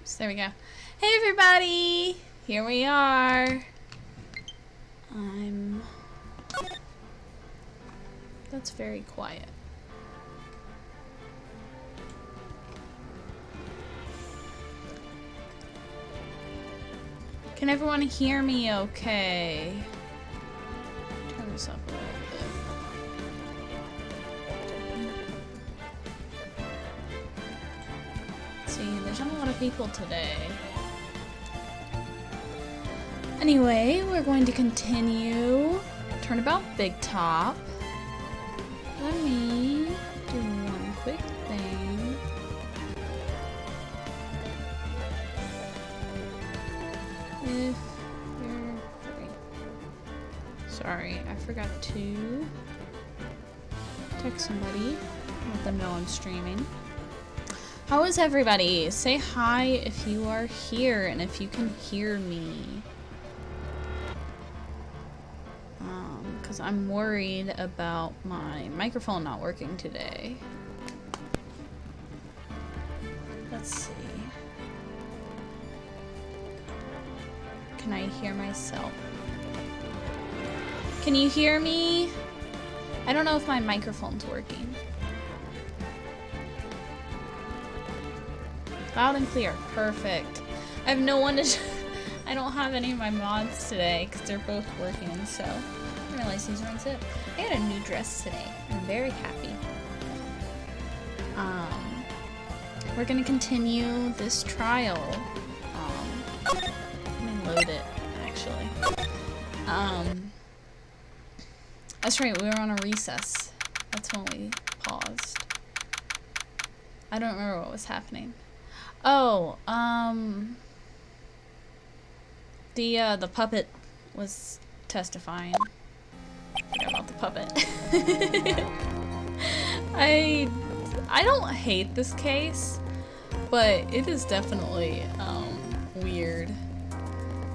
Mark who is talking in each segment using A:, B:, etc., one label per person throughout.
A: Oops, there we go. Hey everybody! Here we are. That's very quiet. Can everyone hear me okay? Turn this up a little bit. See, there's not a lot of people today. Anyway, we're going to continue. Turnabout Big Top. Let me do one quick thing. If you're free. Sorry, I forgot to text somebody, let them know I'm streaming. How is everybody? Say hi if you are here and if you can hear me. Because I'm worried about my microphone not working today. Let's see. Can I hear myself? Can you hear me? I don't know if my microphone's working. Loud and clear. Perfect. I have no one to... I don't have any of my mods today because they're both working, so... I didn't realize these ones it. I got a new dress today. I'm very happy. We're gonna continue this trial. Let me load it, actually. That's right, we were on a recess. That's when we paused. I don't remember what was happening. Oh, the puppet was testifying. Forgot about the puppet. I don't hate this case, but it is definitely weird.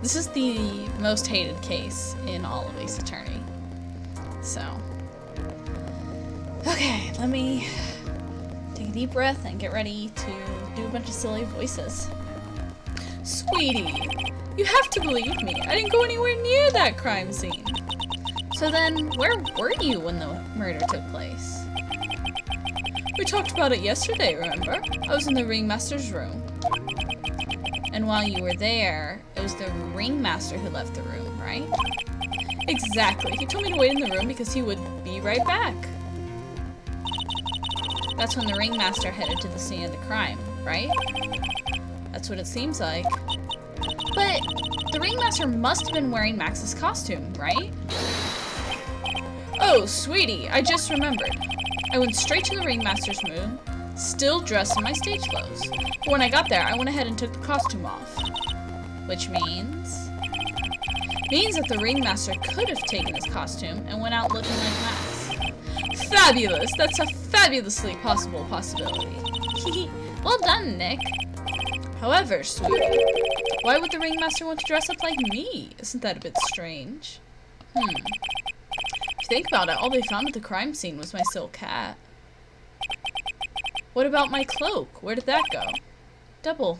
A: This is the most hated case in all of Ace Attorney. So, okay, let me take a deep breath and get ready to do a bunch of silly voices. Sweetie, you have to believe me. I didn't go anywhere near that crime scene. So then, where were you when the murder took place? We talked about it yesterday, remember? I was in the ringmaster's room. And while you were there, it was the ringmaster who left the room, right? Exactly. He told me to wait in the room because he would be right back. That's when the ringmaster headed to the scene of the crime, right? That's what it seems like. But the ringmaster must have been wearing Max's costume, right? Oh, sweetie, I just remembered. I went straight to the ringmaster's room, still dressed in my stage clothes. But when I got there, I went ahead and took the costume off. Which means... means that the ringmaster could have taken his costume and went out looking like Max. Fabulous! That's a fabulously possible possibility. Well done, Nick. However, sweetie, why would the ringmaster want to dress up like me? Isn't that a bit strange? If you think about it, all they found at the crime scene was my silk hat. What about my cloak? Where did that go? Double,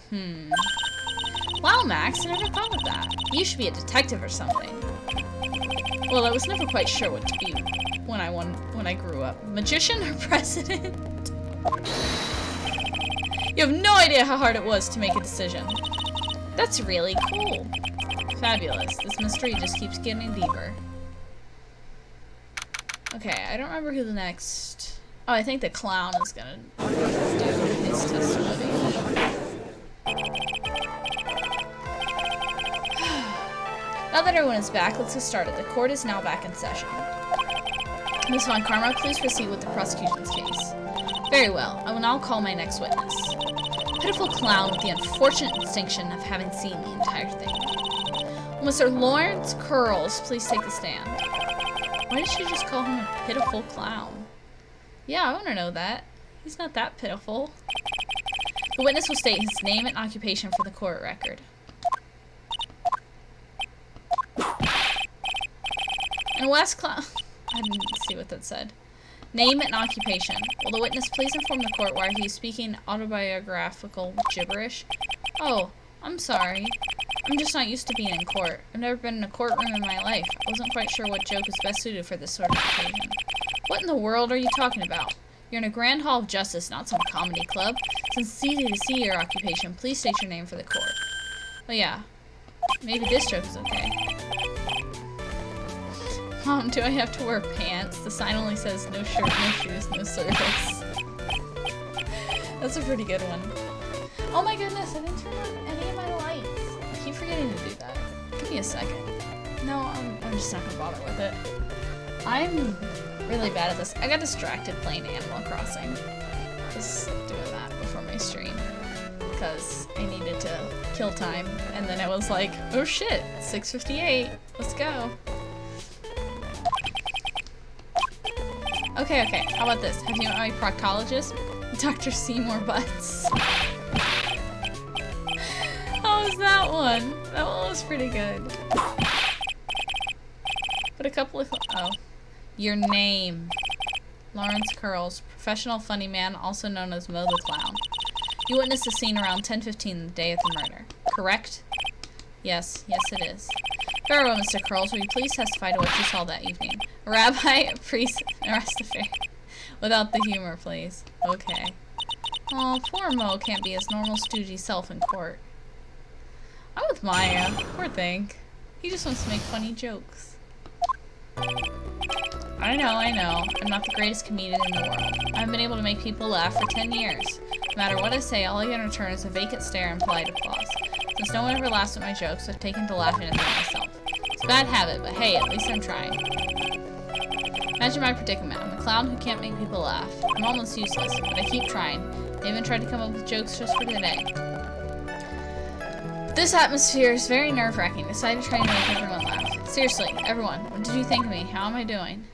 A: Wow, Max, I never thought of that. You should be a detective or something. Well, I was never quite sure what to be when I grew up. Magician or president? You have no idea how hard it was to make a decision. That's really cool. Fabulous. This mystery just keeps getting deeper. Okay, I don't remember who the next... Oh, I think the clown is gonna do his testimony. Now that everyone is back, let's get started. The court is now back in session. Ms. Von Karma, please proceed with the prosecution's case. Very well. I will now call my next witness. Pitiful clown with the unfortunate distinction of having seen the entire thing. Will Mr. Lawrence Curls please take the stand? Why did she just call him a pitiful clown? Yeah, I want to know that. He's not that pitiful. The witness will state his name and occupation for the court record. And West Clown... I didn't see what that said. Name and occupation. Will the witness please inform the court why he is speaking autobiographical gibberish? Oh, I'm sorry. I'm just not used to being in court. I've never been in a courtroom in my life. I wasn't quite sure what joke is best suited for this sort of occasion. What in the world are you talking about? You're in a grand hall of justice, not some comedy club. Since it's easy to see your occupation, please state your name for the court. Oh yeah, maybe this joke is okay. Mom, do I have to wear pants? The sign only says no shirt, no shoes, no service. That's a pretty good one. Oh my goodness, I didn't turn on any of my lights. I keep forgetting to do that. Give me a second. No, I'm just not gonna bother with it. I'm really bad at this. I got distracted playing Animal Crossing. Just doing that before my stream. Because I needed to kill time. And then it was like, oh shit, 6:58. Let's go. Okay, how about this? Have you met my proctologist? Dr. Seymour Butts. How was that one? That one was pretty good. But a couple of... Oh. Your name. Lawrence Curls. Professional funny man, also known as Mo the Clown. You witnessed the scene around 10:15 the day of the murder. Correct? Yes it is. Very well, Mr. Curls, will you please testify to what you saw that evening? A rabbi, a priest, and a Rastafarian. Without the humor, please. Okay. Oh, poor Mo can't be his normal stoogy self in court. I'm with Maya. Poor thing. He just wants to make funny jokes. I know. I'm not the greatest comedian in the world. I've been able to make people laugh for 10 years. No matter what I say, all I get in return is a vacant stare and polite applause. Since no one ever laughs at my jokes, I've taken to laughing at them myself. It's a bad habit, but hey, at least I'm trying. Imagine my predicament. I'm a clown who can't make people laugh. I'm almost useless, but I keep trying. I even tried to come up with jokes just for today. This atmosphere is very nerve-wracking. I decided to try and make everyone laugh. Seriously, everyone, what did you think of me? How am I doing?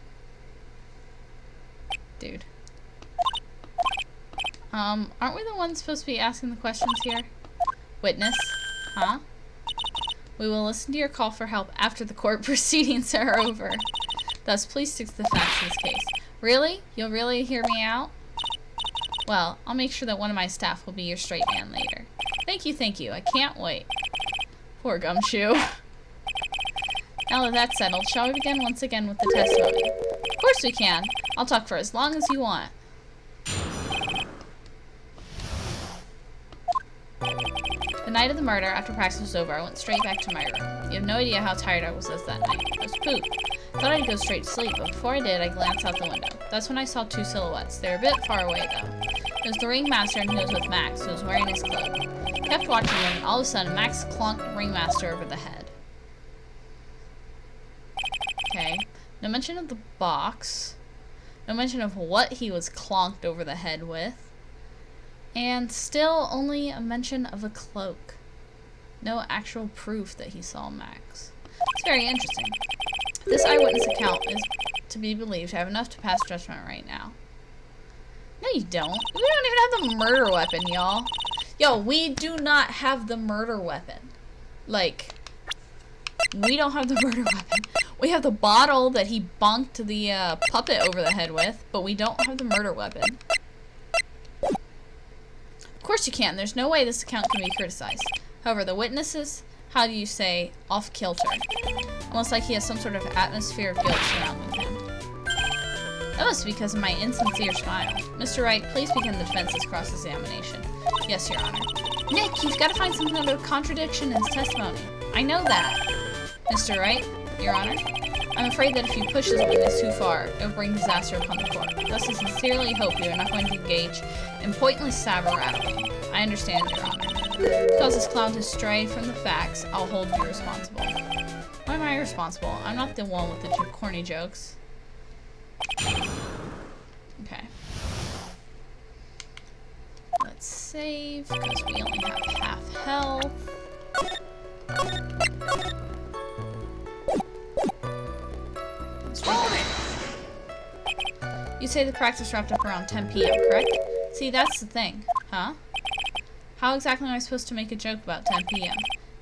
A: Dude. Aren't we the ones supposed to be asking the questions here? Witness? Huh? We will listen to your call for help after the court proceedings are over. Thus, please stick to the facts of this case. Really? You'll really hear me out? Well, I'll make sure that one of my staff will be your straight man later. Thank you. I can't wait. Poor Gumshoe. Now that that's settled, shall we begin once again with the testimony? Of course we can. I'll talk for as long as you want. The night of the murder, after practice was over, I went straight back to my room. You have no idea how tired I was that night. I was pooped. Thought I'd go straight to sleep, but before I did, I glanced out the window. That's when I saw two silhouettes. They were a bit far away, though. It was the ringmaster, and he was with Max, who was wearing his cloak. Kept watching them, and all of a sudden, Max clonked the ringmaster over the head. Okay. No mention of the box. No mention of what he was clonked over the head with. And still only a mention of a cloak. No actual proof that he saw Max. It's very interesting. This eyewitness account is to be believed. I have enough to pass judgment right now. No, you don't. We don't even have the murder weapon, y'all. Yo, we do not have the murder weapon. Like, we don't have the murder weapon. We have the bottle that he bonked the puppet over the head with, but we don't have the murder weapon. Of course you can. There's no way this account can be criticized. However, the witnesses, how do you say, off kilter. Almost like he has some sort of atmosphere of guilt surrounding him. That must be because of my insincere smile. Mr. Wright, please begin the defense's cross-examination. Yes, Your Honor. Nick, you've got to find some kind of contradiction in his testimony. I know that. Mr. Wright, Your Honor, I'm afraid that if you push this witness too far, it will bring disaster upon the court. Thus, I sincerely hope you are not going to engage in pointless saber-rattling. I understand, Your Honor. To cause this clown to stray from the facts, I'll hold you responsible. Why am I responsible? I'm not the one with the corny jokes. Okay. Let's save, because we only have half health. Let's roll. You say the practice wrapped up around 10 p.m., correct? See, that's the thing. Huh? How exactly am I supposed to make a joke about 10 p.m.?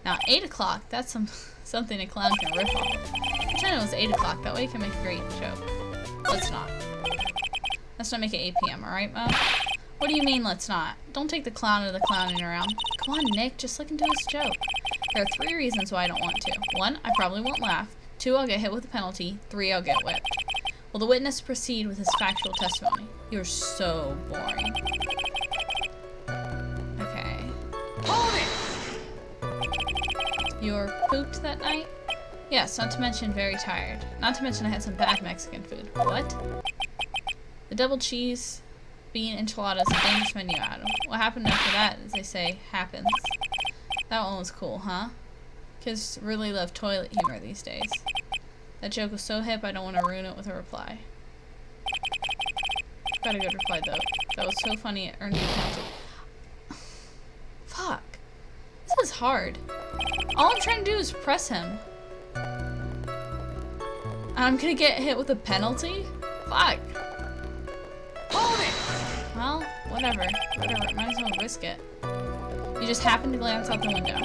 A: Now, 8 o'clock, that's something a clown can riff off. Pretend it was 8 o'clock, that way you can make a great joke. Let's not. Let's not make it 8 p.m., alright, Mo? What do you mean, let's not? Don't take the clown or the clowning around. Come on, Nick, just listen to his joke. There are 3 reasons why I don't want to. 1, I probably won't laugh. 2, I'll get hit with a penalty. 3, I'll get whipped. Will the witness proceed with his factual testimony? You're so boring. Okay. Hold it! You were pooped that night? Yes, not to mention very tired. Not to mention I had some bad Mexican food. What? The double cheese bean enchiladas a dangerous menu item. What happened after that, as they say, happens. That one was cool, huh? Kids really love toilet humor these days. That joke was so hip I don't want to ruin it with a reply. Got a good reply though. That was so funny it earned me a penalty. Fuck. This is hard. All I'm trying to do is press him. I'm gonna get hit with a penalty? Fuck. Hold it! Well, whatever. Whatever. Might as well risk it. You just happened to glance out the window.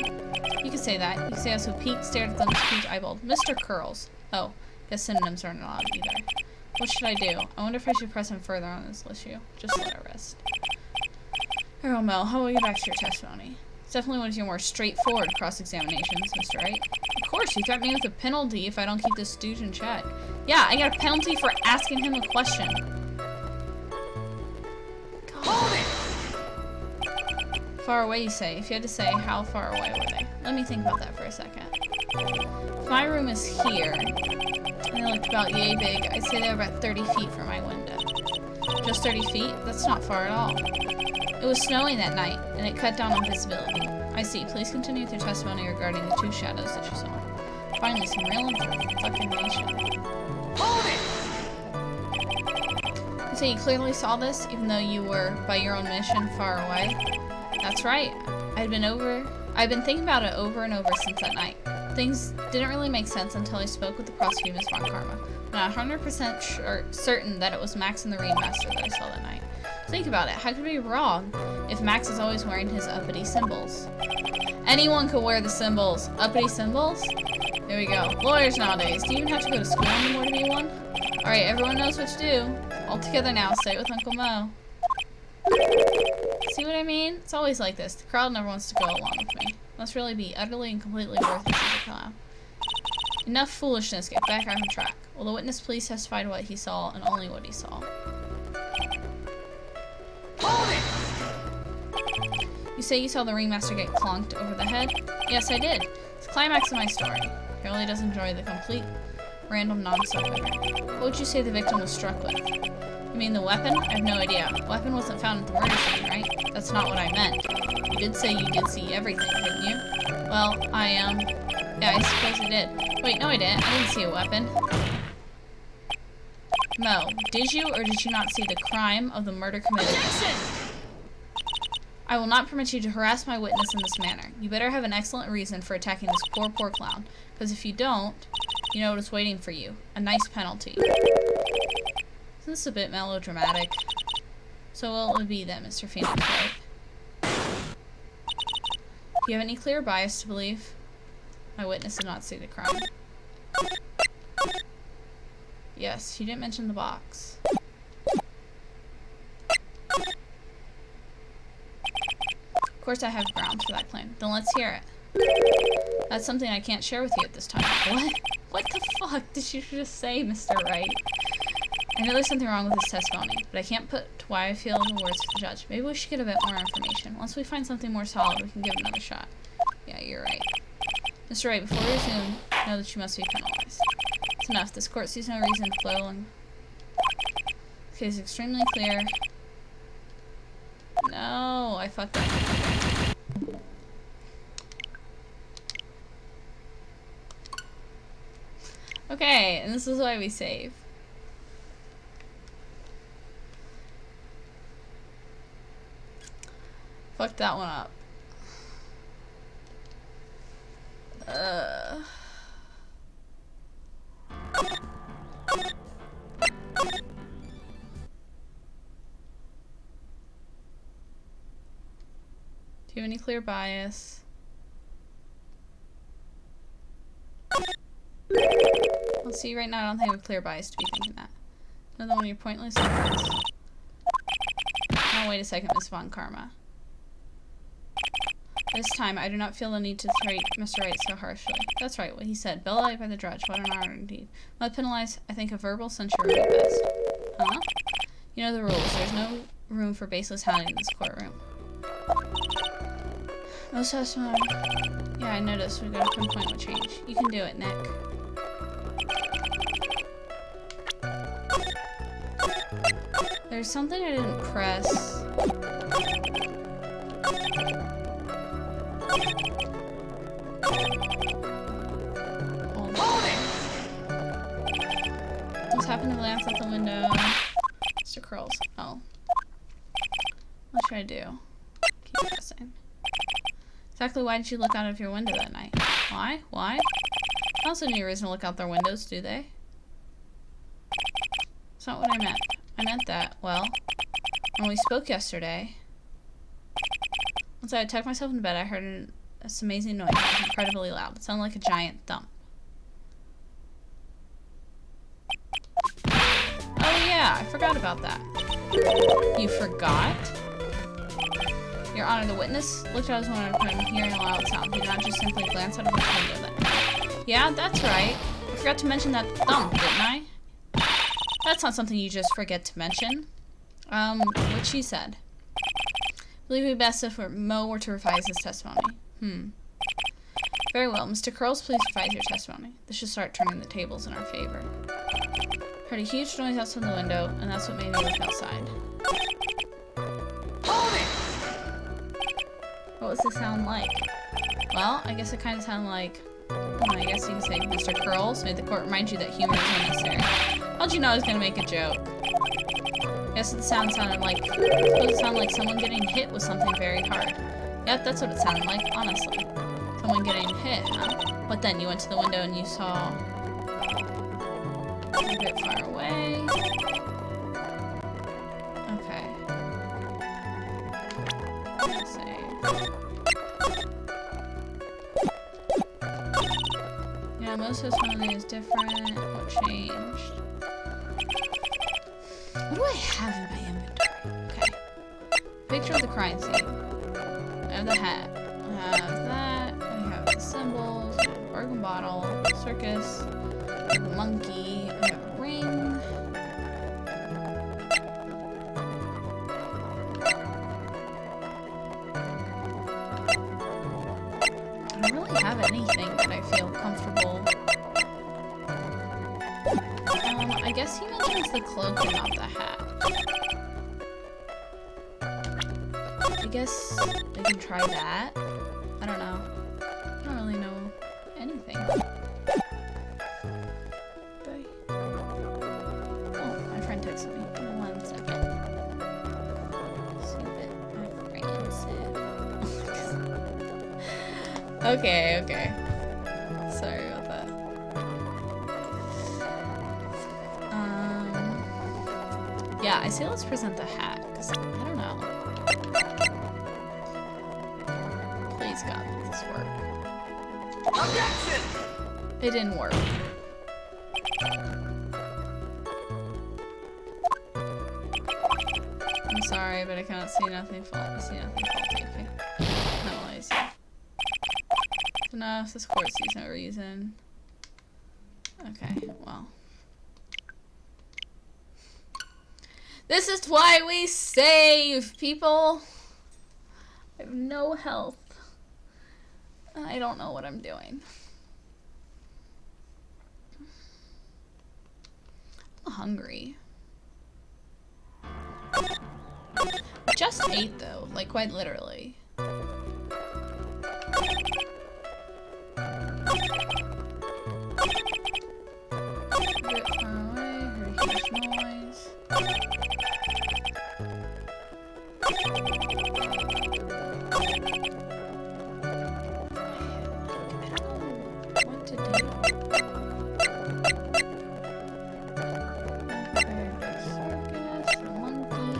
A: You could say that. You could say I was so peaked, stared at them, peaked, eyeballed. Mr. Curls. Oh, guess synonyms aren't allowed either. What should I do? I wonder if I should press him further on this issue. Just let it rest. Oh, Mel, how will we get back to your testimony? It's definitely one of your more straightforward cross-examinations, Mr. Wright. Of course, you threatened me with a penalty if I don't keep this stooge in check. Yeah, I got a penalty for asking him a question. Hold it! Far away, you say. If you had to say, how far away were they? Let me think about that for a second. If my room is here, and they looked about yay big, I'd say they were about 30 feet from my window. Just 30 feet? That's not far at all. It was snowing that night, and it cut down on visibility. I see. Please continue with your testimony regarding the 2 shadows that you saw. Finally, some real information. Hold it! You say you clearly saw this, even though you were, by your own admission, far away? That's right. I've been thinking about it over and over since that night. Things didn't really make sense until I spoke with the prosecutor, Ms. Von Karma. I'm not 100% certain that it was Max and the Ringmaster that I saw that night. Think about it. How could it be wrong if Max is always wearing his uppity symbols? Anyone could wear the symbols. Uppity symbols? There we go. Lawyers nowadays. Do you even have to go to school anymore to be one? Alright, everyone knows what to do. All together now. Say it with Uncle Mo. See what I mean? It's always like this. The crowd never wants to go along with me. Must really be utterly and completely worthless as a clown. Enough foolishness. Get back on track. Will the witness please testify to what he saw and only what he saw? Hold it! You say you saw the Ringmaster get clonked over the head? Yes, I did. It's the climax of my story. He really does enjoy the complete random non-sequitur. What would you say the victim was struck with? You mean the weapon? I have no idea. The weapon wasn't found at the murder scene, right? That's not what I meant. You did say you did see everything, didn't you? Well, yeah, I suppose I did. Wait, no I didn't. I didn't see a weapon. Mo, did you or did you not see the crime of the murder committed? Objection! I will not permit you to harass my witness in this manner. You better have an excellent reason for attacking this poor clown. Because if you don't, you know what is waiting for you. A nice penalty. Isn't this a bit melodramatic? So will it be then, Mr. Phoenix, right? Do you have any clear bias to believe my witness did not see the crime? Yes, you didn't mention the box. Of course I have grounds for that claim. Then let's hear it. That's something I can't share with you at this time. What? What the fuck did you just say, Mr. Wright? I know there's something wrong with his testimony, but I can't put why I feel in the words for the judge. Maybe we should get a bit more information. Once we find something more solid, we can give it another shot. Yeah, you're right. Mr. Wright, before we resume, know that you must be penalized. It's enough. This court sees no reason to prolong. The case is extremely clear. No, I fucked up. Okay, and this is why we save. Fucked that one up. Do you have any clear bias? Well, see, right now I don't think I have a clear bias to be thinking that. Another one of your pointless efforts. Now wait a second, Miss Von Karma. This time, I do not feel the need to treat Mr. Wright so harshly. That's right, what he said. Belied by the drudge. What an honor indeed. When penalized, I think a verbal censure would be best. Huh? You know the rules. There's no room for baseless hounding in this courtroom. Most testimony. Yeah, I noticed. We've got to pinpoint what change. You can do it, Nick. There's something I didn't press. Hold on. What's happened to glance out the window? Mr. Curls. Oh. What should I do? Keep pressing. Exactly why did you look out of your window that night? Why? Why? I also need a reason to look out their windows, do they? That's not what I meant. I meant that, well, when we spoke yesterday, once I had tucked myself in bed, I heard this amazing noise. It was incredibly loud. It sounded like a giant thump. Oh yeah, I forgot about that. You forgot? Your Honor, the witness looked out his window when hearing a loud sound. He did not just simply glance out of his window then. Yeah, that's right. I forgot to mention that thump, didn't I? That's not something you just forget to mention. What she said. I believe it would be best if Mo were to revise his testimony. Very well. Mr. Curls, please revise your testimony. This should start turning the tables in our favor. Heard a huge noise outside the window, and that's what made me look outside. What was the sound like? Well, I guess it kind of sounded like... I guess you can say Mr. Curls made the court remind you that humor is unnecessary. How'd you know I was gonna make a joke? I guess the sound sounded like... It sounded like someone getting hit with something very hard. Yep, that's what it sounded like, honestly. Someone getting hit, huh? But then you went to the window and you saw... a bit far away. Okay. Let's see. Yeah, most testimony is different. What changed? What do I have in my inventory? Okay. Picture of the crime scene. I have the hat. I have that. We have the symbols. We have the organ bottle. Circus. The monkey. We have a ring. I don't really have anything that I feel comfortable. I guess he mentions the cloak and not the hat. I guess I can try that. I don't know. I don't really know anything. Oh, my friend texted me. Give me 1 second. See what my friend said. Okay. Sorry about that. Yeah, I say let's present the hat, because I don't know. Please God, make this work. Objection! It didn't work. I'm sorry, but I cannot see nothing faulty. I see nothing faulty. Okay. No, I see. No, this court sees no reason. Okay, well. This is why we save, people. I have no health. I don't know what I'm doing. I'm hungry. Just ate though, like quite literally. A bit far away, heard a huge noise. I don't know what to do. Circus, the monkey.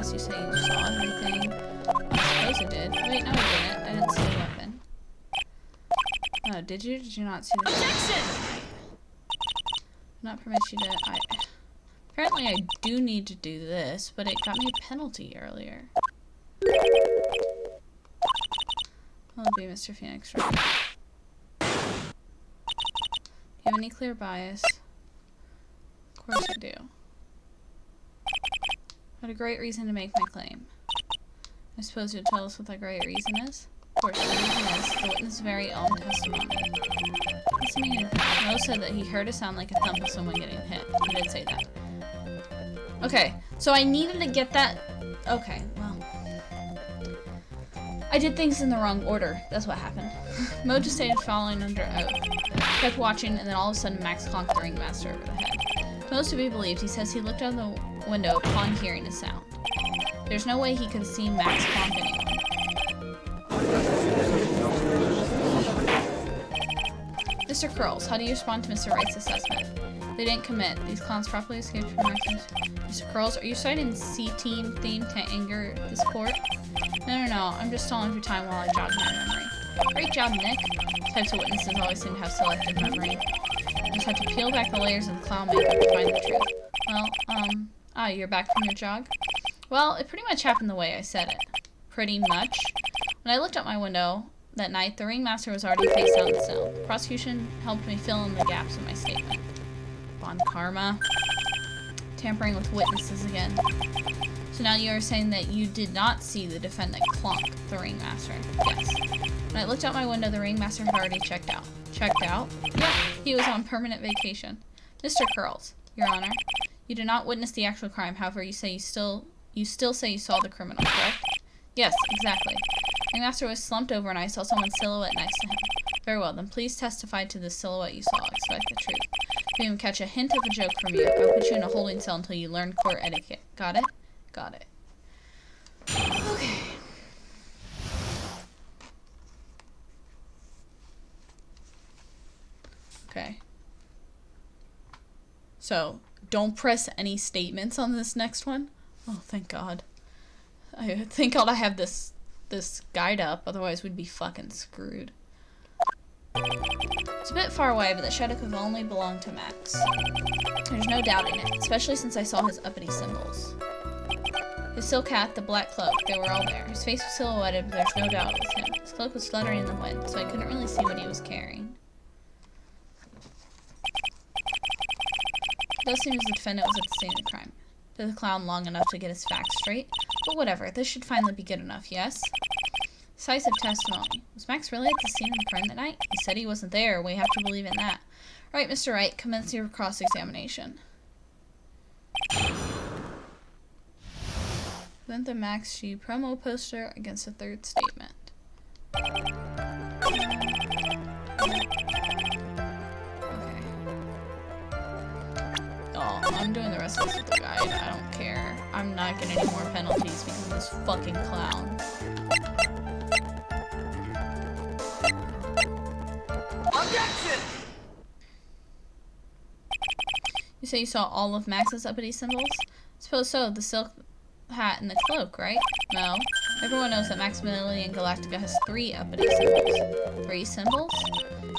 A: house. You say you saw everything. I suppose I did. Wait, no, I didn't. I didn't see the weapon. Oh, did you? Did you not see the weapon? Not permit you to... Apparently I do need to do this, but it got me a penalty earlier. I'll be Mr. Phoenix, right? Do you have any clear bias? Of course I do. What a great reason to make my claim. I suppose you'll tell us what that great reason is? Of course, the reason is the witness' very own testimony. What's the meaning? Mo said that he heard a sound like a thump of someone getting hit. He did say that. Okay, so I needed to get that... Okay, well... I did things in the wrong order. That's what happened. Mo just stayed following under oath. Kept watching, and then all of a sudden Max conked the ringmaster over the head. Most to be believed, he says he looked out the window upon hearing a sound. There's no way he could have seen Max conk anyone. Mr. Curls, how do you respond to Mr. Wright's assessment? They didn't commit. These clowns properly escaped from Max's. Mr. Curls, are you citing C-Team theme to anger this court? No. I'm just stalling for time while I jog my memory. Great job, Nick. Types of witnesses always seem to have selective memory. You just have to peel back the layers of the clown makeup to find the truth. Well, you're back from your jog? Well, it pretty much happened the way I said it. Pretty much. When I looked out my window that night, the ringmaster was already face down still. The prosecution helped me fill in the gaps in my statement. Bon karma. Tampering with witnesses again. So now you are saying that you did not see the defendant clonk the ringmaster? Yes. When I looked out my window, the ringmaster had already checked out. Checked out? Yeah, he was on permanent vacation. Mr. Curls, Your Honor, you did not witness the actual crime. However, you still say you saw the criminal, correct? Yes, exactly. The ringmaster was slumped over and I saw someone's silhouette next to him. Very well, then please testify to the silhouette you saw. Expect the truth. If you even catch a hint of a joke from you, I'll put you in a holding cell until you learn court etiquette. Got it? Got it. Okay. Okay. So, don't press any statements on this next one. Oh, thank God. Thank God I have this guide up, otherwise we'd be fucking screwed. It's a bit far away, but the shadow could only belong to Max. There's no doubting it, especially since I saw his uppity symbols. His silk hat, the black cloak, they were all there. His face was silhouetted, but there's no doubt it was him. His cloak was fluttering in the wind, so I couldn't really see what he was carrying. It does seem as the defendant was at the scene of the crime. Did the clown long enough to get his facts straight? But whatever, this should finally be good enough, yes? Decisive testimony. Was Max really at the scene of the crime that night? He said he wasn't there. We have to believe in that. Right, Mr. Wright, commence your cross-examination. Present the Max G promo poster against the third statement. Okay. Oh, I'm doing the rest of this with the guide. I don't care. I'm not getting any more penalties because of this fucking clown.
B: Objection!
A: You say you saw all of Max's uppity symbols? Suppose so. The silk hat and the cloak, right? No. Everyone knows that Maximilian Galactica has 3 uppity symbols. 3 symbols?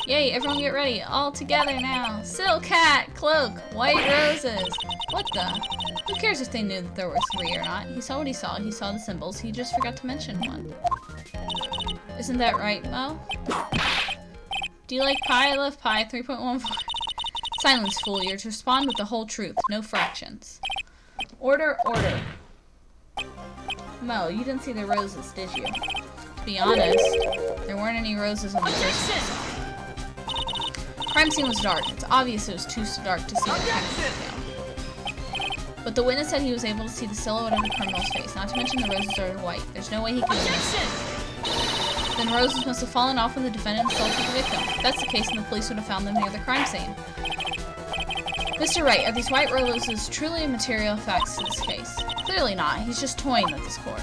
A: Yay, everyone get ready. All together now. Silk hat, cloak, white roses. What the? Who cares if they knew that there were 3 or not? He saw what he saw. He saw the symbols. He just forgot to mention one. Isn't that right, Mo? Do you like pie? I love pie. 3.14. Silence, fool. You're to respond with the whole truth. No fractions. Order, order. Mo, you didn't see the roses, did you? To be honest, there weren't any roses on the first one. Crime scene was dark. It's obvious it was too dark to see the kind of detail. But the witness said he was able to see the silhouette of the criminal's face, not to mention the roses are white. There's no way he could have missed it. Then roses must have fallen off when the defendant assaulted the victim. If that's the case, then the police would have found them near the crime scene. Mr. Wright, are these white roses truly material facts to this case? Clearly not. He's just toying with this court.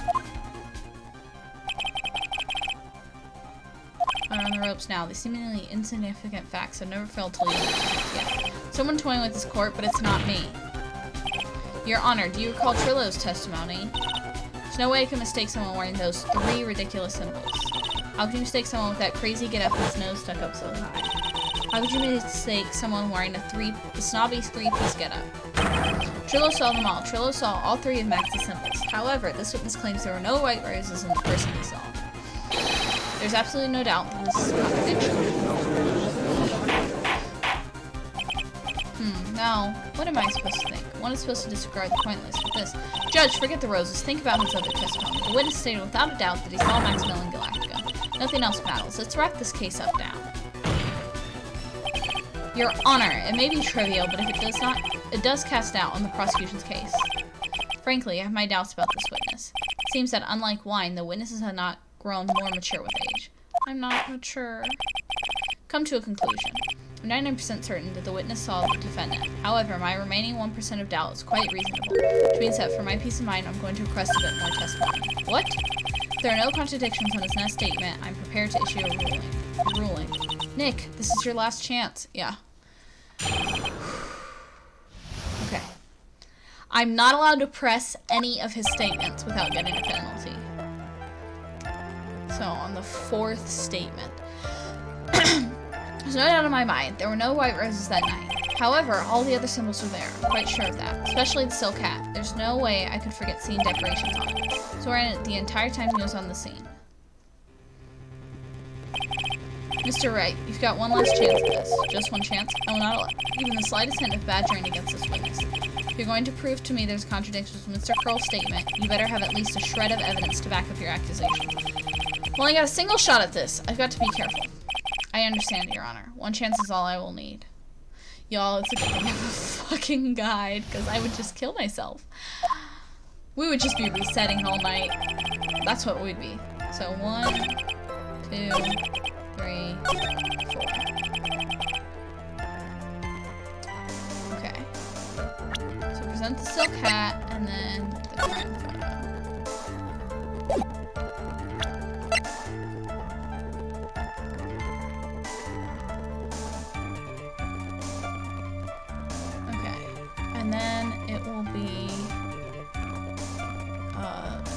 A: Are on the ropes now. These seemingly insignificant facts have never failed to lead me. Yeah. Someone toying with this court, but it's not me. Your Honor, do you recall Trillo's testimony? There's no way I could mistake someone wearing those 3 ridiculous symbols. How could you mistake someone with that crazy get-up and his nose stuck up so high? How could you mistake someone wearing the snobby 3-piece get-up? Trillo saw them all. Trillo saw all 3 of Max's symbols. However, this witness claims there were no white roses in the person he saw. There's absolutely no doubt that this is a contradiction. Now, what am I supposed to think? One is supposed to disregard the pointless with this. Judge, forget the roses. Think about his other testimony. The witness stated without a doubt that he saw Maximilian Galactica. Nothing else matters. Let's wrap this case up now. Your Honor, it may be trivial, but if it does not, it does cast doubt on the prosecution's case. Frankly, I have my doubts about this witness. It seems that unlike wine, the witnesses have not grown more mature with age. I'm not mature. Come to a conclusion. I'm 99% certain that the witness saw the defendant. However, my remaining 1% of doubt is quite reasonable, which means that for my peace of mind, I'm going to request a bit more testimony. What? If there are no contradictions on his next statement, I'm prepared to issue a ruling. Nick, this is your last chance. Yeah. Okay. I'm not allowed to press any of his statements without getting a penalty. So, on the 4th statement. There's no doubt in my mind, there were no white roses that night. However, all the other symbols were there. I'm quite sure of that. Especially the silk hat. There's no way I could forget seeing decorations on it. So wearing it the entire time he was on the scene. Mr. Wright, you've got one last chance at this. Just one chance. I will not allow even the slightest hint of badgering against this witness. If you're going to prove to me there's a contradiction with Mr. Curl's statement, you better have at least a shred of evidence to back up your accusation. I've only got a single shot at this. I've got to be careful. I understand, Your Honor. One chance is all I will need. Y'all, it's a good thing I have a fucking guide, because I would just kill myself. We would just be resetting all night. That's what we'd be. So, 1, 2, 3, 4. Okay. So present the silk hat, and then the crime photo. And then it will be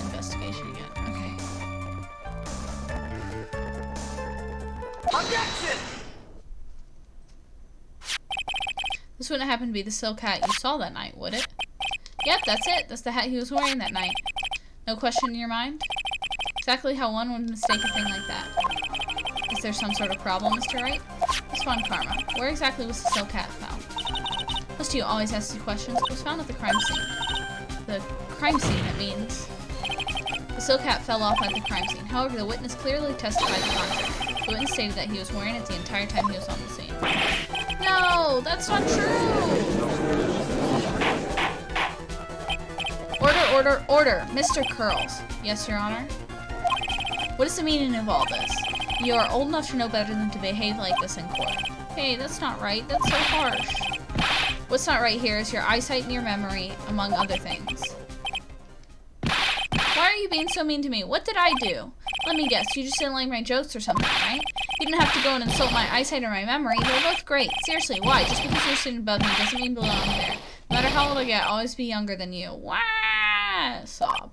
A: investigation again. Okay.
B: Objection!
A: This wouldn't happen to be the silk hat you saw that night, would it? Yep, that's it. That's the hat he was wearing that night. No question in your mind? Exactly how one would mistake a thing like that. Is there some sort of problem, Mr. Wright? It's fun karma. Where exactly was the silk hat found? Must you always ask these questions? It was found at the crime scene. The crime scene, that means. The silk hat fell off at the crime scene. However, the witness clearly testified the contrary. The witness stated that he was wearing it the entire time he was on the scene. No, that's not true! Order, order, order! Mr. Curls. Yes, Your Honor? What is the meaning of all this? You are old enough to know better than to behave like this in court. Hey, that's not right. That's so harsh. What's not right here is your eyesight and your memory, among other things. Why are you being so mean to me? What did I do? Let me guess, you just didn't like my jokes or something, right? You didn't have to go and insult my eyesight or my memory. They're both great. Seriously, why? Just because you're sitting above me doesn't mean you belong there. No matter how old I get, I'll always be younger than you. Wah! Sob.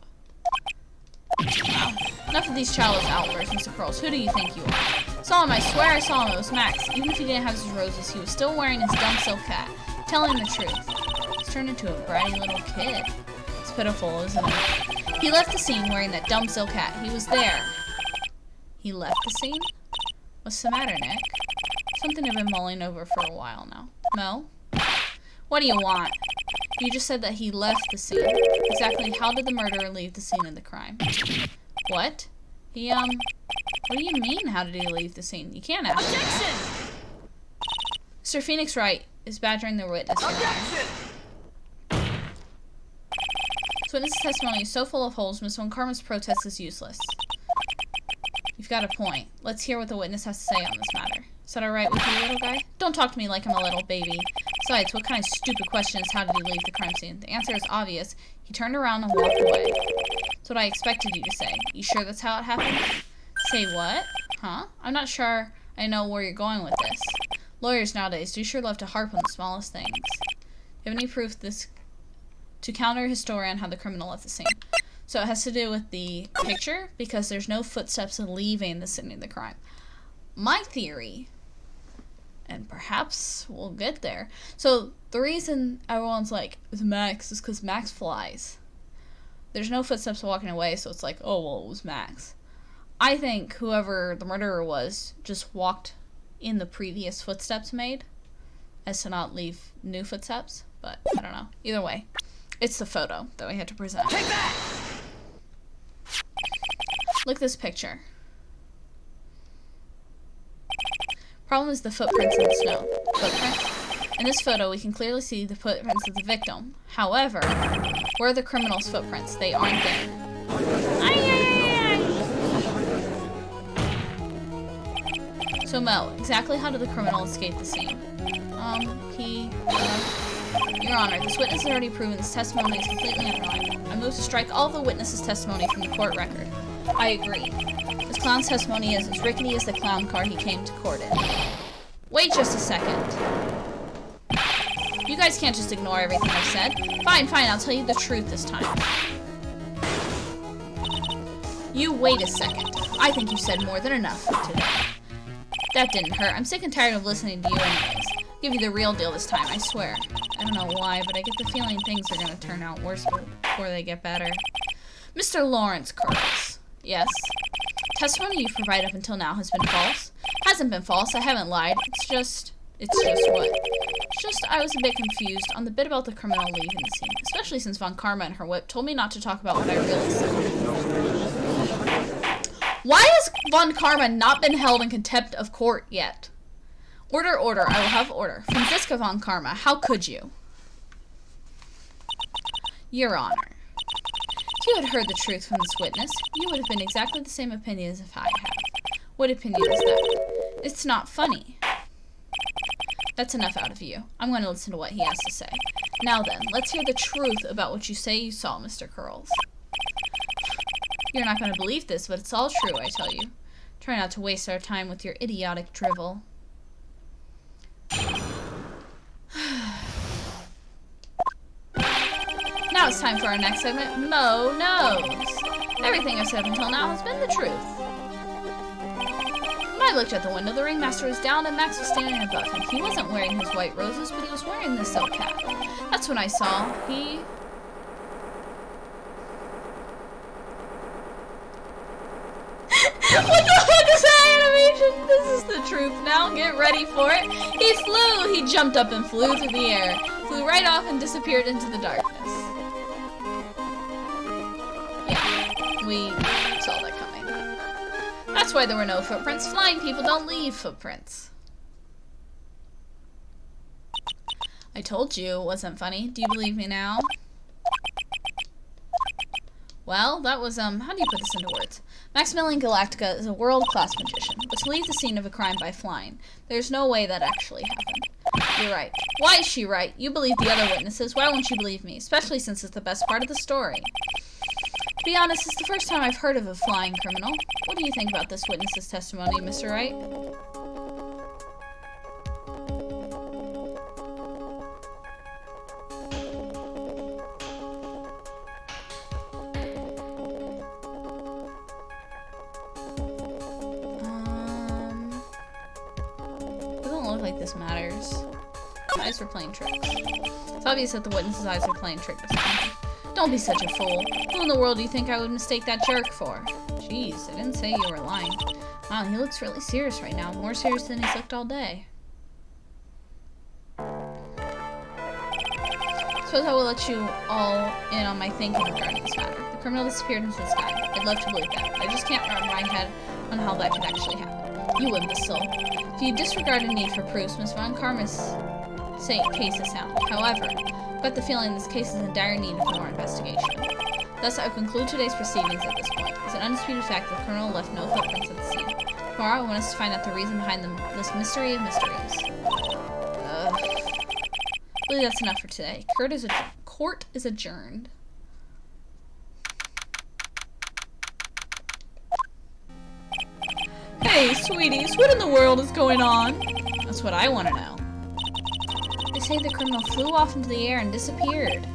A: Wow. Enough of these childish outbursts, Mr. Curls. Who do you think you are? Saw him, I swear I saw him. It was Max. Even if he didn't have his roses, he was still wearing his dumb silk hat. Telling the truth. He's turned into a bratty little kid. It's pitiful, isn't it? He left the scene wearing that dumb silk hat. He was there. He left the scene? What's the matter, Nick? Something I've been mulling over for a while now. No? What do you want? You just said that he left the scene. Exactly how did the murderer leave the scene of the crime? What? He, what do you mean, how did he leave the scene? You can't ask me that. Sir Phoenix Wright is badgering the witness.
B: Objection!
A: This witness's testimony is so full of holes, Miss Von Karma's protest is useless. You've got a point. Let's hear what the witness has to say on this matter. Is that alright with you, little guy? Don't talk to me like I'm a little baby. Besides, what kind of stupid question is how did he leave the crime scene? The answer is obvious. He turned around and walked away. That's what I expected you to say. You sure that's how it happened? Say what? Huh? I'm not sure I know where you're going with this. Lawyers nowadays do sure love to harp on the smallest things. Do you have any proof this to counter a historian how the criminal left the scene? So it has to do with the picture because there's no footsteps leaving the scene of the crime. My theory, and perhaps we'll get there. So the reason everyone's like, it's Max, is because Max flies. There's no footsteps walking away, so it's like, oh, well, it was Max. I think whoever the murderer was just walked in the previous footsteps made as to not leave new footsteps, but I don't know. Either way, it's the photo that we had to present.
B: Take that!
A: Look at this picture. Problem is the footprints in the snow. Footprints? In this photo, we can clearly see the footprints of the victim. However, where are the criminal's footprints? They aren't there. So Mo, exactly how did the criminal escape the scene? Your Honor, this witness has already proven this testimony is completely unreliable. I move to strike all the witnesses' testimony from the court record. I agree. This clown's testimony is as rickety as the clown car he came to court in. Wait just a second. You guys can't just ignore everything I've said. Fine, I'll tell you the truth this time. You wait a second. I think you said more than enough for today. That didn't hurt. I'm sick and tired of listening to you anyways. I'll give you the real deal this time, I swear. I don't know why, but I get the feeling things are gonna turn out worse before they get better. Mr. Lawrence Curtis. Yes. Testimony you've provided up until now has been false. Hasn't been false, I haven't lied. It's just what? It's just I was a bit confused on the bit about the criminal leaving the scene, especially since Von Karma and her whip told me not to talk about what I really said. Why has Von Karma not been held in contempt of court yet? Order, I will have order. Franziska Von Karma, how could you? Your Honor, if you had heard the truth from this witness, you would have been exactly the same opinion as if I have. What opinion is that? It's not funny. That's enough out of you. I'm going to listen to what he has to say. Now then, let's hear the truth about what you say you saw, Mr. Curls. You're not going to believe this, but it's all true, I tell you. Try not to waste our time with your idiotic drivel. Now it's time for our next segment, Mo Knows. Everything I've said up until now has been the truth. When I looked at the window, the ringmaster was down and Max was standing above him. He wasn't wearing his white roses, but he was wearing the silk cap. That's when I saw he... What the fuck is that animation? This is the truth now. Get ready for it. He flew. He jumped up and flew through the air. Flew right off and disappeared into the darkness. Yeah, we saw that coming. That's why there were no footprints. Flying people don't leave footprints. I told you it wasn't funny. Do you believe me now? Well, that was, how do you put this into words? Maximilian Galactica is a world-class magician, but to leave the scene of a crime by flying, there's no way that actually happened. You're right. Why is she right? You believe the other witnesses. Why won't you believe me? Especially since it's the best part of the story. To be honest, it's the first time I've heard of a flying criminal. What do you think about this witness's testimony, Mr. Wright? Like this matters. His eyes were playing tricks. It's obvious that the witness's eyes were playing tricks this time. Don't be such a fool. Who in the world do you think I would mistake that jerk for? Jeez, I didn't say you were lying. Wow, he looks really serious right now. More serious than he's looked all day. Suppose I will let you all in on my thinking regarding this matter. The criminal disappeared into the sky. I'd love to believe that. I just can't wrap my head on how that could actually happen. You imbecile. If you disregard the need for proofs, Miss Von Karma's case is sound. However, I've got the feeling this case is in dire need of more investigation. Thus, I will conclude today's proceedings at this point. It's an undisputed fact that the criminal left no footprints at the scene. Tomorrow, I want us to find out the reason behind this mystery of mysteries. I believe that's enough for today. Court is adjourned. Hey, sweeties, what in the world is going on? That's what I want to know. They say the criminal flew off into the air and disappeared.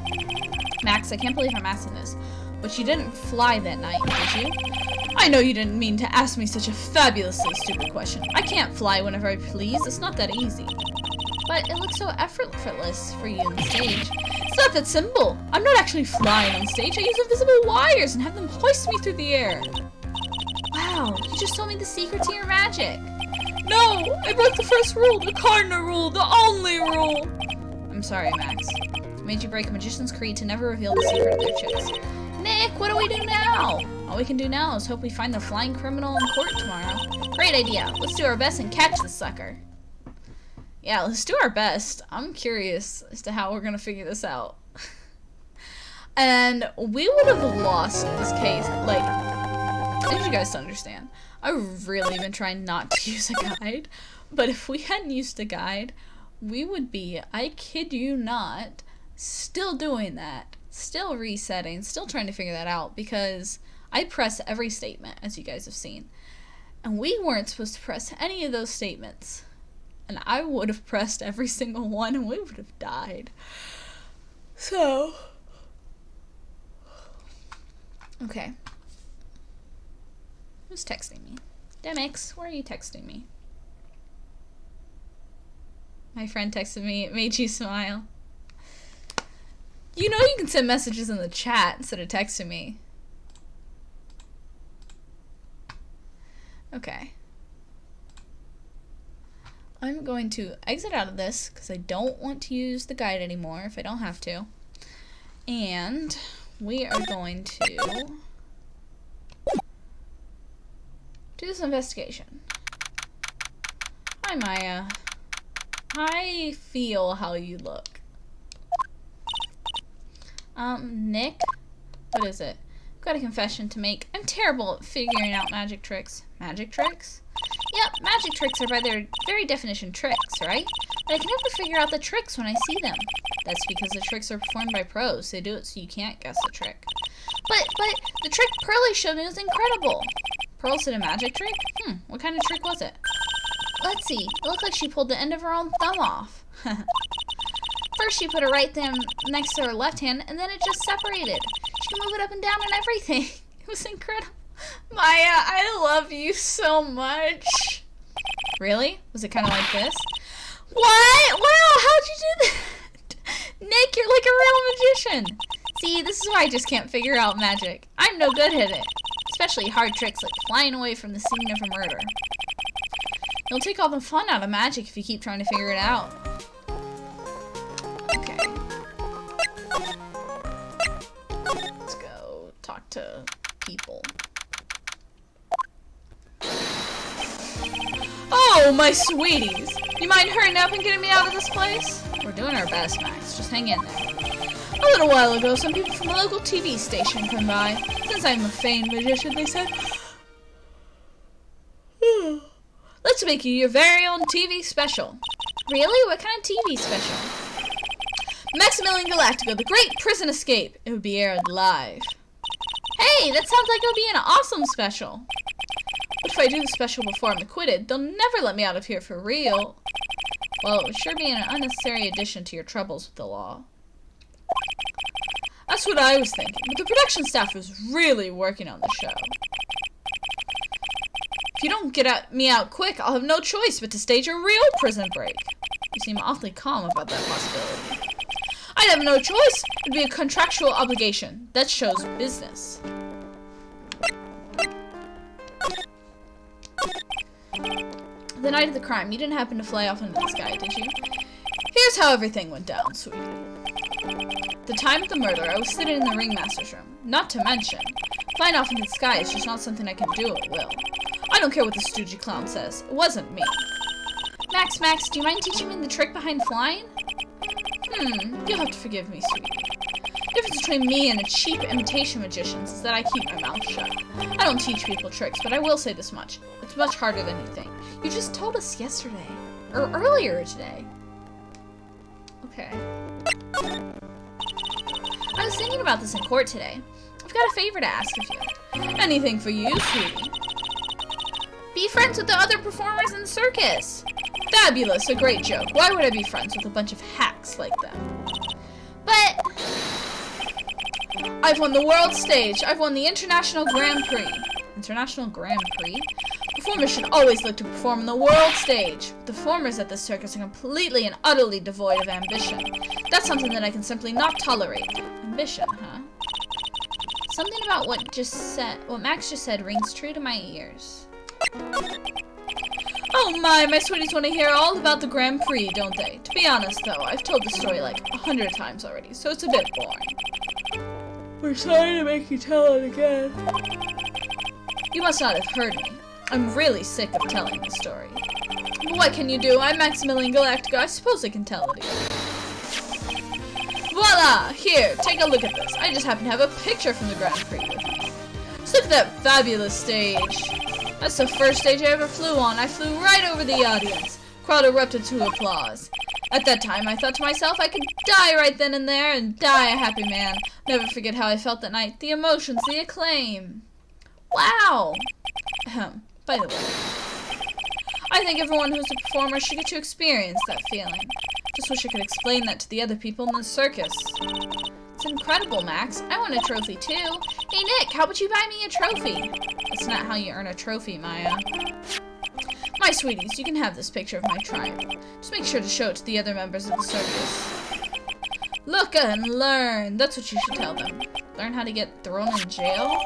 A: Max, I can't believe I'm asking this. But you didn't fly that night, did you? I know you didn't mean to ask me such a fabulously stupid question. I can't fly whenever I please. It's not that easy. But it looks so effortless for you on the stage. It's not that simple. I'm not actually flying on stage. I use invisible wires and have them hoist me through the air. Wow, you just told me the secret to your magic. No, I broke the first rule, the cardinal rule, the only rule. I'm sorry, Max. I made you break a magician's creed to never reveal the secret of their tricks. Nick, what do we do now? All we can do now is hope we find the flying criminal in court tomorrow. Great idea. Let's do our best and catch the sucker. Yeah, let's do our best. I'm curious as to how we're gonna figure this out. And we would have lost this case. Like, I need you guys to understand. I've really been trying not to use a guide. But if we hadn't used a guide, we would be, I kid you not, still doing that. Still resetting, still trying to figure that out, because I press every statement, as you guys have seen. And we weren't supposed to press any of those statements. And I would have pressed every single one and we would have died. So. Okay. Who's texting me? Demix, where are you texting me? My friend texted me, it made you smile. You know you can send messages in the chat instead of texting me. Okay. I'm going to exit out of this because I don't want to use the guide anymore if I don't have to. And we are going to do this investigation. Hi, Maya. I feel how you look. Nick? What is it? I've got a confession to make. I'm terrible at figuring out magic tricks. Magic tricks? Yep, magic tricks are by their very definition tricks, right? But I can never figure out the tricks when I see them. That's because the tricks are performed by pros. They do it so you can't guess the trick. But the trick Pearlie showed me was incredible. Pearl said a magic trick? What kind of trick was it? Let's see. It looked like she pulled the end of her own thumb off. First, she put her right thumb next to her left hand, and then it just separated. She could move it up and down and everything. It was incredible. Maya, I love you so much. Really? Was it kind of like this? What? Wow, how'd you do that? Nick, you're like a real magician. See, this is why I just can't figure out magic. I'm no good at it. Especially hard tricks like flying away from the scene of a murder. You'll take all the fun out of magic if you keep trying to figure it out. Okay. Let's go talk to people. Oh, my sweeties! You mind hurrying up and getting me out of this place? We're doing our best, Max. Just hang in there. A little while ago, some people from a local TV station came by. Since I'm a famed magician, they said, let's make you your very own TV special. Really? What kind of TV special? Maximilian Galactica, the Great Prison Escape. It would be aired live. Hey, that sounds like it would be an awesome special. But if I do the special before I'm acquitted, they'll never let me out of here for real. Well, it would sure be an unnecessary addition to your troubles with the law. That's what I was thinking, but the production staff was really working on the show. If you don't get me out quick, I'll have no choice but to stage a real prison break. You seem awfully calm about that possibility. I'd have no choice. It'd be a contractual obligation. That shows business. The night of the crime, you didn't happen to fly off into the sky, did you? Here's how everything went down, sweetie. The time of the murder, I was sitting in the ringmaster's room. Not to mention, flying off into the sky is just not something I can do at will. I don't care what the stoogy clown says. It wasn't me. Max, do you mind teaching me the trick behind flying? You'll have to forgive me, sweetie. The difference between me and a cheap imitation magician is that I keep my mouth shut. I don't teach people tricks, but I will say this much. It's much harder than you think. You just told us yesterday. Or earlier today. Okay. I was thinking about this in court today. I've got a favor to ask of you. Anything for you, sweetie. Be friends with the other performers in the circus. Fabulous, a great joke. Why would I be friends with a bunch of hacks like them? But I've won the world stage. I've won the International Grand Prix. International Grand Prix? Performers should always look to perform on the world stage. The performers at this circus are completely and utterly devoid of ambition. That's something that I can simply not tolerate. Ambition, huh? Something about what Max just said rings true to my ears. Oh my sweeties want to hear all about the Grand Prix, don't they? To be honest though, I've told the story like 100 times already, so it's a bit boring. We're sorry to make you tell it again. You must not have heard me. I'm really sick of telling the story. But what can you do? I'm Maximilian Galactica. I suppose I can tell it again. Voila! Here, take a look at this. I just happen to have a picture from the Grand Prix with me. Just look at that fabulous stage. That's the first stage I ever flew on. I flew right over the audience. Crowd erupted to applause. At that time, I thought to myself I could die right then and there and die a happy man. Never forget how I felt that night. The emotions, the acclaim. Wow! By the way, I think everyone who's a performer should get to experience that feeling. Just wish I could explain that to the other people in the circus. It's incredible, Max. I want a trophy too. Hey Nick, how about you buy me a trophy? That's not how you earn a trophy, Maya. My sweeties, you can have this picture of my triumph. Just make sure to show it to the other members of the circus. Look and learn. That's what you should tell them. Learn how to get thrown in jail?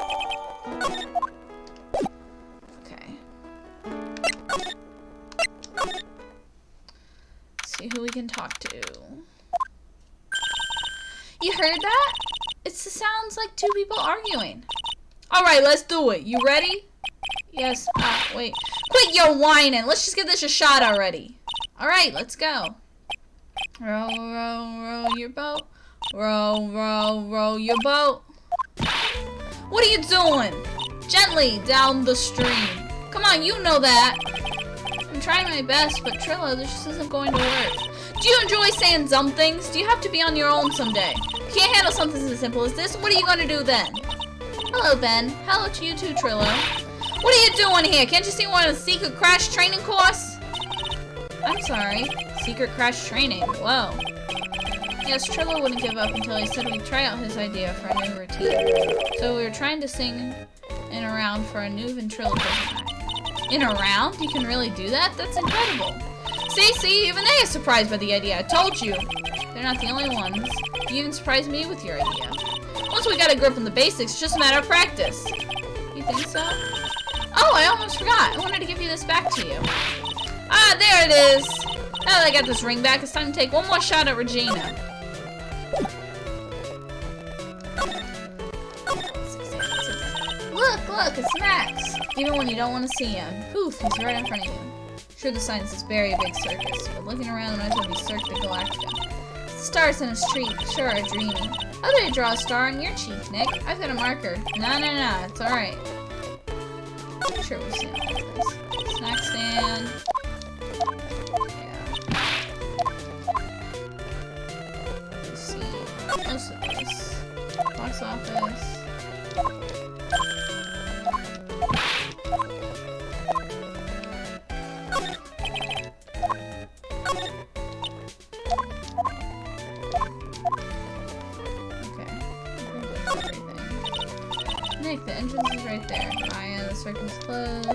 A: Okay. Let's see who we can talk to. You heard that? It sounds like two people arguing. Alright, let's do it. You ready? Yes. Wait. Quit your whining. Let's just give this a shot already. Alright, let's go. Row, row, row your boat. Row, row, row your boat. What are you doing? Gently down the stream. Come on, you know that. I'm trying my best, but Trillo, this just isn't going to work. Do you enjoy saying dumb things? Do you have to be on your own someday? If you can't handle something as simple as this, what are you going to do then? Hello, Ben. Hello to you too, Trillo. What are you doing here? Can't you see one of the secret crash training course? I'm sorry. Secret crash training. Whoa. Yes, Trillo wouldn't give up until he said we'd try out his idea for a new routine. So we were trying to sing in a round for a new ventriloquism act. In a round? You can really do that? That's incredible. See, even they are surprised by the idea. I told you. They're not the only ones. You even surprised me with your idea. Once we got a grip on the basics, it's just a matter of practice. You think so? Oh, I almost forgot. I wanted to give you this back to you. Ah, there it is. Now that I got this ring back, it's time to take one more shot at Regina. Look, it's Max. Even when you don't want to see him. Poof, he's right in front of you. Sure, the sign says very big circus, but looking around, it might as well be Cirque de Galactica. The stars in his street sure are dreamy. How did I draw a star on your cheek, Nick? I've got a marker. No, it's alright. I'm sure we've seen all of this. Snack stand. Yeah. Let's see. Most of this. Box office. Nick, the entrance is right there. Maya, the circus closed.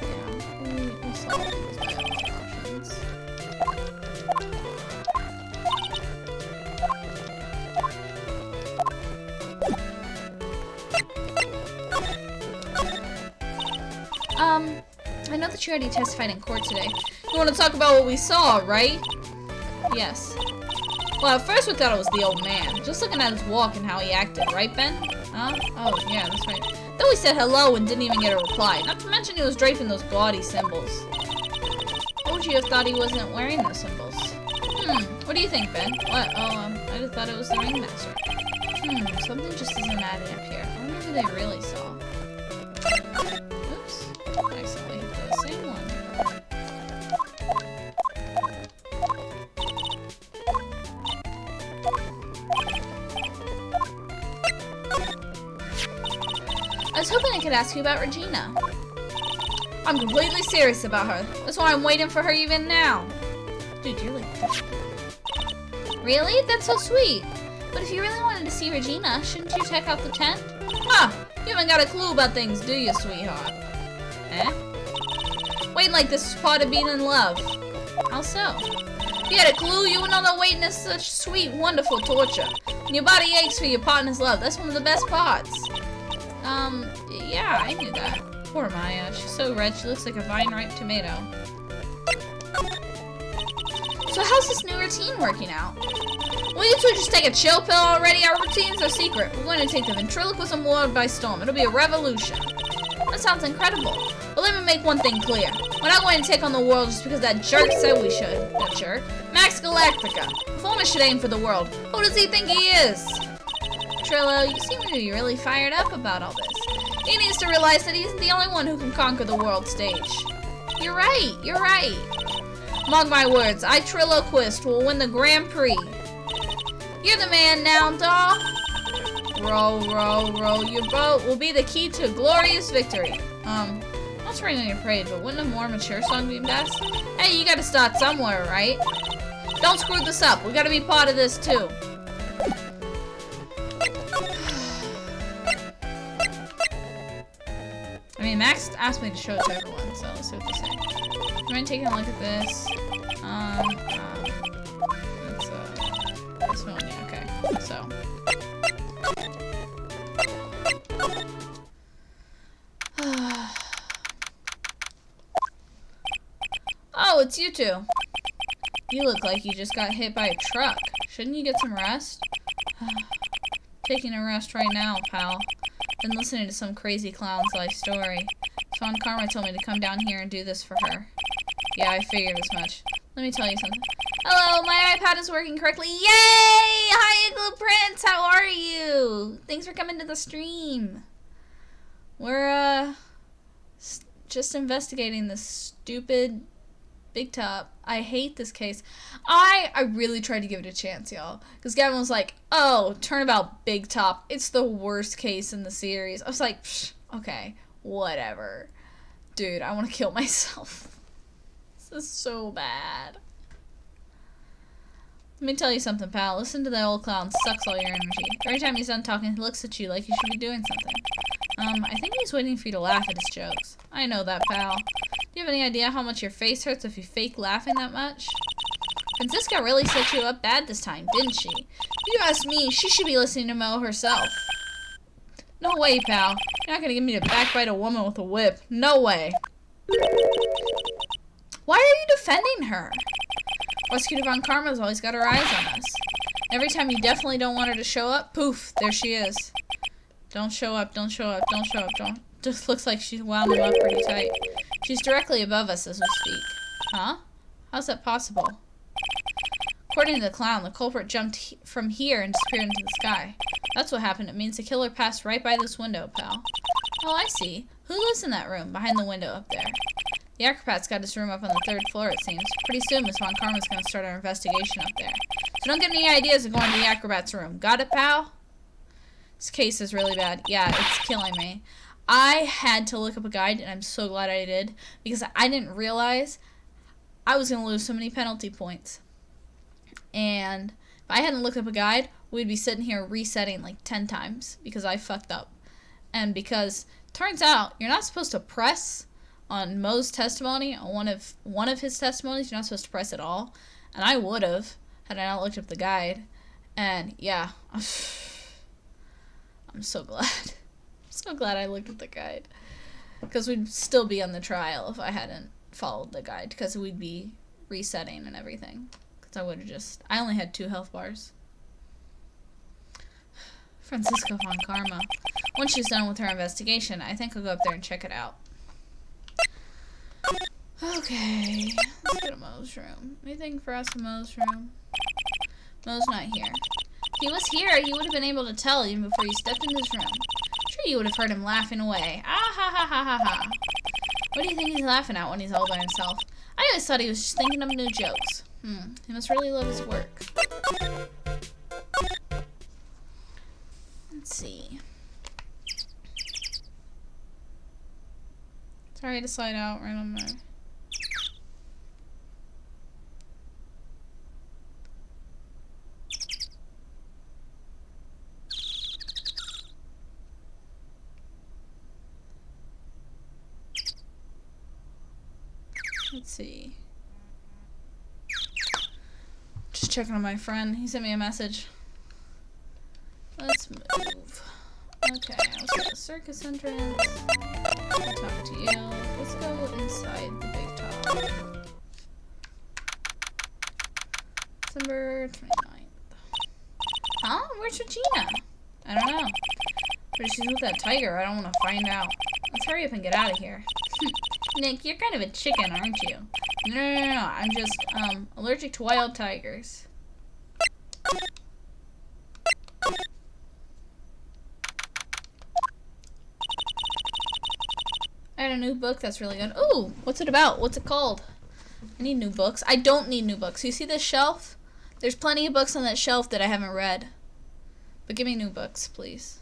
A: Yeah, we saw all these options. I know that you already testified in court today. You want to talk about what we saw, right? Yes. Well, at first we thought it was the old man. Just looking at his walk and how he acted, right, Ben? Huh? Oh, yeah, that's right. Then we said hello and didn't even get a reply. Not to mention he was draping those gaudy symbols. What would you have thought he wasn't wearing those symbols? What do you think, Ben? What? Oh, I just thought it was the ringmaster. Something just isn't adding up here. I wonder who they really saw. Oops. I accidentally hit the same one. I was hoping I could ask you about Regina. I'm completely serious about her. That's why I'm waiting for her even now. Dude, you're like... Really? That's so sweet. But if you really wanted to see Regina, shouldn't you check out the tent? Huh! You haven't got a clue about things, do you, sweetheart? Eh? Waiting like this is part of being in love. How so? If you had a clue, you would know that waiting is such sweet, wonderful torture. And your body aches for your partner's love. That's one of the best parts. Yeah, I knew that. Poor Maya. She's so red, she looks like a vine-ripe tomato. So how's this new routine working out? Will you two just take a chill pill already? Our routines are secret. We're going to take the ventriloquism world by storm. It'll be a revolution. That sounds incredible. But let me make one thing clear. We're not going to take on the world just because that jerk said we should. That jerk? Max Galactica. Performance should aim for the world. Who does he think he is? Trillo, you seem to be really fired up about all this. He needs to realize that he isn't the only one who can conquer the world stage. You're right, you're right. Mark my words, I, Trillo Quist, will win the Grand Prix. You're the man now, doll. Row, row, row. Your boat will be the key to glorious victory. Not rain on your parade, but wouldn't a more mature song be best? Hey, you gotta start somewhere, right? Don't screw this up. We gotta be part of this, too. I mean, Max asked me to show it to everyone, so let's see what they say. I'm going to take a look at this. That's, this one, yeah, okay. So. Oh, it's you two. You look like you just got hit by a truck. Shouldn't you get some rest? Taking a rest right now, pal. Been listening to some crazy clown's life story. Swan Karma told me to come down here and do this for her. Yeah, I figured as much. Let me tell you something. Hello, my iPad is working correctly. Yay! Hi, Igloo Prince! How are you? Thanks for coming to the stream. We're, just investigating this stupid Big Top. I hate this case. I really tried to give it a chance, y'all. Because Gavin was like, oh, turnabout Big Top. It's the worst case in the series. I was like, psh, okay, whatever. Dude, I want to kill myself. This is so bad. Let me tell you something, pal. Listen to the old clown. Sucks all your energy. Every time he's done talking, he looks at you like you should be doing something. I think he's waiting for you to laugh at his jokes. I know that, pal. Do you have any idea how much your face hurts if you fake laughing that much? Francisca really set you up bad this time, didn't she? If you ask me, she should be listening to Mo herself. No way, pal. You're not gonna get me to backbite a woman with a whip. No way. Why are you defending her? Prosecutor Von Karma's always got her eyes on us. Every time you definitely don't want her to show up, poof, there she is. Don't show up, don't show up, don't show up, don't. Just looks like she's wound him up pretty tight. She's directly above us as we speak. Huh? How's that possible? According to the clown, the culprit jumped from here and disappeared into the sky. That's what happened. It means the killer passed right by this window, pal. Oh, I see. Who lives in that room, behind the window up there? The acrobat's got his room up on the 3rd floor, it seems. Pretty soon, Miss Von Karma's gonna start our investigation up there. So don't get any ideas of going to the acrobat's room. Got it, pal? This case is really bad. Yeah, it's killing me. I had to look up a guide, and I'm so glad I did, because I didn't realize I was gonna lose so many penalty points. And if I hadn't looked up a guide, we'd be sitting here resetting like 10 times because I fucked up. And because turns out you're not supposed to press on Mo's testimony, on one of his testimonies, you're not supposed to press at all. And I would have had I not looked up the guide. And yeah, I'm so glad. I'm so glad I looked at the guide. Because we'd still be on the trial if I hadn't followed the guide. Because we'd be resetting and everything. I would have I only had 2 health bars. Francisco Von Karma. Once she's done with her investigation, I think I'll go up there and check it out. Okay, let's go to Mo's room. Anything for us in Mo's room? Mo's not here. If he was here, you would have been able to tell even before you stepped in his room. Sure, you would have heard him laughing away. Ah ha ha ha ha ha. What do you think he's laughing at when he's all by himself? I always thought he was just thinking of new jokes. He must really love his work. Let's see. Sorry to slide out right on there. Let's see. Just checking on my friend. He sent me a message. Let's move. Okay, I was at the circus entrance. I'll talk to you. Let's go inside the big top. December 29th. Huh? Where's Regina? I don't know. But if she's with that tiger, I don't want to find out. Let's hurry up and get out of here. Nick, you're kind of a chicken, aren't you? No. I'm just, allergic to wild tigers. I had a new book that's really good. Ooh, what's it about? What's it called? I need new books. I don't need new books. You see this shelf? There's plenty of books on that shelf that I haven't read. But give me new books, please.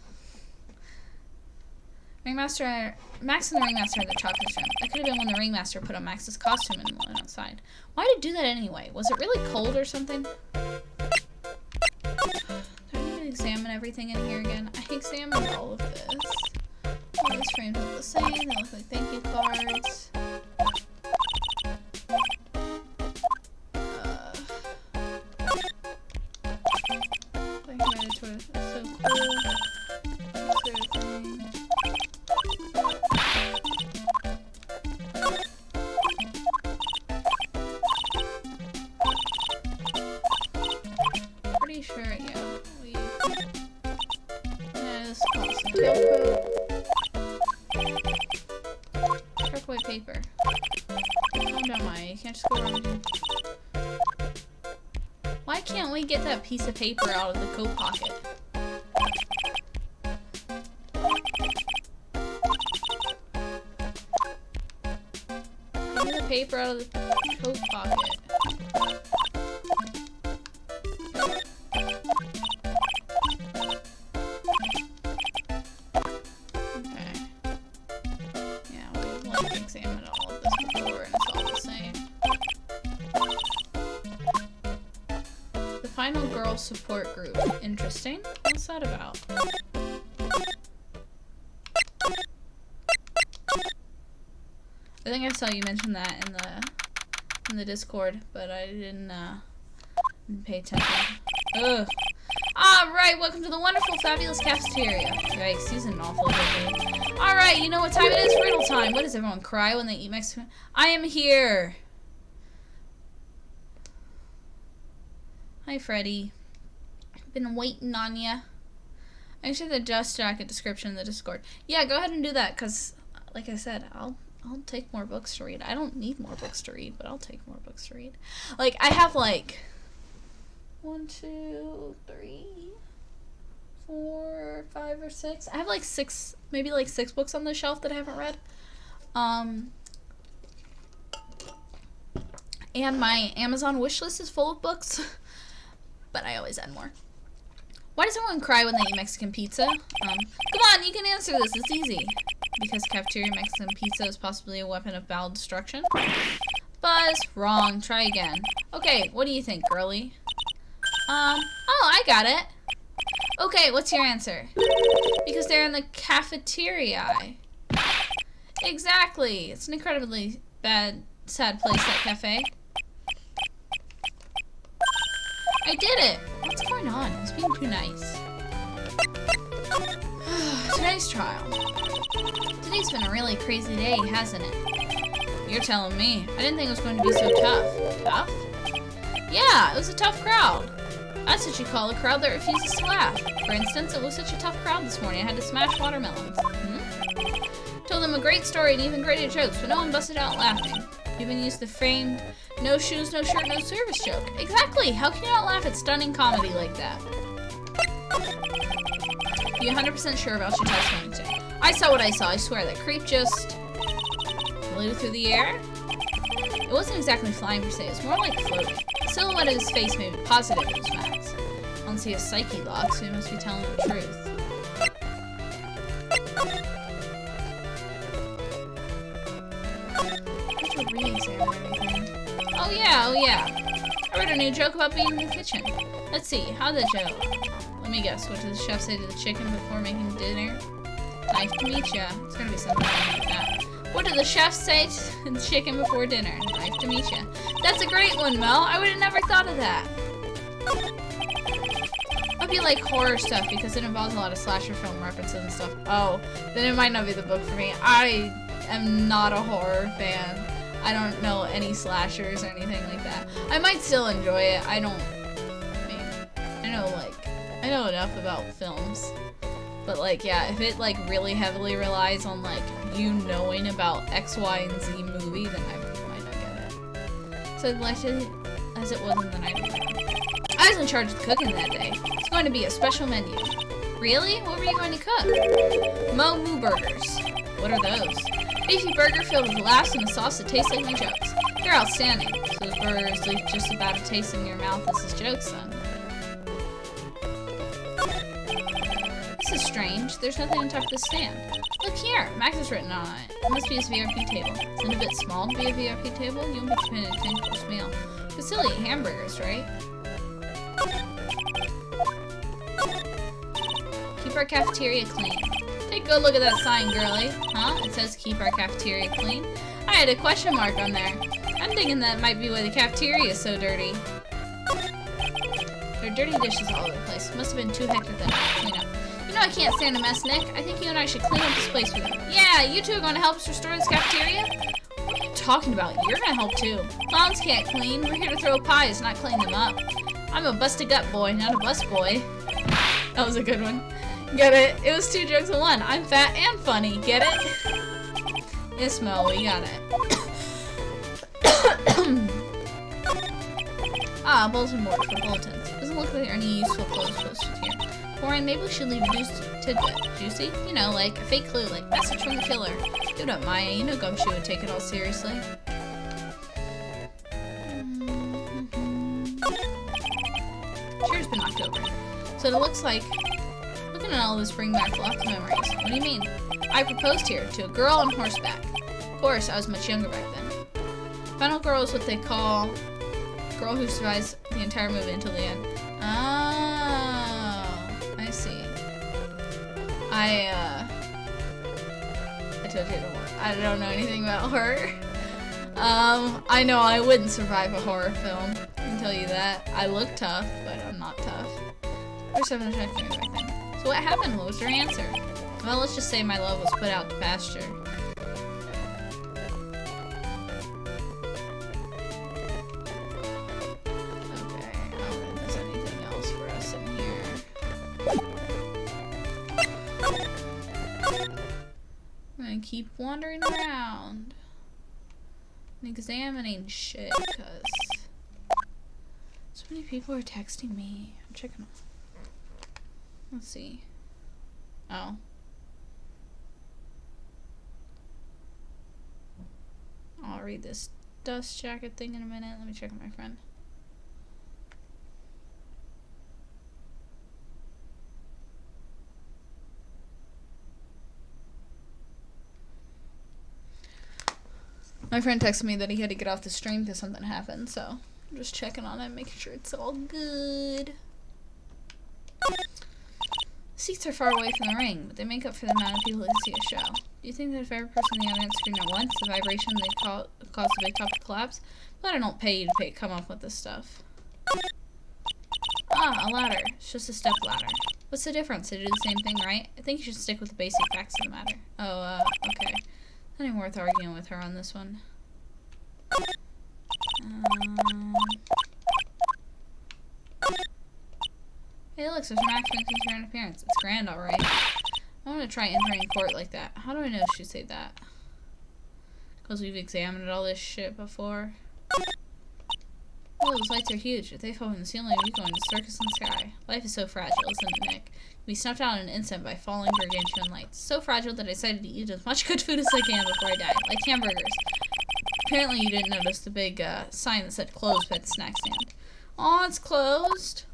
A: Ringmaster, Max and the Ringmaster had the chocolate room. That could have been when the Ringmaster put on Max's costume and went outside. Why did it do that anyway? Was it really cold or something? Do I need to examine everything in here again? I examined all of this. All these frames look the same. They look like thank you cards. So cool. Pretty sure, yeah. This is some tailcoat. Dark white paper. Calm down, Maya. You can't just go around. Why can't we get that piece of paper out of the coat pocket? Get the paper out of the coat pocket. Okay. Yeah, we've like examined all of this before and it's all the same. The Final Girl Support Group. Interesting. What's that about? I think I saw you mention that in the Discord, but I didn't pay attention. Ugh. Alright, welcome to the wonderful, fabulous cafeteria. Yikes, he's an awful good. Alright, you know what time it is? Riddle time. What does everyone cry when they eat Mexican? I am here. Hi, Freddy. I've been waiting on ya. I can share the Just Jacket description in the Discord. Yeah, go ahead and do that, because, like I said, I'll take more books to read. I don't need more books to read, but I'll take more books to read. Like, I have, like, 1, 2, 3, 4, 5, or 6. I have, like, 6, maybe, like, 6 books on the shelf that I haven't read. And my Amazon wishlist is full of books. But I always add more. Why does everyone cry when they eat Mexican pizza? Come on, you can answer this. It's easy. Because cafeteria Mexican pizza is possibly a weapon of bowel destruction? Buzz, wrong. Try again. Okay, what do you think, girly? Oh, I got it. Okay, what's your answer? Because they're in the cafeteria. Exactly. It's an incredibly bad, sad place, that cafe. I did it! What's going on? I was being too nice. Today's trial. Today's been a really crazy day, hasn't it? You're telling me. I didn't think it was going to be so tough. Tough? Yeah, it was a tough crowd. That's what you call a crowd that refuses to laugh. For instance, it was such a tough crowd this morning I had to smash watermelons. Told them a great story and even greater jokes, but no one busted out laughing. Even used the famed no shoes, no shirt, no service joke. Exactly! How can you not laugh at stunning comedy like that? You 100% sure about your testimony today? I saw what I saw. I swear that creep just flew through the air. It wasn't exactly flying per se. It was more like floating. The silhouette of his face made me positive it was Max. I don't see a psyche lock, so he must be telling the truth. Oh yeah. I read a new joke about being in the kitchen. Let's see, how did the joke? Let me guess, what did the chef say to the chicken before making dinner? Nice to meet ya. It's gonna be something like that. What did the chef say to chicken before dinner? Nice to meet you. That's a great one, Mel. I would have never thought of that. I hope you like horror stuff because it involves a lot of slasher film references and stuff. Oh, then it might not be the book for me. I am not a horror fan. I don't know any slashers or anything like that. I might still enjoy it. I know enough about films. But like, yeah, if it like really heavily relies on like you knowing about X, Y, and Z movie, then I might not get it. So delicious as it was in the night before. I was in charge of the cooking that day. It's going to be a special menu. Really? What were you going to cook? Mo Moo burgers. What are those? Beefy burger filled with laughs and a sauce that tastes like my jokes. They're outstanding. So those burgers leave just about a taste in your mouth as his jokes then. This is strange. There's nothing on top of the stand. Look here. Max is written on it. It must be his VIP table. Isn't it a bit small to be a VIP table? You won't be committed to a 10-course meal. You still eat hamburgers, right? Keep our cafeteria clean. Take a good look at that sign, girlie. Huh? It says keep our cafeteria clean. I had a question mark on there. I'm thinking that might be why the cafeteria is so dirty. There are dirty dishes all over the place. Must have been too hectic to clean up. You know I can't stand a mess, Nick. I think you and I should clean up this place for them. Yeah, you two are going to help us restore this cafeteria? What are you talking about? You're going to help too. Clowns can't clean. We're here to throw pies, not clean them up. I'm a busted gut boy, not a bus boy. That was a good one. Get it? It was 2 jokes in one. I'm fat and funny. Get it? Yes, Mo, we got it. Ah, bulletin board for bulletins. Doesn't look like there are any useful clothes posted here. Warren, maybe we should leave a juicy tidbit. Juicy? You know, like a fake clue, like message from the killer. Give it up, Maya. You know Gumshoe would take it all seriously. Chair's been knocked over. So it looks like looking at all this bring back lots of memories. What do you mean? I proposed here to a girl on horseback. Of course, I was much younger back then. Final girl is what they call girl who survives the entire movie until the end. Oh, I see. I told you I don't know anything about her. I know I wouldn't survive a horror film. I can tell you that. I look tough, but I'm not tough. There's 7 back then. So what happened? What was her answer? Well, let's just say my love was put out to pasture. Okay, I don't think there's anything else for us in here. I'm gonna keep wandering around and examining shit, because so many people are texting me. I'm checking. Let's see. Oh. I'll read this dust jacket thing in a minute. Let me check with my friend. My friend texted me that he had to get off the stream because something happened, so I'm just checking on it, making sure it's all good. Seats are far away from the ring, but they make up for the amount of people who see a show. Do you think that if every person in the audience screamed at once, the vibration they cause the big top to collapse? But I don't pay you to come up with this stuff. Ah, a ladder. It's just a step ladder. What's the difference? They do the same thing, right? I think you should stick with the basic facts of the matter. Oh, okay. Not even worth arguing with her on this one. Hey, look, there's an accident in her appearance. It's grand, alright. I want to try entering court like that. How do I know she'd say that? Because we've examined all this shit before. Oh, those lights are huge. If they fall from the ceiling, we go into circus in the sky. Life is so fragile, isn't it, Nick? We snuffed out in an instant by falling gargantuan lights. So fragile that I decided to eat as much good food as I can before I die, like hamburgers. Apparently you didn't notice the big sign that said closed by the snack stand. Aw, it's closed.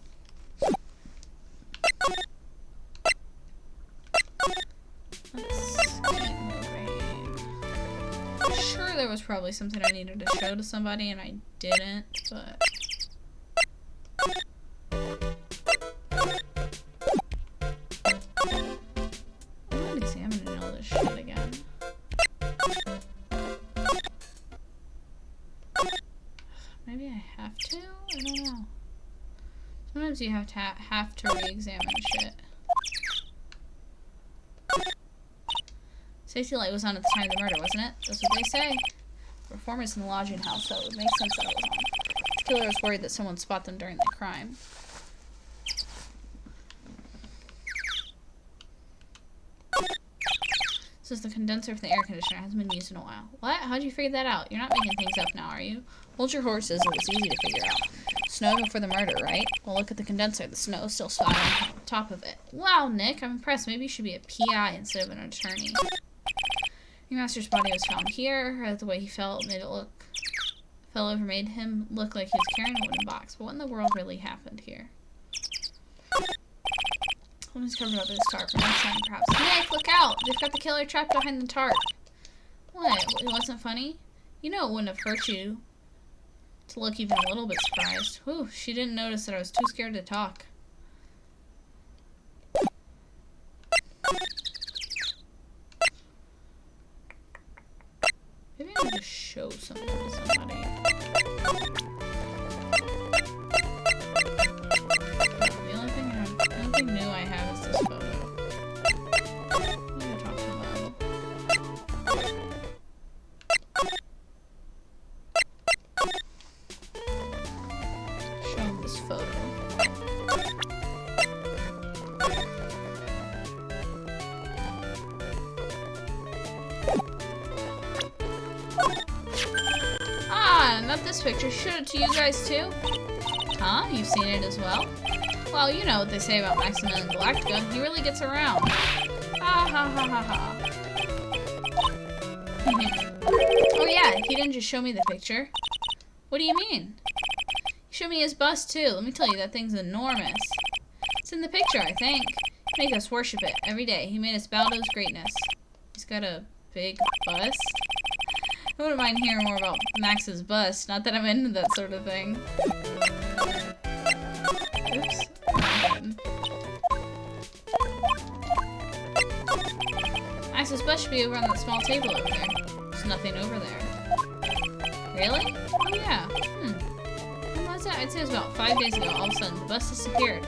A: Let's keep moving. I'm sure there was probably something I needed to show to somebody and I didn't, but... I'm not examining all this shit again. Sometimes you have to re-examine shit. Safety light was on at the time of the murder, wasn't it? That's what they say. Performers in the lodging house, so it would make sense that it was on. The killer was worried that someone would spot them during the crime. This is the condenser for the air conditioner. It hasn't been used in a while. What? How'd you figure that out? You're not making things up now, are you? Hold your horses. It was easy to figure out. Snow before the murder, right? Well, look at the condenser. The snow is still spotted on top of it. Wow, Nick, I'm impressed. Maybe you should be a PI instead of an attorney. Your master's body was found here. The way he fell made him look like he was carrying a wooden box. But what in the world really happened here? Someone's covered up with this tarp for next time, perhaps. Nick, look out! They've got the killer trapped behind the tarp. What? It wasn't funny? You know it wouldn't have hurt you to look even a little bit surprised. Whew, she didn't notice that I was too scared to talk. Maybe I need to show something to somebody. The only thing new I have is this photo. I'm gonna talk to Mo. Show him this photo. Not this picture. Showed it to you guys too? Huh? You've seen it as well? Well, you know what they say about Maximilian Galactica. He really gets around. Ha ha ha ha ha. Oh yeah, he didn't just show me the picture. What do you mean? He showed me his bust too. Let me tell you, that thing's enormous. It's in the picture, I think. He made us worship it every day. He made us bow to his greatness. He's got a big bust. I wouldn't mind hearing more about Max's bust. Not that I'm into that sort of thing. Oops. Max's bust should be over on that small table over there. There's nothing over there. Really? Oh yeah. When was that? I'd say it was about 5 days ago. All of a sudden, the bust disappeared.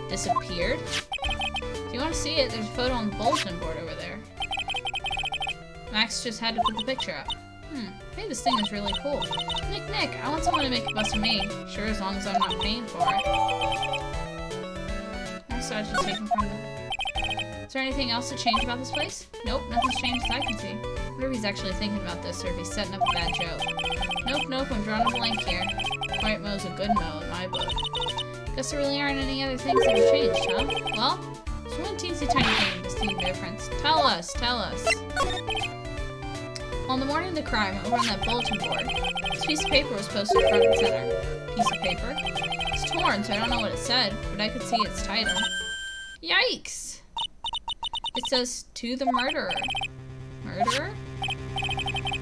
A: Disappeared? If you want to see it, there's a photo on the bulletin board over there. Max just had to put the picture up. Hey, this thing is really cool. Nick, I want someone to make a bust of me. Sure, as long as I'm not paying for it. Max started to take him from them. Is there anything else to change about this place? Nope, nothing's changed as I can see. I wonder if he's actually thinking about this or if he's setting up a bad joke. Nope, I'm drawing a blank here. Quiet Mo's a good Mo in my book. Guess there really aren't any other things that have changed, huh? Well, there's one teensy tiny thing to see the difference. Tell us. On the morning of the crime, over on that bulletin board, this piece of paper was posted front and center. Piece of paper? It's torn, so I don't know what it said, but I could see its title. Yikes! It says, "To the murderer." Murderer?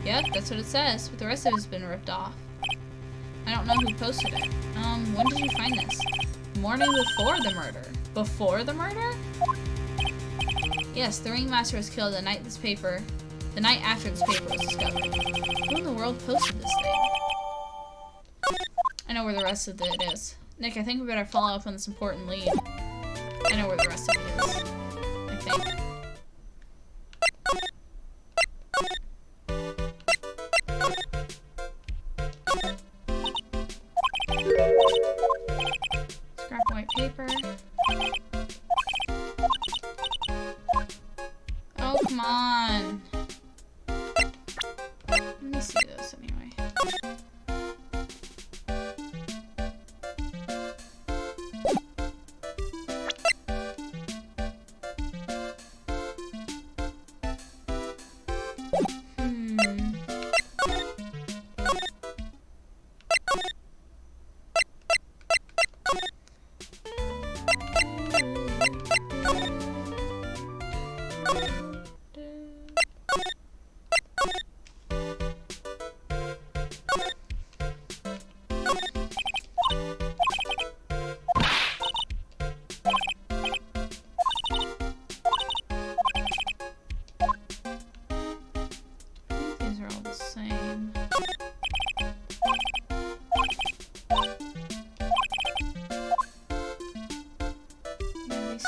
A: Yep, that's what it says, but the rest of it has been ripped off. I don't know who posted it. When did you find this? The morning before the murder. Before the murder? Yes, the ringmaster was killed the night after this paper was discovered. Who in the world posted this thing? I know where the rest of it is. Nick, I think we better follow up on this important lead. I know where the rest of it is. I think. Scrap white paper. Oh, come on. Let me see this anyway.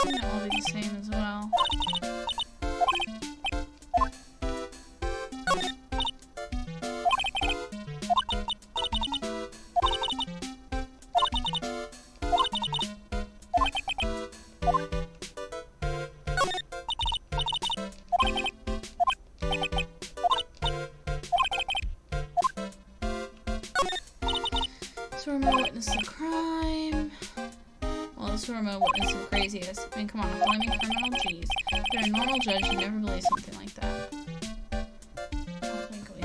A: seem to all be the same as well. So remote witness the crime. Well, this remote witness some craziness. I mean, come on, a blaming criminal? Jeez. You're a normal judge, you never believe something like that. Oh, thank God.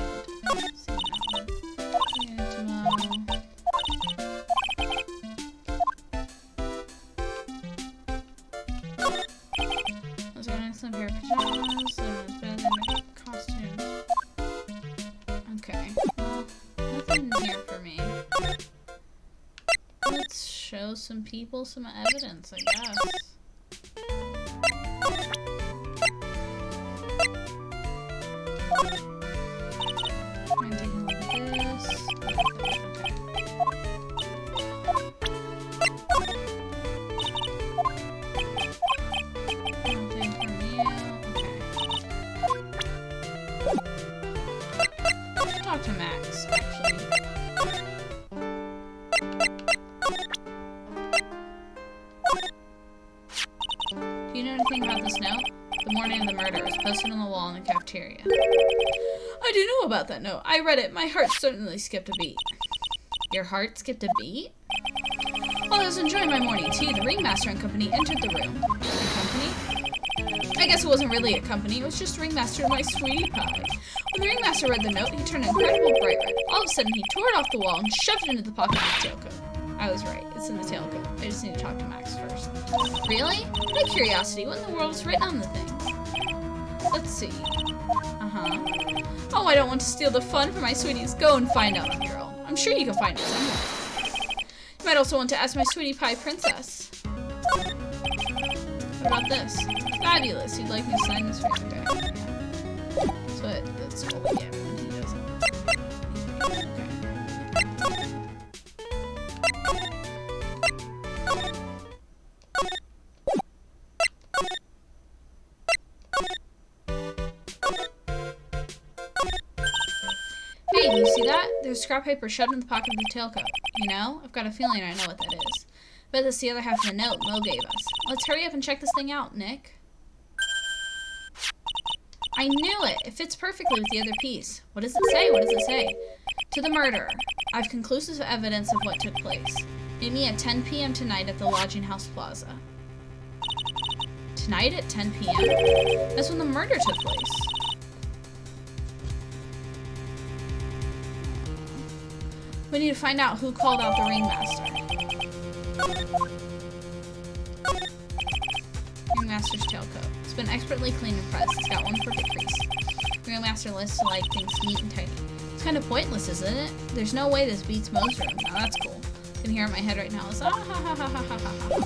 A: See that one. Yeah, tomorrow. Let's go next to a pair of pajamas. It's better than my costumes. Okay. Well, nothing here for me. Let's show some people some evidence, I guess. I'm gonna take a look at this. Okay. Nothing from you. Okay. Talk to Max, actually. Do you know anything about this note? The morning of the murder was posted on the wall in the cafeteria. I do know about that note. I read it. My heart certainly skipped a beat. Your heart skipped a beat? While I was enjoying my morning tea, the ringmaster and company entered the room. The company? I guess it wasn't really a company. It was just ringmaster and my sweetie pie. When the ringmaster read the note, he turned incredible bright red. All of a sudden, he tore it off the wall and shoved it into the pocket of his tailcoat. I was right. It's in the tailcoat. I just need to talk to Max first. Really? Out of curiosity, what in the world is written on the thing? Let's see. Oh, I don't want to steal the fun from my sweeties. Go and find out on your own. I'm sure you can find it somewhere. You might also want to ask my sweetie pie princess. What about this? Fabulous. You'd like me to sign this for you? Okay. So that's what we get when he does it. Okay. Hey, you see that? There's scrap paper shoved in the pocket of the tailcoat. You know? I've got a feeling I know what that is. Bet that's the other half of the note Mo gave us. Let's hurry up and check this thing out, Nick. I knew it! It fits perfectly with the other piece. What does it say? What does it say? To the murderer. I've conclusive evidence of what took place. Meet me at 10 p.m. tonight at the Lodging House Plaza. Tonight at 10 p.m.? That's when the murder took place. We need to find out who called out the ringmaster. Ringmaster's tailcoat. It's been expertly cleaned and pressed. It's got one perfect crease. Ringmaster likes to like things neat and tidy. It's kind of pointless, isn't it? There's no way this beats Mo's room. Now that's cool. I can hear in my head right now. It's ah ha ha ha ha ha ha ha.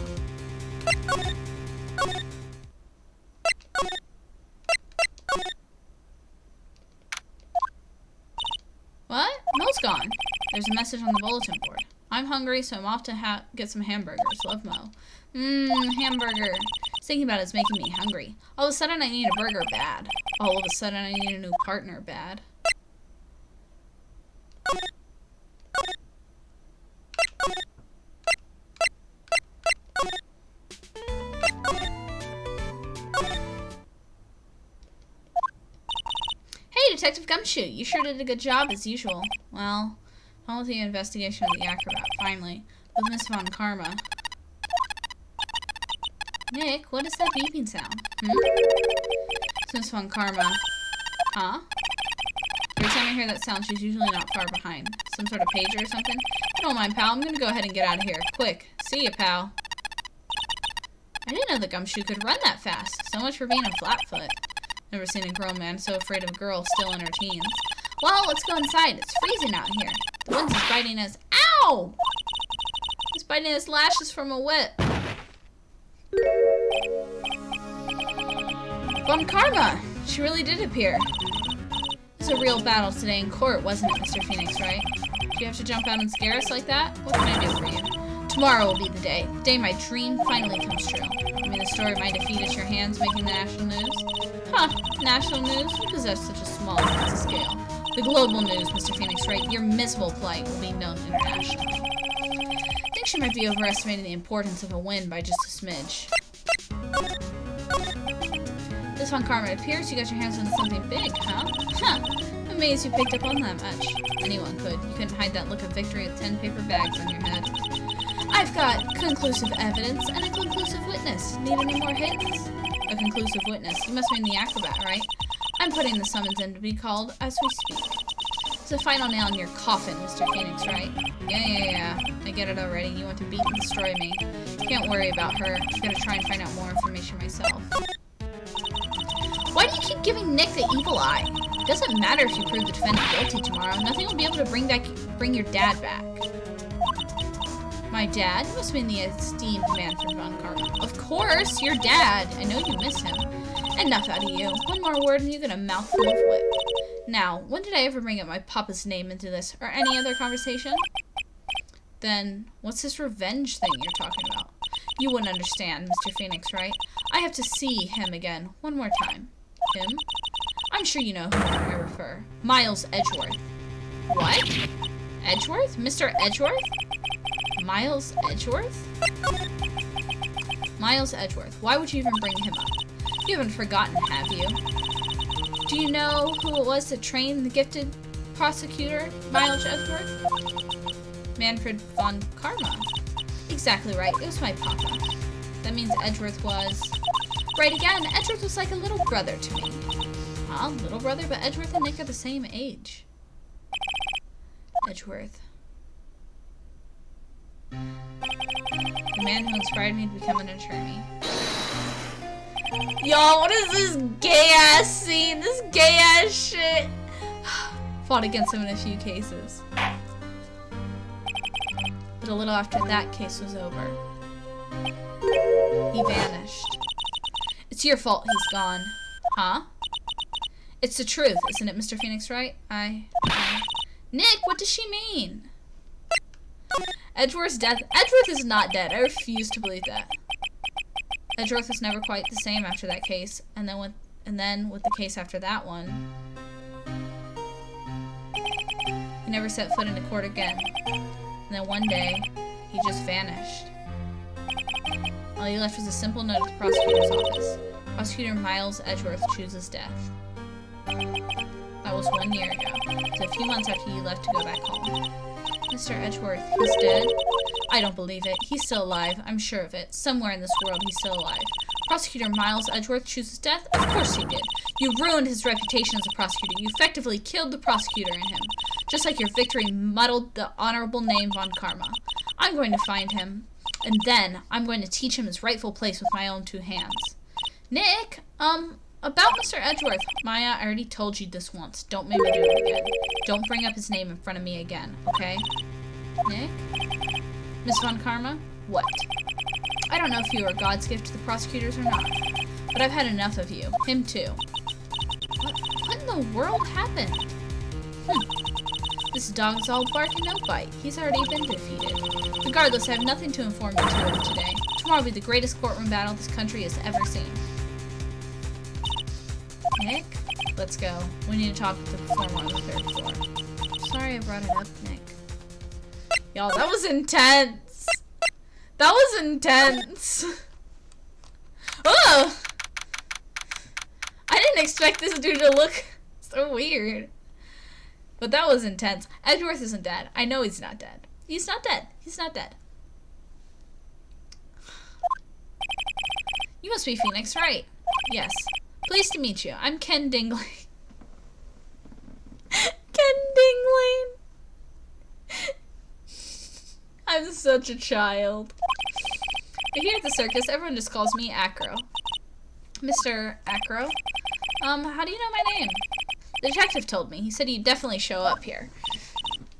A: What? Mo's gone. There's a message on the bulletin board. I'm hungry, so I'm off to get some hamburgers. Love, Mo. Hamburger. Thinking about it's making me hungry. All of a sudden, I need a burger bad. All of a sudden, I need a new partner bad. Hey, Detective Gumshoe. You sure did a good job, as usual. Well, on with the investigation of the acrobat, finally. With Miss Von Karma. Nick, what is that beeping sound? It's Miss Von Karma. Huh? Every time I hear that sound, she's usually not far behind. Some sort of pager or something? Don't mind, pal. I'm gonna go ahead and get out of here. Quick. See ya, pal. I didn't know the Gumshoe could run that fast. So much for being a flatfoot. Never seen a grown man so afraid of a girl still in her teens. Well, let's go inside. It's freezing out here. The wind is biting us. Ow! It's biting us lashes from a whip. Von Karma! She really did appear. It was a real battle today in court, wasn't it, Mr. Phoenix, right? Do you have to jump out and scare us like that? What can I do for you? Tomorrow will be the day my dream finally comes true. I mean, the story of my defeat at your hands making the national news? Huh, national news? You possess such a small sense of scale. The global news, Mr. Phoenix Wright, your miserable plight will be known internationally. I think she might be overestimating the importance of a win by just a smidge. This one, Karma, it appears you got your hands on something big, huh? Huh, I'm amazed you picked up on that much. Anyone could. You couldn't hide that look of victory with 10 paper bags on your head. I've got conclusive evidence and a conclusive witness. Need any more hits? A conclusive witness. You must mean the acrobat, right? I'm putting the summons in to be called as we speak. It's a final nail in your coffin, Mr. Phoenix, right? Yeah. I get it already. You want to beat and destroy me. Can't worry about her. I'm gonna try and find out more information myself. Why do you keep giving Nick the evil eye? It doesn't matter if you prove the defendant guilty tomorrow. Nothing will be able to bring your dad back. My dad? You must mean the esteemed Manfred von Karma. Of course, your dad. I know you miss him. Enough out of you. One more word and you get a mouthful of whip. Now, when did I ever bring up my papa's name into this, or any other conversation? Then, what's this revenge thing you're talking about? You wouldn't understand, Mr. Phoenix, right? I have to see him again, one more time. Him? I'm sure you know who I refer. Miles Edgeworth. What? Edgeworth? Mr. Edgeworth? Miles Edgeworth? Miles Edgeworth. Why would you even bring him up? You haven't forgotten, have you? Do you know who it was that trained the gifted prosecutor, Miles Edgeworth? Manfred von Karma. Exactly right. It was my papa. That means Edgeworth was... Right again. Edgeworth was like a little brother to me. Huh? Little brother? But Edgeworth and Nick are the same age. Edgeworth. The man who inspired me to become an attorney. Y'all, what is this gay-ass scene? This gay-ass shit. Fought against him in a few cases. But a little after that case was over, he vanished. It's your fault he's gone. Huh? It's the truth, isn't it, Mr. Phoenix Wright? Nick, what does she mean? Edgeworth's death. Edgeworth is not dead. I refuse to believe that. Edgeworth was never quite the same after that case, and then with the case after that one, he never set foot into court again. And then one day, he just vanished. All he left was a simple note at the prosecutor's office. Prosecutor Miles Edgeworth chooses death. That was 1 year ago. It was a few months after you left to go back home. Mr. Edgeworth, he's dead? I don't believe it. He's still alive. I'm sure of it. Somewhere in this world, he's still alive. Prosecutor Miles Edgeworth chooses death? Of course he did. You ruined his reputation as a prosecutor. You effectively killed the prosecutor in him. Just like your victory muddled the honorable name von Karma. I'm going to find him, and then I'm going to teach him his rightful place with my own 2 hands. Nick, about Mr. Edgeworth. Maya, I already told you this once. Don't make me do it again. Don't bring up his name in front of me again, okay? Nick? Miss von Karma? What? I don't know if you are God's gift to the prosecutors or not, but I've had enough of you. Him too. What in the world happened? This dog's all bark and no bite. He's already been defeated. Regardless, I have nothing to inform you two of today. Tomorrow will be the greatest courtroom battle this country has ever seen. Nick? Let's go. We need to talk to the performer on the 3rd floor. Sorry I brought it up, Nick. Y'all, that was intense. That was intense. Oh! I didn't expect this dude to look so weird. But that was intense. Edgeworth isn't dead. I know he's not dead. He's not dead. He's not dead. You must be Phoenix, right? Yes. Pleased to meet you. I'm Ken Dingling. Ken Dingling. I'm such a child. But here at the circus, everyone just calls me Acro. Mr. Acro? How do you know my name? The detective told me. He said he'd definitely show up here.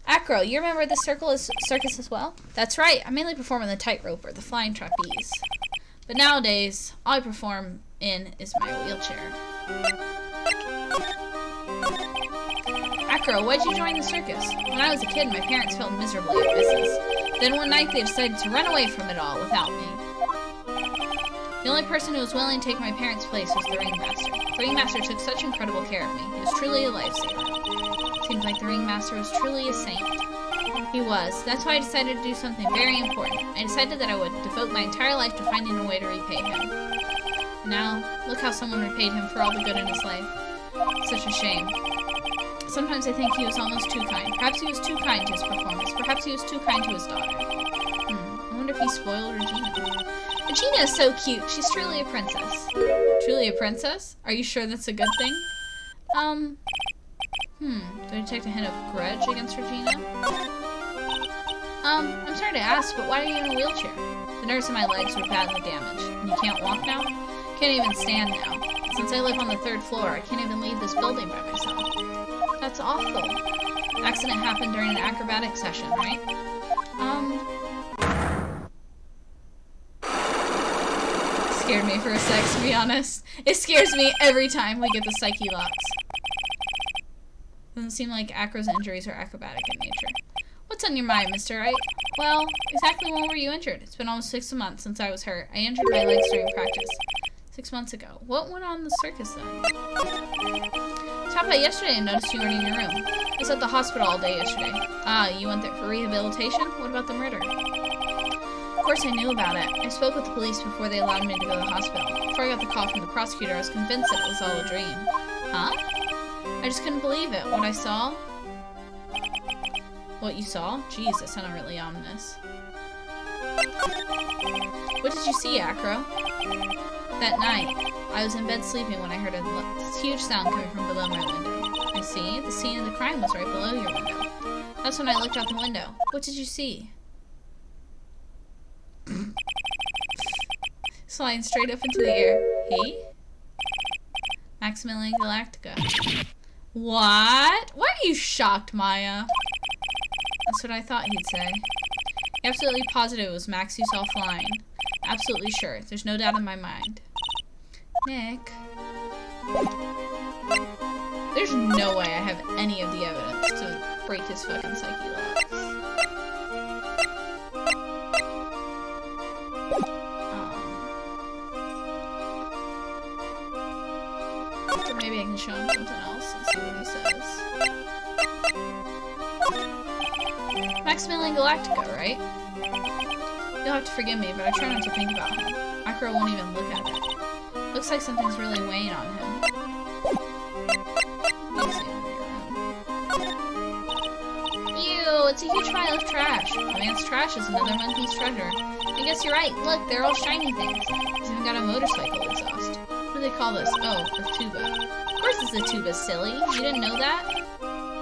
A: Acro, you remember the circus as well? That's right. I mainly perform on the tightrope or the flying trapeze. But nowadays, all I perform in is my wheelchair. Acro, why'd you join the circus? When I was a kid, my parents failed miserably at business. Then one night they decided to run away from it all without me. The only person who was willing to take my parents' place was the ringmaster. The ringmaster took such incredible care of me. He was truly a lifesaver. Seems like the ringmaster was truly a saint. He was. That's why I decided to do something very important. I decided that I would devote my entire life to finding a way to repay him. And now, look how someone repaid him for all the good in his life. Such a shame. Sometimes I think he was almost too kind. Perhaps he was too kind to his performance. Perhaps he was too kind to his daughter. I wonder if he spoiled Regina. Regina is so cute. She's truly a princess. Truly a princess? Are you sure that's a good thing? Do I detect a hint of grudge against Regina? I'm sorry to ask, but why are you in a wheelchair? The nerves in my legs were badly damaged. And you can't walk now? Can't even stand now. Since I live on the 3rd floor, I can't even leave this building by myself. That's awful. The accident happened during an acrobatic session, right? Scared me for a sec, to be honest. It scares me every time we get the psyche locks. Doesn't seem like Acro's injuries are acrobatic in nature. What's on your mind, Mr. Wright? Well, exactly when were you injured? It's been almost 6 months since I was hurt. I injured my legs during practice. 6 months ago. What went on in the circus then? Stopped by yesterday and noticed you weren't in your room. I was at the hospital all day yesterday. Ah, you went there for rehabilitation? What about the murder? Of course I knew about it. I spoke with the police before they allowed me to go to the hospital. Before I got the call from the prosecutor, I was convinced that it was all a dream. Huh? I just couldn't believe it. What I saw? What you saw? Jeez, that sounded really ominous. What did you see, Acro? That night, I was in bed sleeping when I heard a huge sound coming from below my window. I see. The scene of the crime was right below your window. That's when I looked out the window. What did you see? Flying straight up into the air. Hey? Maximilian Galactica. What? Why are you shocked, Maya? That's what I thought he'd say. You're absolutely positive it was Max you saw flying. Absolutely sure. There's no doubt in my mind. Nick. There's no way I have any of the evidence to break his fucking psyche locks. Maybe I can show him something else and see what he says. Maximilian Galactica, right? You'll have to forgive me, but I try not to think about him. Akira won't even look at it. Looks like something's really weighing on him. Ew, it's a huge pile of trash. A man's trash is another monkey's treasure. I guess you're right. Look, they're all shiny things. He's even got a motorcycle exhaust. What do they call this? Oh, a tuba. Of course it's a tuba, silly. You didn't know that?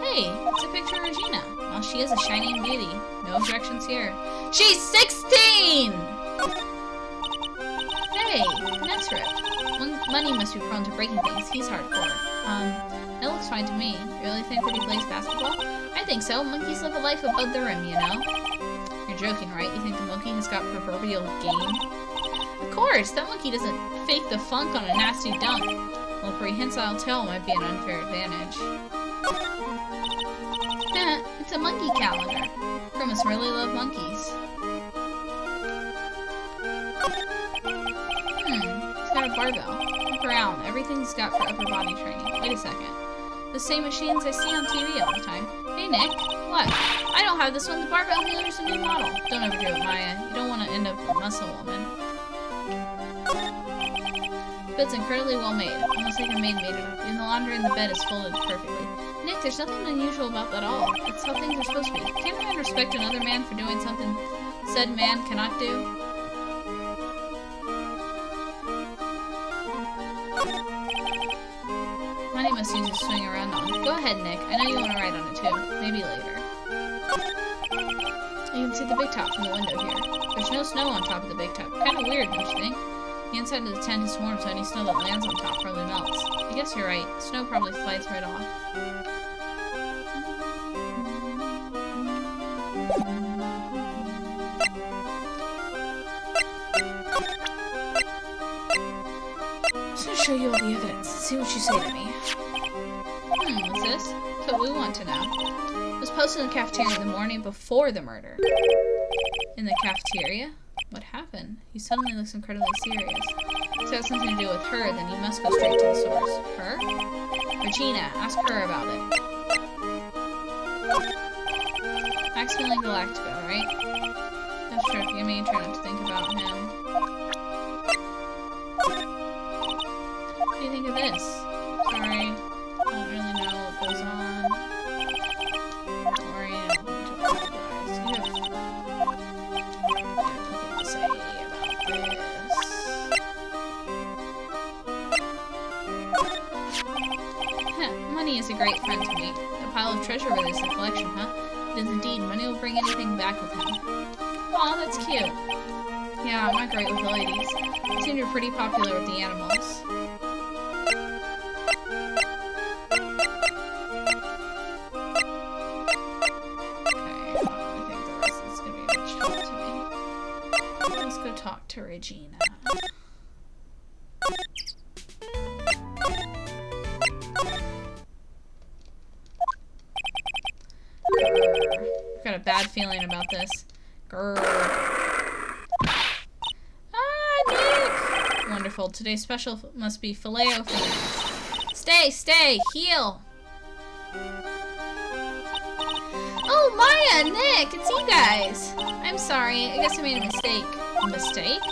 A: Hey, it's a picture of Regina. Well, she is a shining beauty. No objections here. She's 16! Hey, that's right. Money must be prone to breaking things. He's hardcore. That looks fine to me. You really think that he plays basketball? I think so. Monkeys live a life above the rim, you know? You're joking, right? You think the monkey has got proverbial game? Of course! That monkey doesn't fake the funk on a nasty dunk. Well, a prehensile tail might be an unfair advantage. It's a monkey calendar. Crow must really love monkeys. He's got a barbell. Look around. Everything's got for upper body training. Wait a second. The same machines I see on TV all the time. Hey, Nick. What? I don't have this one. The barbell healer's a new model. Don't overdo it, Maya. You don't want to end up a muscle woman. Bed's incredibly well made. Almost like a maid made it up. Even the laundry in the bed is folded perfectly. Nick, there's nothing unusual about that at all. It's how things are supposed to be. Can't a man respect another man for doing something said man cannot do? Money must use a swing around on. Go ahead, Nick. I know you want to ride on it too. Maybe later. You can see the big top from the window here. There's no snow on top of the big top. Kind of weird, don't you think? The inside of the tent is warm, so any snow that lands on top probably melts. I guess you're right. Snow probably slides right off. I'm just gonna show you all the evidence. See what you say to me. What's this? That's what we want to know. It was posted in the cafeteria the morning before the murder. In the cafeteria? What happened? He suddenly looks incredibly serious. If it has something to do with her, then you must go straight to the source. Her? Regina, ask her about it. Maximilian Galactico, right? That's true. If you give me try not to think about him. What do you think of this? Sorry. I don't really know what goes on. Don't worry, I don't need to apologize. You have nothing to say about this. Money is a great friend to me. A pile of treasure really is a collection, huh? It is indeed. Money will bring anything back with him. Aw, that's cute. Yeah, I'm not great with the ladies. I seem to be pretty popular with the animals. Talk to Regina. I've got a bad feeling about this. Grrr. Ah, Nick! Wonderful. Today's special must be Filet-O-Fiends. Stay! Heal! Oh, Maya! Nick! It's you guys! I'm sorry. I guess I made a mistake. A mistake?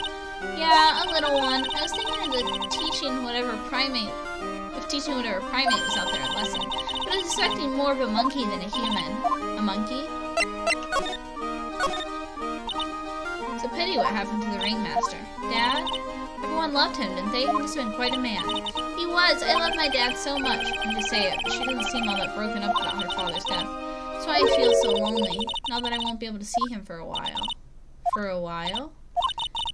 A: Yeah, a little one. I was thinking of teaching whatever primate was out there a lesson, but I was expecting more of a monkey than a human. A monkey? It's a pity what happened to the ringmaster. Dad? Everyone loved him, didn't they? He must have been quite a man. He was. I love my dad so much. I to say it, but she doesn't seem all that broken up about her father's death. That's why I feel so lonely, now that I won't be able to see him for a while. For a while?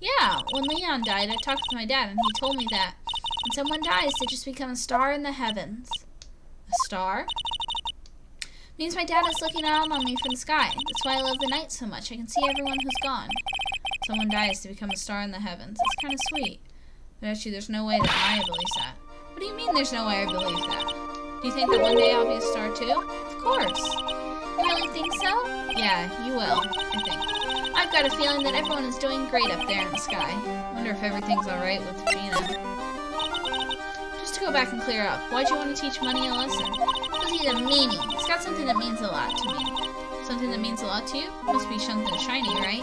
A: Yeah, when Leon died, I talked with my dad, and he told me that when someone dies, they just become a star in the heavens. A star? Means my dad is looking out on me from the sky. That's why I love the night so much. I can see everyone who's gone. Someone dies to become a star in the heavens. It's kind of sweet. But actually, there's no way that Maya believes that. What do you mean there's no way I believe that? Do you think that one day I'll be a star too? Of course. You really think so? Yeah, you will, I think. I've got a feeling that everyone is doing great up there in the sky. Wonder if everything's alright with Gina. Just to go back and clear up, why'd you want to teach Money a lesson? Because he's a meanie. He's got something that means a lot to me. Something that means a lot to you? Must be something shiny, right?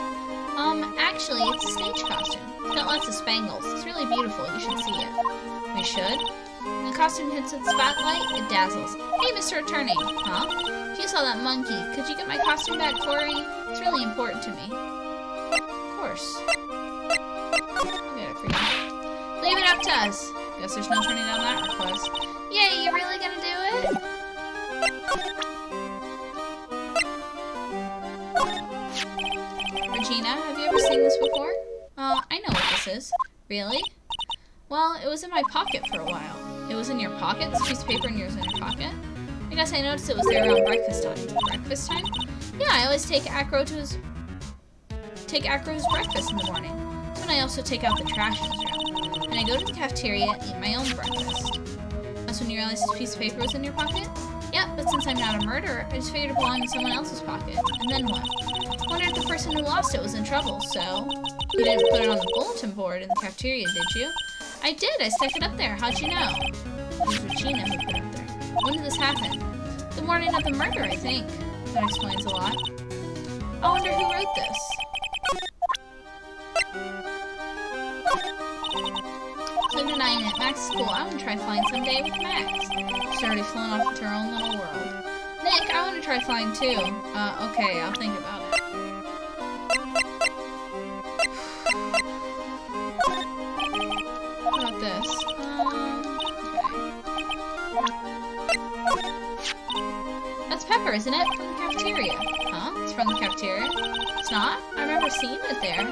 A: Actually, it's a stage costume. It's got lots of spangles. It's really beautiful. You should see it. We should? When the costume hits the spotlight, it dazzles. Hey, Mr. Attorney. Huh? If you saw that monkey, could you get my costume back for me? It's really important to me. Of course. I'll get it for you. Leave it up to us. Guess there's no turning down that request. Yay, you really gonna do it? Regina, have you ever seen this before? I know what this is. Really? Well, it was in my pocket for a while. It was in your pocket? This piece of paper and yours in your pocket? I guess I noticed it was there around breakfast time. Breakfast time? Yeah, I always take Acro to his breakfast in the morning. That's when I also take out the trash in his room. And I go to the cafeteria and eat my own breakfast. That's when you realized this piece of paper was in your pocket? Yep, but since I'm not a murderer, I just figured it belonged in someone else's pocket. And then what? I wondered if the person who lost it was in trouble, so... You didn't put it on the bulletin board in the cafeteria, did you? I did, I stuck it up there. How'd you know? It was Regina who put it up there. When did this happen? The morning of the murder, I think. That explains a lot. I wonder who wrote this. So denying it, Max is cool. I want to try flying someday with Max. She's already flown off into her own little world. Nick, I want to try flying too. Okay, I'll think about it. How about this? Okay. That's Pepper, isn't it? From the cafeteria. Huh? It's from the cafeteria? It's not? I remember seeing it there.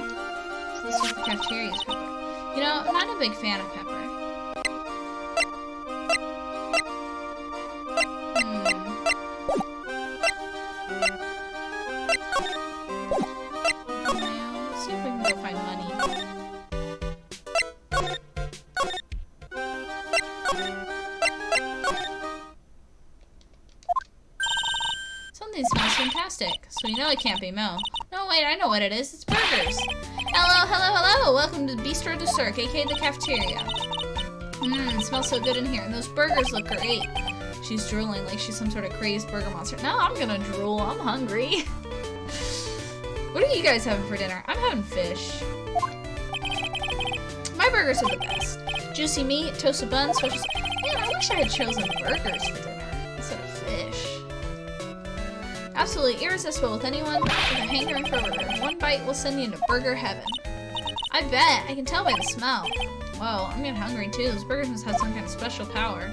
A: So this was the cafeteria's Pepper. You know, I'm not a big fan of Pepper. Let's see if we can go find money. Something smells fantastic. So you know it can't be Mo. No, wait, I know what it is. It's Brett. burgers. Hello, hello, hello! Welcome to Bistro du Cirque, aka the cafeteria. It smells so good in here, and those burgers look great. She's drooling like she's some sort of crazed burger monster. No, I'm gonna drool. I'm hungry. What are you guys having for dinner? I'm having fish. My burgers are the best. Juicy meat, toasted buns, special. Man, I wish I had chosen burgers for dinner instead of fish. Absolutely irresistible with anyone with a hankering for a burger. One bite will send you into burger heaven. I bet. I can tell by the smell. Whoa, I'm getting hungry too. Those burgers must have some kind of special power.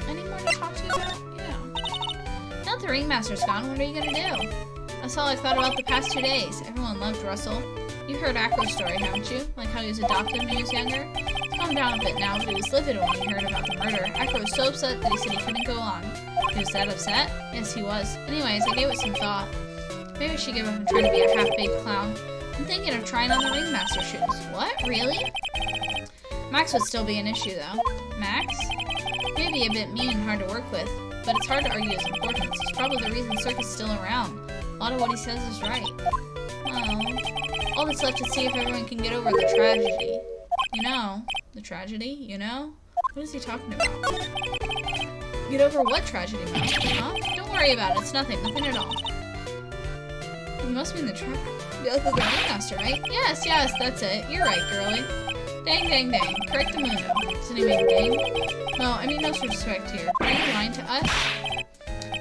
A: Any more to talk to you about? Yeah. Now that the ringmaster's gone, what are you gonna do? That's all I've thought about the past 2 days. Everyone loved Russell. You heard Acro's story, haven't you? Like how he was adopted when he was younger? It's calmed down a bit now, but he was livid when he heard about the murder. Acro was so upset that he said he couldn't go on. He was that upset? Yes, he was. Anyways, I gave it some thought. Maybe I should give up and try to be a half-baked clown. I'm thinking of trying on the ringmaster shoes. What? Really? Max would still be an issue, though. Max? Maybe a bit mean and hard to work with, but it's hard to argue his importance. It's probably the reason Cirque is still around. A lot of what he says is right. Oh. All that's left is see if everyone can get over the tragedy. You know? The tragedy? You know? What is he talking about? Get over what tragedy, Max? Huh? Don't worry about it. It's nothing. Nothing at all. You must be in the the ringmaster, right? Yes, yes, that's it. You're right, girlie. Dang, dang, dang. Correct the mundo. Doesn't he mean dang? No, I mean no disrespect here. Are you lying to us?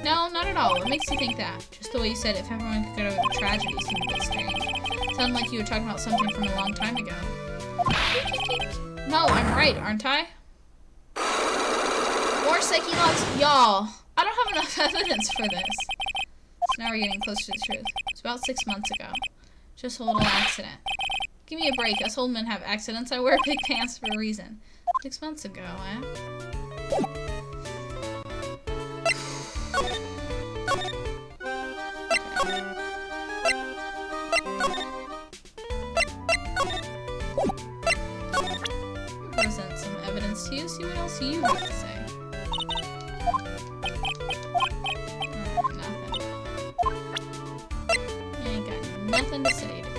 A: No, not at all. What makes you think that? Just the way you said if everyone could get over the tragedy seemed a bit strange. Sounded like you were talking about something from a long time ago. No, I'm right, aren't I? More psyche logs? Y'all, I don't have enough evidence for this. So now we're getting closer to the truth. It's about 6 months ago. Just a little accident. Give me a break. Us old men have accidents. I wear big pants for a reason. 6 months ago, eh? Present some evidence to you. See what else you have to say. Nothing. You ain't got nothing to say to me.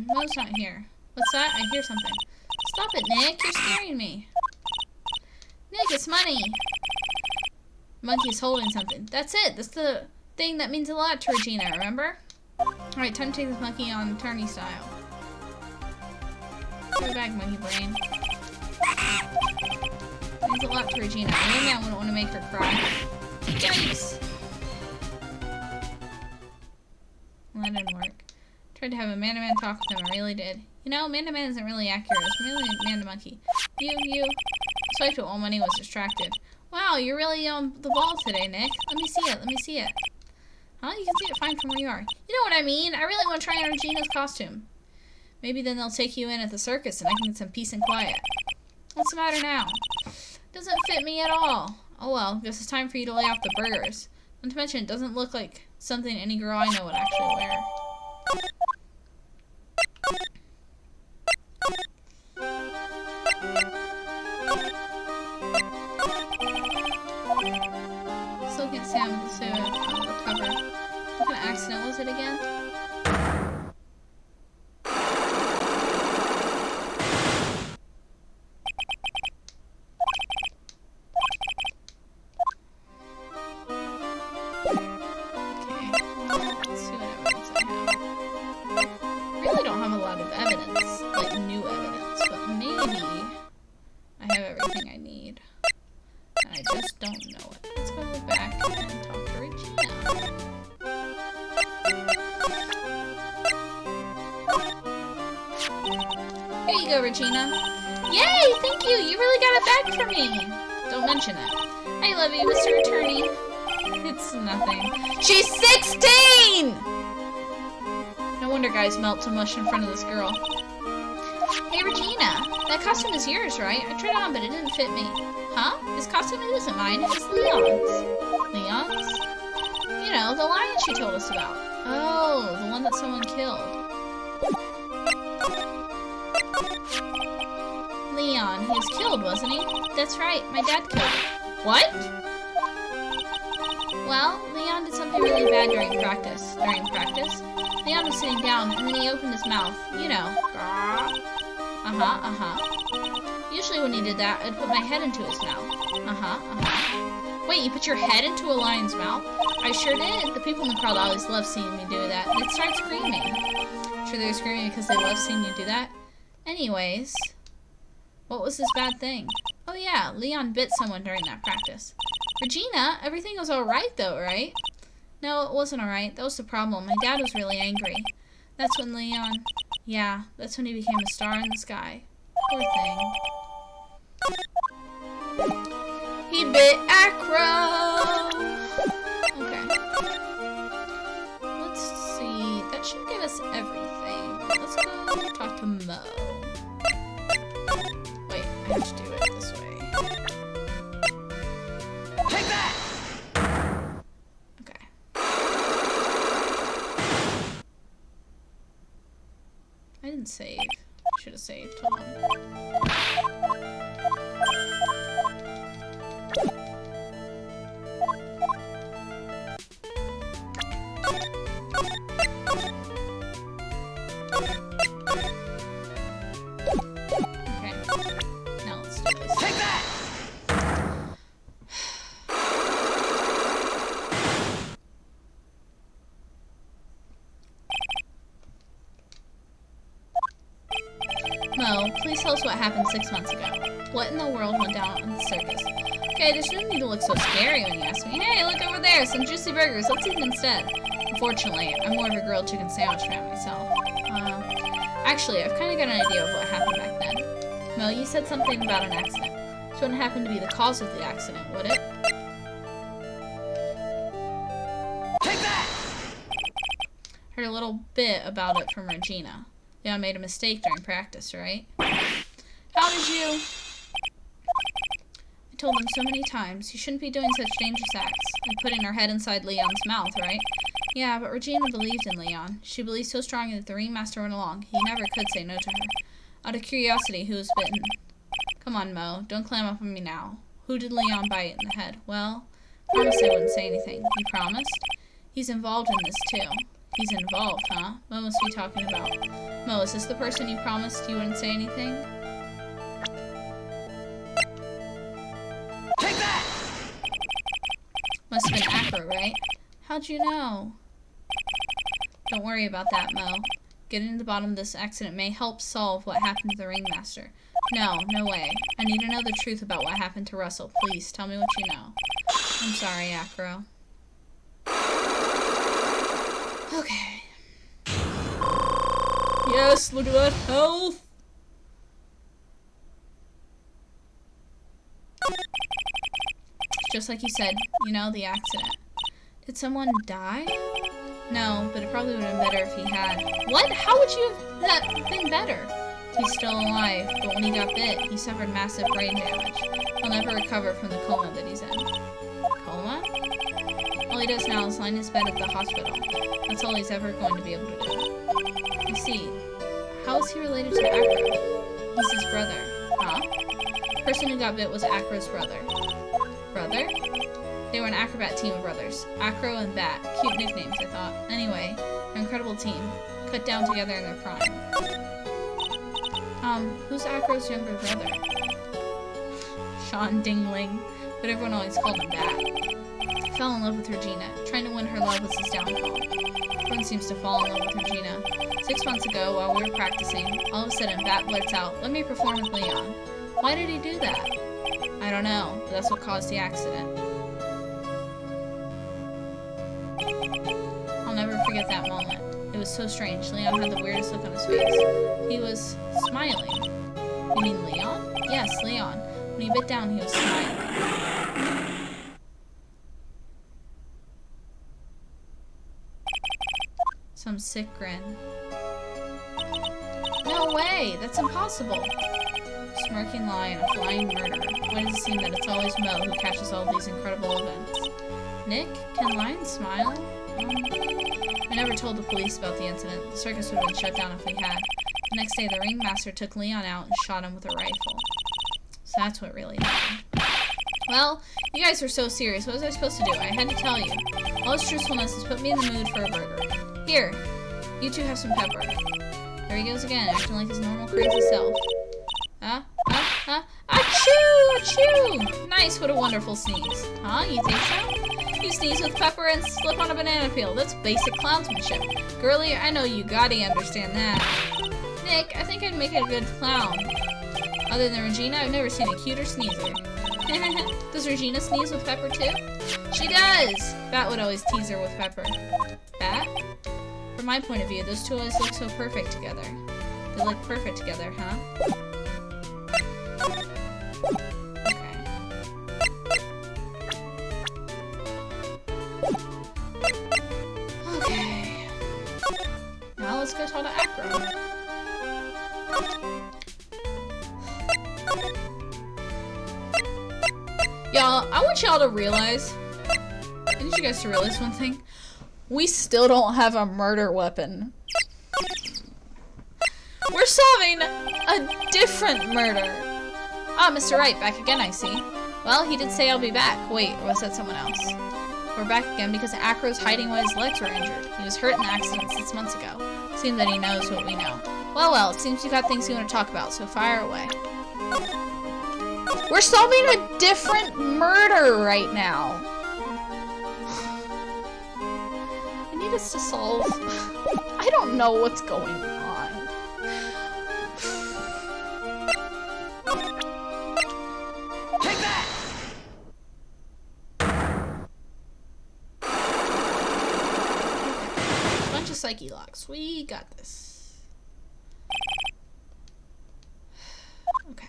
A: Mo's not here. What's that? I hear something. Stop it, Nick. You're scaring me. Nick, it's money. Monkey's holding something. That's it. That's the thing that means a lot to Regina, remember? Alright, time to take this monkey on attorney style. Go back, monkey brain. Means a lot to Regina. Maybe I wouldn't want to make her cry. Yikes! Well, that didn't work. Tried to have a man-to-man talk with him, I really did. You know, man-to-man isn't really accurate. It's really man-to-monkey. You. Swiped it while Money was distracted. Wow, you're really on the ball today, Nick. Let me see it. Huh? You can see it fine from where you are. You know what I mean? I really want to try on Regina's costume. Maybe then they'll take you in at the circus and I can get some peace and quiet. What's the matter now? Doesn't fit me at all. Oh well, guess it's time for you to lay off the burgers. Not to mention, it doesn't look like something any girl I know would actually wear. Still can't say I'm in the suit. I'll recover. What kind of accident was it again? Regina. Yay! Thank you! You really got it back for me! Don't mention it. I love you, Mr. Attorney. It's nothing. She's 16! No wonder guys melt to mush in front of this girl. Hey, Regina. That costume is yours, right? I tried it on, but it didn't fit me. Huh? This costume isn't mine. It's Leon's. Leon's? You know, the lion she told us about. Oh, the one that someone killed. Leon, he was killed, wasn't he? That's right, my dad killed him. What? Well, Leon did something really bad during practice. Leon was sitting down, and then he opened his mouth. You know. Usually when he did that, I'd put my head into his mouth. Wait, you put your head into a lion's mouth? I sure did. The people in the crowd always love seeing me do that. They'd start screaming. Sure they were screaming because they love seeing you do that? Anyways, what was this bad thing? Oh yeah, Leon bit someone during that practice. Regina, everything was alright though, right? No, it wasn't alright. That was the problem. My dad was really angry. That's when Leon... Yeah, that's when he became a star in the sky. Poor thing. He bit Acro! Okay. Let's see. That should give us everything. Let's go talk to Mo. Wait, I have to do it this way.
B: Take that!
A: Okay. I didn't save. Should have saved. Hold on. Okay. Now let's do this.
B: Take that!
A: Mo, please tell us what happened 6 months ago. What in the world went down in the circus? Okay, this shouldn't need to look so scary when you ask me. Hey, look over there, some juicy burgers. Let's eat them instead. Unfortunately, I'm more of a grilled chicken sandwich fan myself. Actually, I've kind of got an idea of what happened back then. Mo, you said something about an accident. So it wouldn't happen to be the cause of the accident, would it?
B: Take that!
A: Heard a little bit about it from Regina. Leon made a mistake during practice, right? How did you... I told him so many times, you shouldn't be doing such dangerous acts, like putting her head inside Leon's mouth, right? Yeah, but Regina believed in Leon. She believed so strongly that the ringmaster went along. He never could say no to her. Out of curiosity, who was bitten? Come on, Mo. Don't clam up on me now. Who did Leon bite in the head? Well, promised I wouldn't say anything. You promised? He's involved in this, too. He's involved, huh? What must be talking about? Mo, is this the person you promised you wouldn't say anything?
B: Take that!
A: Must have been Acro, right? How'd you know? Don't worry about that, Mo. Getting to the bottom of this accident may help solve what happened to the ringmaster. No, no way. I need to know the truth about what happened to Russell. Please, tell me what you know. I'm sorry, Acro. Okay. Yes, look at that health! Just like you said, you know, the accident. Did someone die? No, but it probably would have been better if he had. What? How would you have that been better? He's still alive, but when he got bit, he suffered massive brain damage. He'll never recover from the coma that he's in. Coma? All he does now is lie in his bed at the hospital. That's all he's ever going to be able to do. I see. How is he related to Acro? He's his brother. Huh? The person who got bit was Acro's brother. Brother? They were an acrobat team of brothers. Acro and Bat. Cute nicknames, I thought. Anyway, an incredible team. Cut down together in their prime. Who's Acro's younger brother? Sean Dingling. But everyone always called him Bat. Fell in love with Regina. Trying to win her love was his downfall. Everyone seems to fall in love with Regina. 6 months ago, while we were practicing, all of a sudden Bat blurts out, "Let me perform with Leon." Why did he do that? I don't know, but that's what caused the accident. I'll never forget that moment. It was so strange. Leon had the weirdest look on his face. He was smiling. You mean Leon? Yes, Leon. When he bit down, he was smiling. Some sick grin. No way! That's impossible! Smirking lion, a flying murderer. Why does it seem that it's always Mo who catches all these incredible events? Nick, can lions smile? We never told the police about the incident. The circus would have been shut down if we had. The next day, the ringmaster took Leon out and shot him with a rifle. So that's what really happened. Well, you guys were so serious. What was I supposed to do? I had to tell you. All his truthfulness has put me in the mood for a burger. Here, you two have some pepper. There he goes again, acting like his normal crazy self. Achoo! Achoo! Nice, what a wonderful sneeze. Huh, you think so? You sneeze with pepper and slip on a banana peel. That's basic clownsmanship. Girlie, I know you gotta understand that. Nick, I think I'd make a good clown. Other than Regina, I've never seen a cuter sneezer. Does Regina sneeze with pepper too? She does! Bat would always tease her with pepper. Bat? From my point of view, those two always look so perfect together. They look perfect together, huh? Okay. Now let's go talk to Acro. Y'all, I want y'all to realize, I need you guys to realize one thing. We still don't have a murder weapon. We're solving a different murder. Ah, Mr. Wright, back again, I see. Well, he did say I'll be back. Wait, or was that someone else? We're back again because Acro's hiding when his legs were injured. He was hurt in the accident 6 months ago. Seems that he knows what we know. Well, it seems you got things you want to talk about, so fire away. We're solving a different murder right now. I need us to solve... I don't know what's going on.
B: Take that!
A: Bunch of psyche locks. We got this. Okay.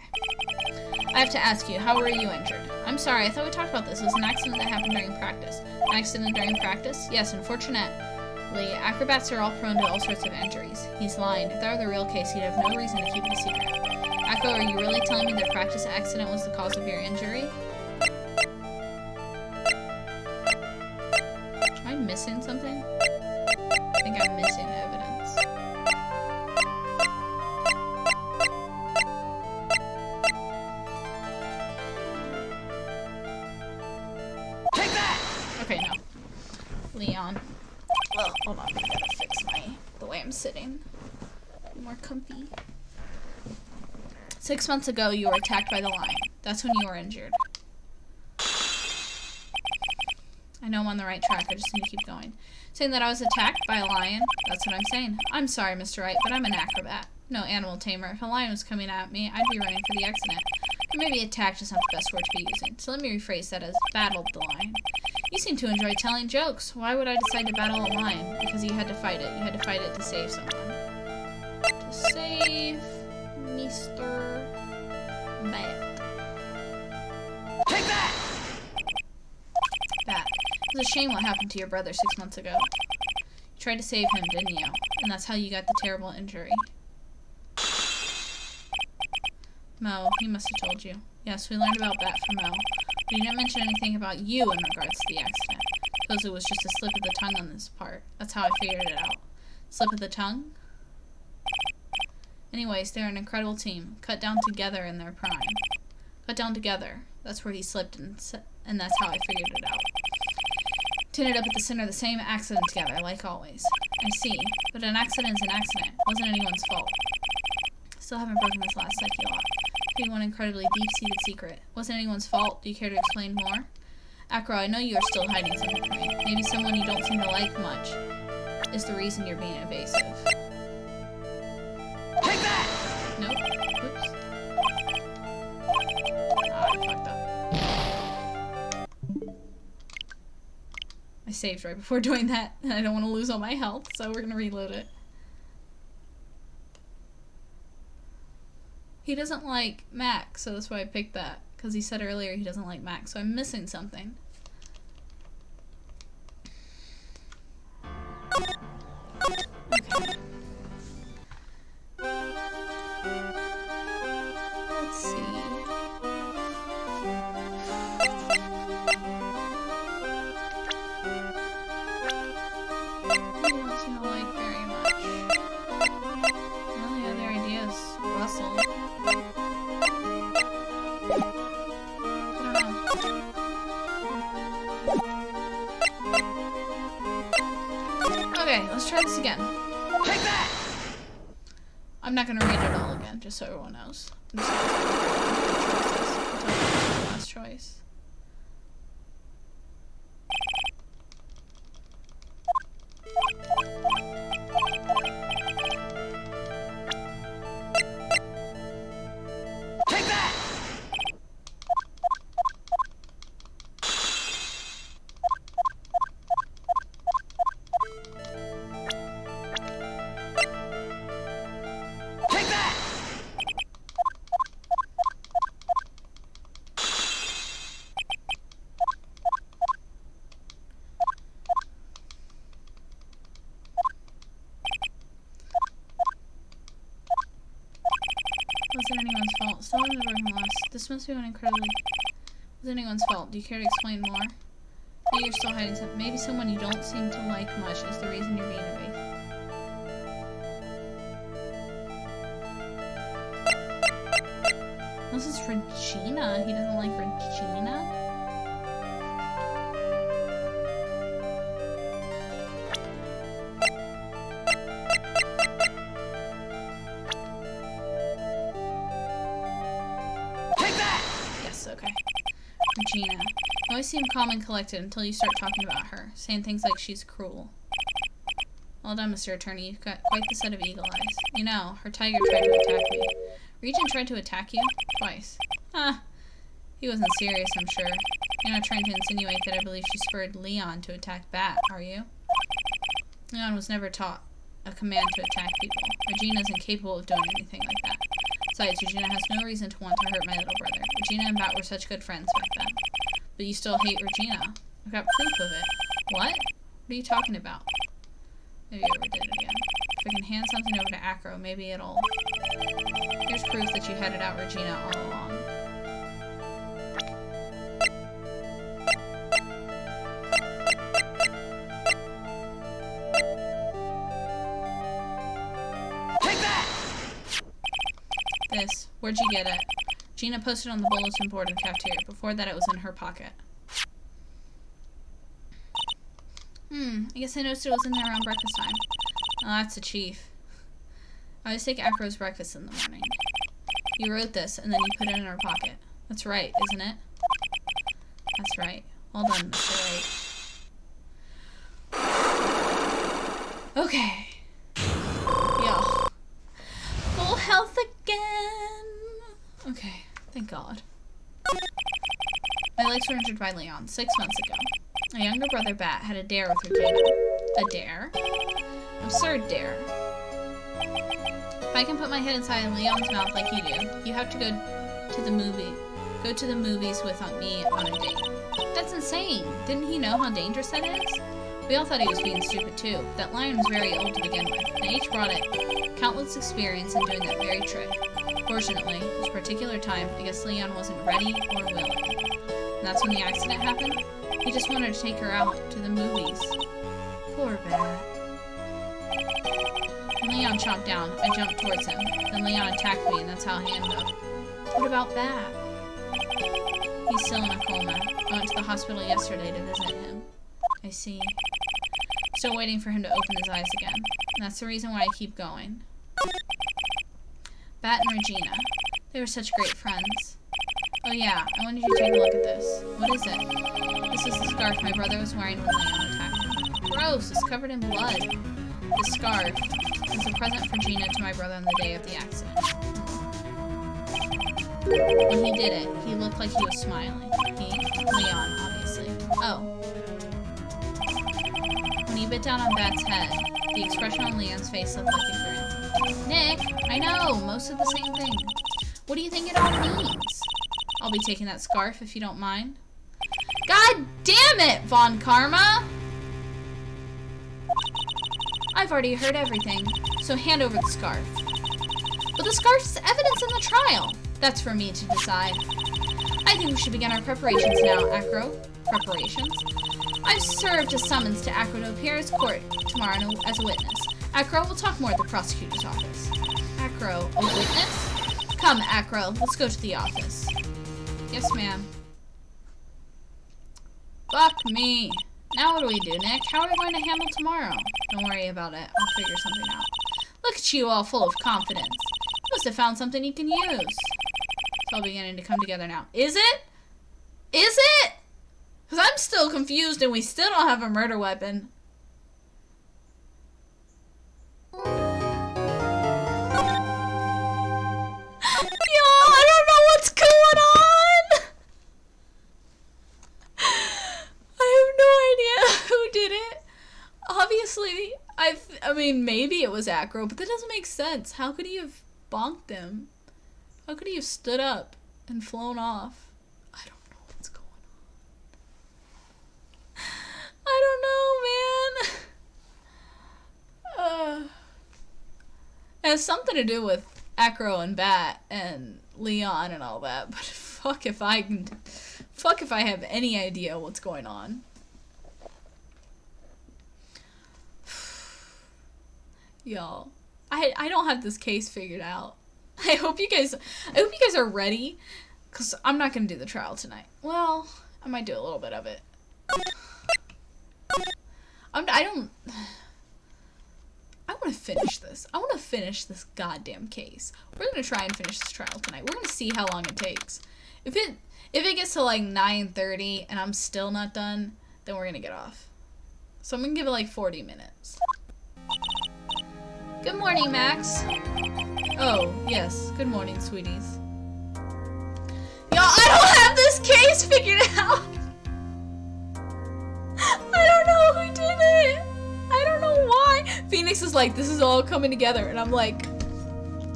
A: I have to ask you, how were you injured? I'm sorry, I thought we talked about this. It was an accident that happened during practice. An accident during practice? Yes, unfortunately. Acrobats are all prone to all sorts of injuries. He's lying. If that were the real case, he'd have no reason to keep it a secret. Akko, are you really telling me the practice accident was the cause of your injury? Am I missing something? I think I'm missing evidence.
B: Take that!
A: Okay, no. Leon. Oh, hold on. I gotta fix the way I'm sitting. Be more comfy. 6 months ago, you were attacked by the lion. That's when you were injured. I know I'm on the right track. I just need to keep going. Saying that I was attacked by a lion? That's what I'm saying. I'm sorry, Mr. Wright, but I'm an acrobat. No animal tamer. If a lion was coming at me, I'd be running for the accident. Or maybe attacked is not the best word to be using. So let me rephrase that as battled the lion. You seem to enjoy telling jokes. Why would I decide to battle a lion? Because you had to fight it. You had to fight it to save someone. To save Mr. Bat.
B: Take that!
A: Bat. It was a shame what happened to your brother 6 months ago. You tried to save him, didn't you? And that's how you got the terrible injury. Mo, he must have told you. Yes, we learned about Bat from Mo. But he didn't mention anything about you in regards to the accident. Suppose it was just a slip of the tongue on this part. That's how I figured it out. Slip of the tongue? Anyways, they're an incredible team. Cut down together in their prime. Cut down together. That's where he slipped, and that's how I figured it out. Ended up at the center of the same accident together, like always. I see. But an accident's an accident. It wasn't anyone's fault. Still haven't broken this last psyche lock. Maybe one incredibly deep-seated secret. It wasn't anyone's fault. Do you care to explain more? Acro, I know you are still hiding something from me. Maybe someone you don't seem to like much is the reason you're being evasive.
B: Take that!
A: Nope. Oops. Ah, I fucked up. I saved right before doing that, and I don't want to lose all my health, so we're gonna reload it. He doesn't like Mac, so that's why I picked that. Because he said earlier he doesn't like Mac, so I'm missing something. Okay. Let's see. again.
B: Take that!
A: I'm not gonna read it all again, just so everyone knows. I'm just gonna take the last choice.
B: Take that! Take that!
A: Was it anyone's fault? Still in the broken loss. This must be an incredibly... Was it anyone's fault? Do you care to explain more? Maybe you're still hiding something. Maybe someone you don't seem to like much is the reason you're being evasive. This is Regina. He doesn't like Regina?
B: Take that!
A: Yes, okay. Regina. You always seem calm and collected until you start talking about her, saying things like she's cruel. Well done, Mr. Attorney. You've got quite the set of eagle eyes. You know, her tiger tried to attack me. Regent tried to attack you? Twice. Ah, he wasn't serious, I'm sure. You're not trying to insinuate that I believe she spurred Leon to attack Bat, are you? Leon was never taught a command to attack people. Regina is incapable of doing anything like that. Besides, Regina has no reason to want to hurt my little brother. Regina and Bat were such good friends back then. But you still hate Regina. I've got proof of it. What? What are you talking about? Maybe you overdid it again. If I can hand something over to Acro, maybe it'll... Here's proof that you headed out Regina all along.
B: Take that!
A: This. Where'd you get it? Gina posted on the bulletin board in the cafeteria. Before that, it was in her pocket. I guess I noticed it was in there around breakfast time. Oh, that's the chief. I always take Acro's breakfast in the morning. You wrote this, and then you put it in her pocket. That's right, isn't it? That's right. Well done, Mr. Wright. Okay. Yeah. Full health again. Okay, thank God. My legs were injured by Leon 6 months ago. My younger brother, Bat, had a dare with Regina. A dare? Absurd dare. If I can put my head inside Leon's mouth like you do, you have to go to the movies with me on a date. That's insane. Didn't he know how dangerous that is? We all thought he was being stupid too. That lion was very old to begin with, and each brought it countless experience in doing that very trick. Fortunately, this particular time, I guess Leon wasn't ready or willing. And that's when the accident happened? He just wanted to take her out to the movies. Poor Bat. When Leon chomped down, I jumped towards him. Then Leon attacked me, and that's how I ended up. What about Bat? He's still in a coma. I went to the hospital yesterday to visit him. I see. Still waiting for him to open his eyes again. And that's the reason why I keep going. Bat and Regina. They were such great friends. Oh yeah, I wanted you to take a look at this. What is it? This is the scarf my brother was wearing when Leon attacked him. Gross, it's covered in blood. This scarf was a present from Gina to my brother on the day of the accident. When he did it, he looked like he was smiling. Leon, obviously. Oh. When he bit down on Bat's head, the expression on Leon's face looked like a grin. Nick, I know, most of the same thing. What do you think it all means? I'll be taking that scarf if you don't mind. God damn it, Von Karma! I've already heard everything, so hand over the scarf. But the scarf's evidence in the trial. That's for me to decide. I think we should begin our preparations now, Acro. Preparations? I've served a summons to Acro to appear as court tomorrow as a witness. Acro, we'll talk more at the prosecutor's office. Acro, a witness? Come, Acro, let's go to the office. Yes, ma'am. Fuck me. Now what do we do, Nick? How are we going to handle tomorrow? Don't worry about it. I'll figure something out. Look at you, all full of confidence. You must have found something you can use. It's all beginning to come together now. Is it? Is it? Because I'm still confused and we still don't have a murder weapon. I don't know what's going on. I have no idea who did it. Obviously, I mean, maybe it was Acro, but that doesn't make sense. How could he have bonked him? How could he have stood up and flown off? I don't know what's going on. I don't know, man. It has something to do with Acro and Bat and Leon and all that, but fuck if I have any idea what's going on. Y'all, I don't have this case figured out. I hope you guys are ready, cause I'm not gonna do the trial tonight. Well, I might do a little bit of it. I want to finish this. I want to finish this goddamn case. We're gonna try and finish this trial tonight. We're gonna see how long it takes. If it gets to like 9:30 and I'm still not done, then we're gonna get off. So I'm gonna give it like 40 minutes. Good morning, Max. Oh, yes. Good morning, sweeties. Y'all, I don't have this case figured out. I don't know who did it. I don't know why. Phoenix is like, this is all coming together. And I'm like,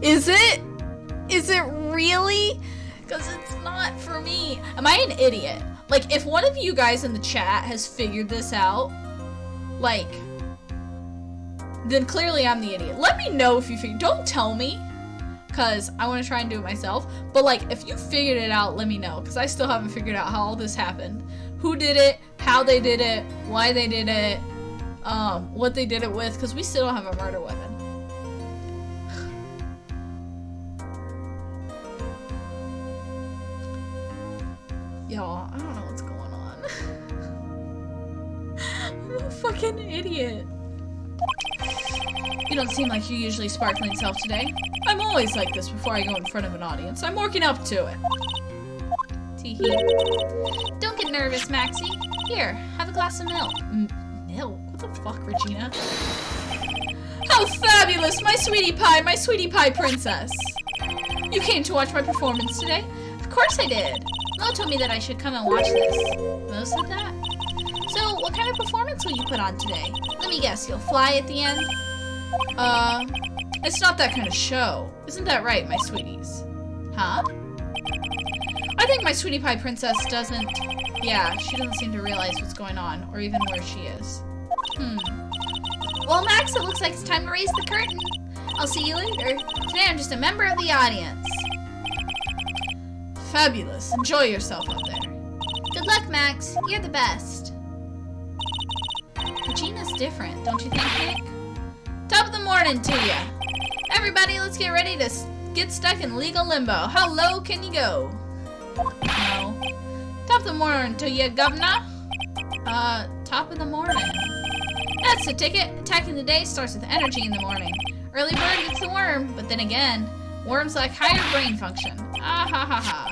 A: is it? Is it really? Because it's not for me. Am I an idiot? Like, if one of you guys in the chat has figured this out, like, then clearly I'm the idiot. Let me know if you figured. Don't tell me, because I want to try and do it myself. But, like, if you figured it out, let me know, because I still haven't figured out how all this happened. Who did it, how they did it, why they did it, what they did it with, because we still don't have a murder weapon. Y'all, I don't know what's going on. I'm a fucking idiot. You don't seem like your usually sparkling self today. I'm always like this before I go in front of an audience. I'm working up to it. Teehee. Don't get nervous, Maxie. Here, have a glass of milk. Milk? What the fuck, Regina? How fabulous! My sweetie pie princess. You came to watch my performance today? Of course I did. Mo told me that I should come and watch this. Mo said that? So, what kind of performance will you put on today? Let me guess, you'll fly at the end? It's not that kind of show. Isn't that right, my sweeties? Huh? I think my sweetie pie princess doesn't... Yeah, she doesn't seem to realize what's going on, or even where she is. Well, Max, it looks like it's time to raise the curtain. I'll see you later. Today I'm just a member of the audience. Fabulous. Enjoy yourself out there. Good luck, Max. You're the best. Regina's different, don't you think, Nick? Top of the morning to ya. Everybody, let's get ready to get stuck in legal limbo. How low can you go? No. Top of the morning to ya, governor. Top of the morning. That's the ticket. Attacking the day starts with energy in the morning. Early bird gets the worm, but then again, worms lack higher brain function. Ah ha ha ha.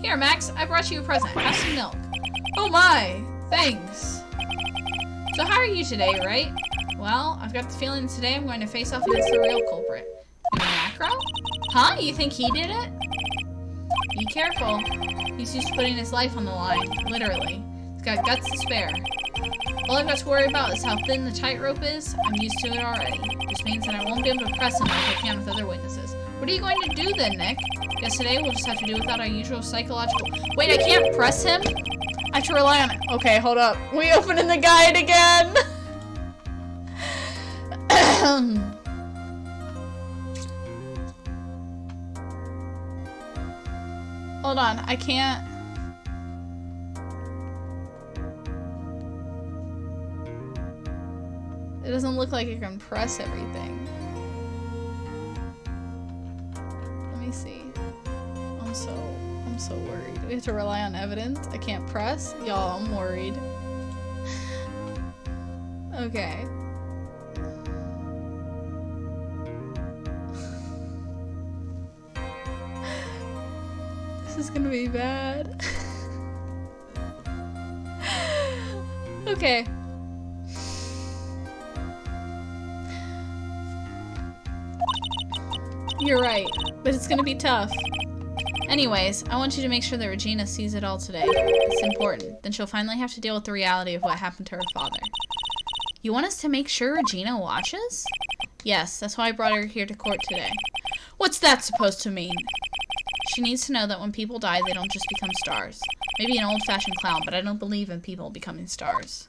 A: Here, Max, I brought you a present. Have some milk. Oh my, thanks. So how are you today, Wright? Well, I've got the feeling today I'm going to face off against the real culprit. Macro? Huh? You think he did it? Be careful. He's used to putting his life on the line, literally. He's got guts to spare. All I've got to worry about is how thin the tightrope is. I'm used to it already. Which means that I won't be able to press him like I can with other witnesses. What are you going to do then, Nick? Guess today we'll just have to do without our usual psychological... Wait, I can't press him? I have to rely on it. Okay, hold up. We opening the guide again. Hold on, I can't... It doesn't look like I can press everything. Let me see. I'm so worried. We have to rely on evidence. I can't press? Y'all, I'm worried. Okay. This is gonna be bad. Okay. You're right, but it's gonna be tough. Anyways, I want you to make sure that Regina sees it all today. It's important. Then she'll finally have to deal with the reality of what happened to her father. You want us to make sure Regina watches? Yes, that's why I brought her here to court today. What's that supposed to mean? She needs to know that when people die, they don't just become stars. Maybe an old-fashioned clown, but I don't believe in people becoming stars.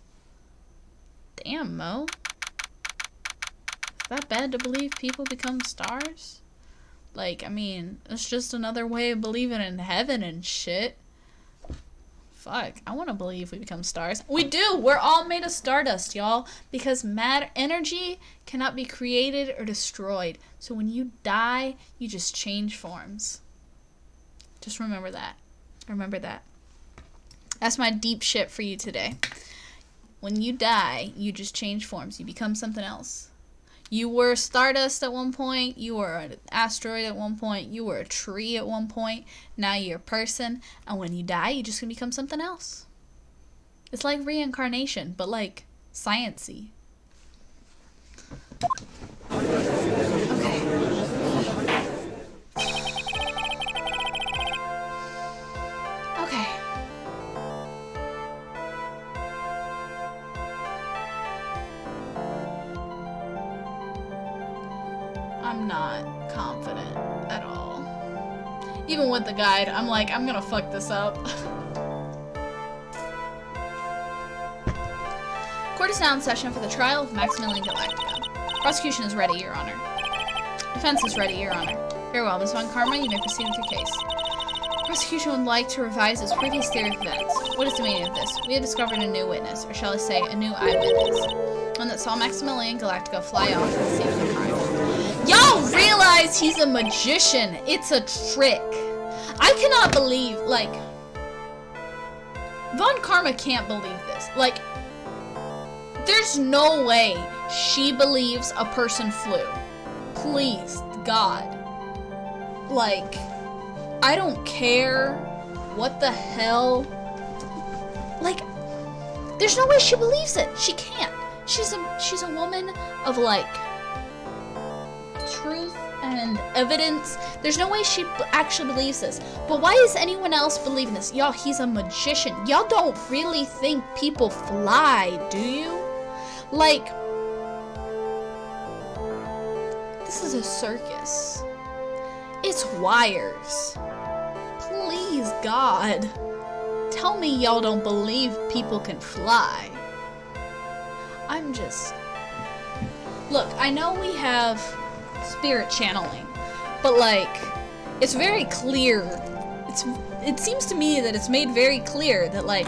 A: Damn, Mo. Is that bad to believe people become stars? Like, I mean, it's just another way of believing in heaven and shit. Fuck, I want to believe we become stars. We do! We're all made of stardust, y'all. Because matter, energy cannot be created or destroyed. So when you die, you just change forms. Just remember that. Remember that. That's my deep shit for you today. When you die, you just change forms. You become something else. You were stardust at one point. You were an asteroid at one point. You were a tree at one point. Now you're a person. And when you die, you're just going to become something else. It's like reincarnation, but like science-y. Okay. Okay. I'm not confident at all. Even with the guide, I'm like, I'm gonna fuck this up. Court is now in session for the trial of Maximilian Galactica. Prosecution is ready, Your Honor. Defense is ready, Your Honor. Very well, Ms. Von Karma, you may proceed with your case. Prosecution would like to revise its previous theory of events. What is the meaning of this? We have discovered a new witness, or shall I say, a new eyewitness. One that saw Maximilian Galactica fly off at the scene of the crime. Y'all realize he's a magician. It's a trick. I cannot believe, like, Von Karma can't believe this. Like, there's no way she believes a person flew. Please, God. Like, I don't care what the hell. Like, there's no way she believes it. She can't. She's a woman of, like, truth and evidence. There's no way she actually believes this. But why is anyone else believing this? Y'all, he's a magician. Y'all don't really think people fly, do you? Like, this is a circus. It's wires. Please, God. Tell me y'all don't believe people can fly. I'm just... Look, I know we have spirit channeling, but like, it's very clear. It seems to me that it's made very clear that, like,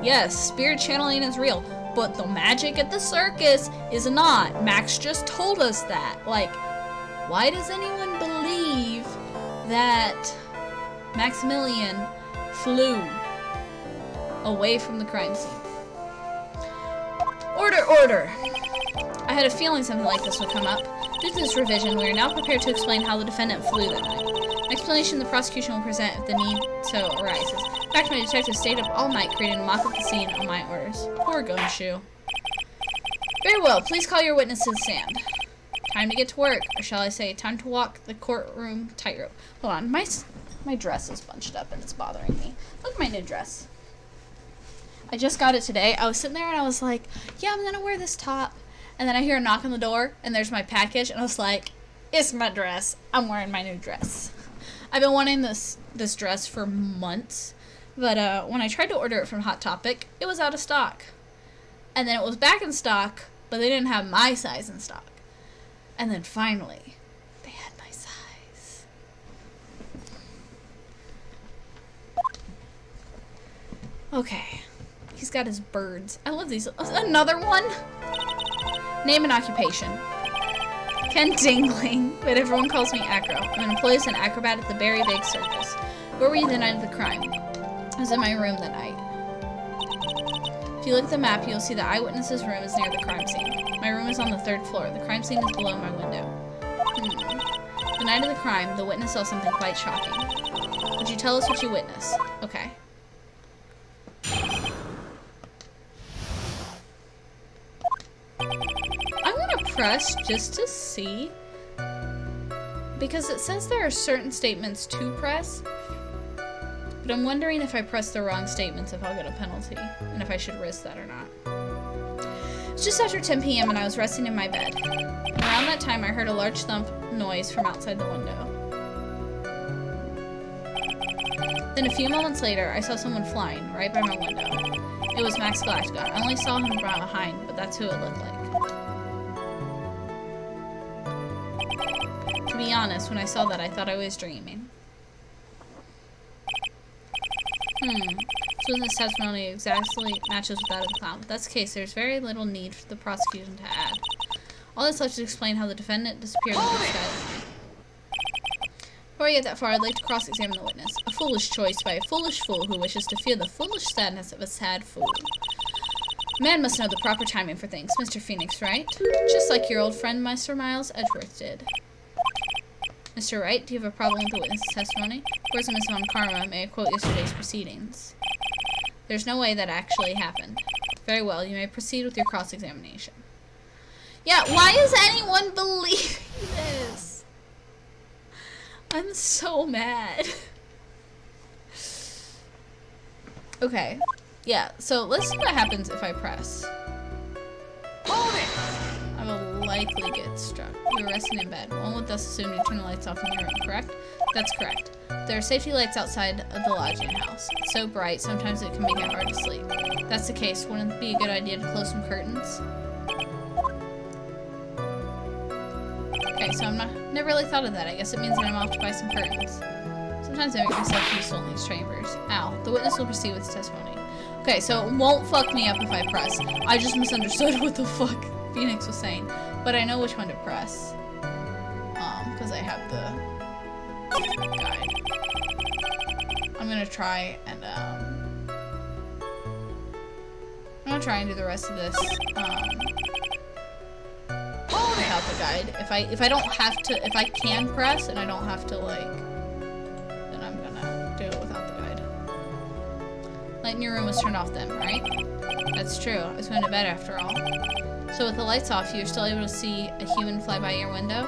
A: yes, spirit channeling is real, but the magic at the circus is not. Max just told us that. Like, why does anyone believe that Maximilian flew away from the crime scene? Order, order! I had a feeling something like this would come up. Due to this revision, we are now prepared to explain how the defendant flew that night. An explanation the prosecution will present if the need so arises. In fact, my detective stayed up all night creating a mock of the scene on my orders. Poor Gumshoe. Very well, please call your witness to the stand. Time to get to work, or shall I say, time to walk the courtroom tightrope. Hold on, my dress is bunched up and it's bothering me. Look at my new dress. I just got it today. I was sitting there and I was like, yeah, I'm gonna wear this top. And then I hear a knock on the door, and there's my package, and I was like, it's my dress. I'm wearing my new dress. I've been wanting this dress for months, but when I tried to order it from Hot Topic, it was out of stock. And then it was back in stock, but they didn't have my size in stock. And then finally, they had my size. Okay. He's got his birds. I love these. Another one? Name and occupation. Ken Dingling, but everyone calls me Acro. I'm an employee as an acrobat at the Berry Big Circus. Where were you the night of the crime? I was in my room that night. If If you look at the map, you'll see the eyewitness's room is near the crime scene. My room is on the 3rd floor. The crime scene is below my window. The night of the crime, the witness saw something quite shocking. Would you tell us what you witnessed? Okay. I'm gonna press just to see. Because it says there are certain statements to press. But I'm wondering if I press the wrong statements if I'll get a penalty. And if I should risk that or not. It's just after 10 p.m. and I was resting in my bed. Around that time I heard a large thump noise from outside the window. Then a few moments later I saw someone flying right by my window. It was Max Galactica. I only saw him from behind, but that's who it looked like. To be honest, when I saw that I thought I was dreaming. So this testimony exactly matches with that of the clown. If that's the case, there's very little need for the prosecution to add. All that's left is to explain how the defendant disappeared in the skyline. Before I get that far, I'd like to cross-examine the witness. A foolish choice by a foolish fool who wishes to feel the foolish sadness of a sad fool. Man must know the proper timing for things, Mr. Phoenix, right? Just like your old friend, Mr. Miles Edgeworth did. Mr. Wright, do you have a problem with the witness's testimony? According to Miss Von Karma, may I quote yesterday's proceedings? There's no way that actually happened. Very well, you may proceed with your cross-examination. Yeah, why is anyone believing this? I'm so mad. Okay. Yeah, so let's see what happens if I press.
B: Hold it!
A: I will likely get struck. You were resting in bed. One would thus assume you turn the lights off in your room, correct? That's correct. There are safety lights outside of the lodging house. It's so bright, sometimes it can make it hard to sleep. If that's the case, wouldn't it be a good idea to close some curtains? Okay, so never really thought of that. I guess it means that I'm off to buy some curtains. Sometimes I make myself useful in these chambers. Ow. The witness will proceed with his testimony. Okay, so it won't fuck me up if I press. I just misunderstood what the fuck Phoenix was saying. But I know which one to press. Because I have the guide. I'm gonna try and, do the rest of this, without the guide. If I don't have to, if I can press and I don't have to, like, then I'm gonna do it without the guide. Light in your room was turned off then, right? That's true. I was going to bed after all. So with the lights off, you're still able to see a human fly by your window?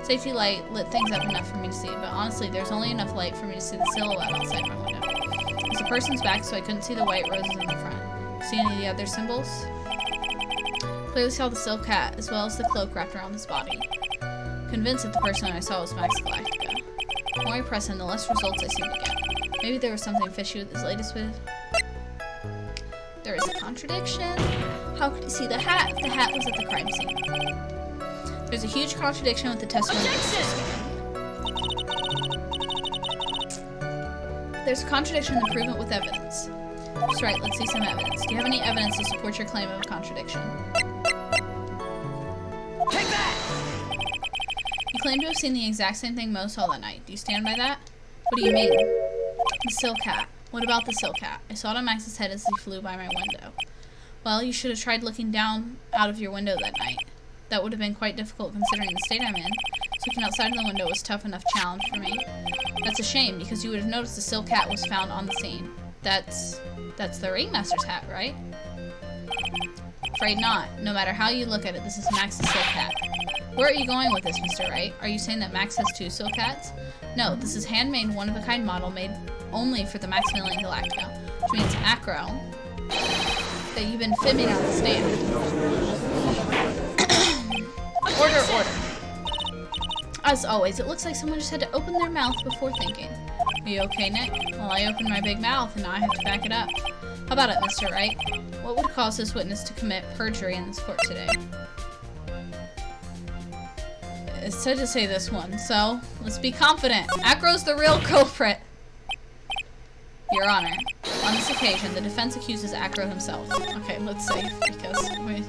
A: Safety light lit things up enough for me to see, but honestly, there's only enough light for me to see the silhouette outside my window. It was a person's back, so I couldn't see the white roses in the front. See any of the other symbols? Clearly saw the silk hat, as well as the cloak wrapped around his body. Convinced that the person I saw was Max Galactica. The more I press him, the less results I seem to get. Maybe there was something fishy with his latest bid. There is a contradiction. How could he see the hat if the hat was at the crime scene? There's a huge contradiction with the testimony. There's a contradiction and prove it with evidence. That's right, let's see some evidence. Do you have any evidence to support your claim of a contradiction?
B: Take that!
A: You claim to have seen the exact same thing Mo saw that night. Do you stand by that? What do you mean? The silk hat. What about the silk hat? I saw it on Max's head as he flew by my window. Well, you should have tried looking down out of your window that night. That would have been quite difficult considering the state I'm in. Looking outside of the window was a tough enough challenge for me. That's a shame, because you would have noticed the silk hat was found on the scene. That's the ringmaster's hat, right? Afraid not. No matter how you look at it, this is Max's silk hat. Where are you going with this, Mr. Wright? Are you saying that Max has 2 silk hats? No, this is handmade one-of-a-kind model made only for the Maximilian Galactica, which means Acro, that you've been fibbing on the stand. Order. As always, it looks like someone just had to open their mouth before thinking. Are you okay, Nick? Well, I opened my big mouth, and now I have to back it up. How about it, Mr. Wright? What would cause this witness to commit perjury in this court today? It said to say this one, so let's be confident. Acro's the real culprit. Your Honor, on this occasion, the defense accuses Acro himself. Okay, let's see, because wait.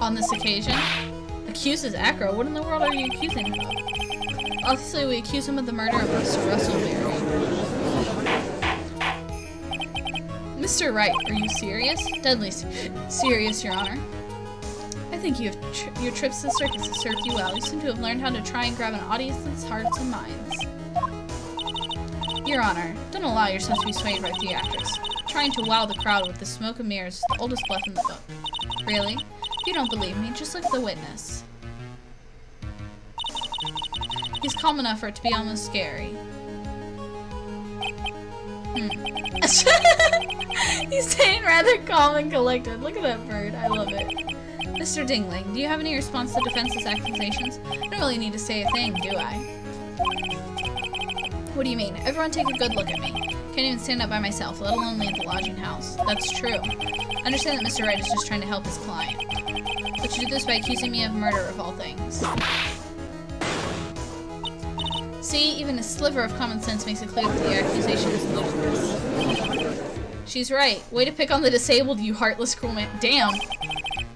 A: On this occasion, accuses Acro? What in the world are you accusing him of? Obviously, we accuse him of the murder of Mr. Russell Berry. Mr. Wright, are you serious? Deadly serious, Your Honor. I think your trips to the circus have served you well. You seem to have learned how to try and grab an audience's hearts and minds. Your Honor, don't allow yourself to be swayed by theatrics. Trying to wow the crowd with the smoke and mirrors is the oldest bluff in the book. Really? If you don't believe me, just look at the witness. He's calm enough for it to be almost scary. He's staying rather calm and collected. Look at that bird. I love it. Mr. Dingling, do you have any response to the defense's accusations? I don't really need to say a thing, do I? What do you mean? Everyone take a good look at me. Can't even stand up by myself, let alone leave the lodging house. That's true. I understand that Mr. Wright is just trying to help his client. But you do this by accusing me of murder of all things. See, even a sliver of common sense makes it clear that the accusation is ludicrous. She's right. Way to pick on the disabled, you heartless, cruel man. Damn.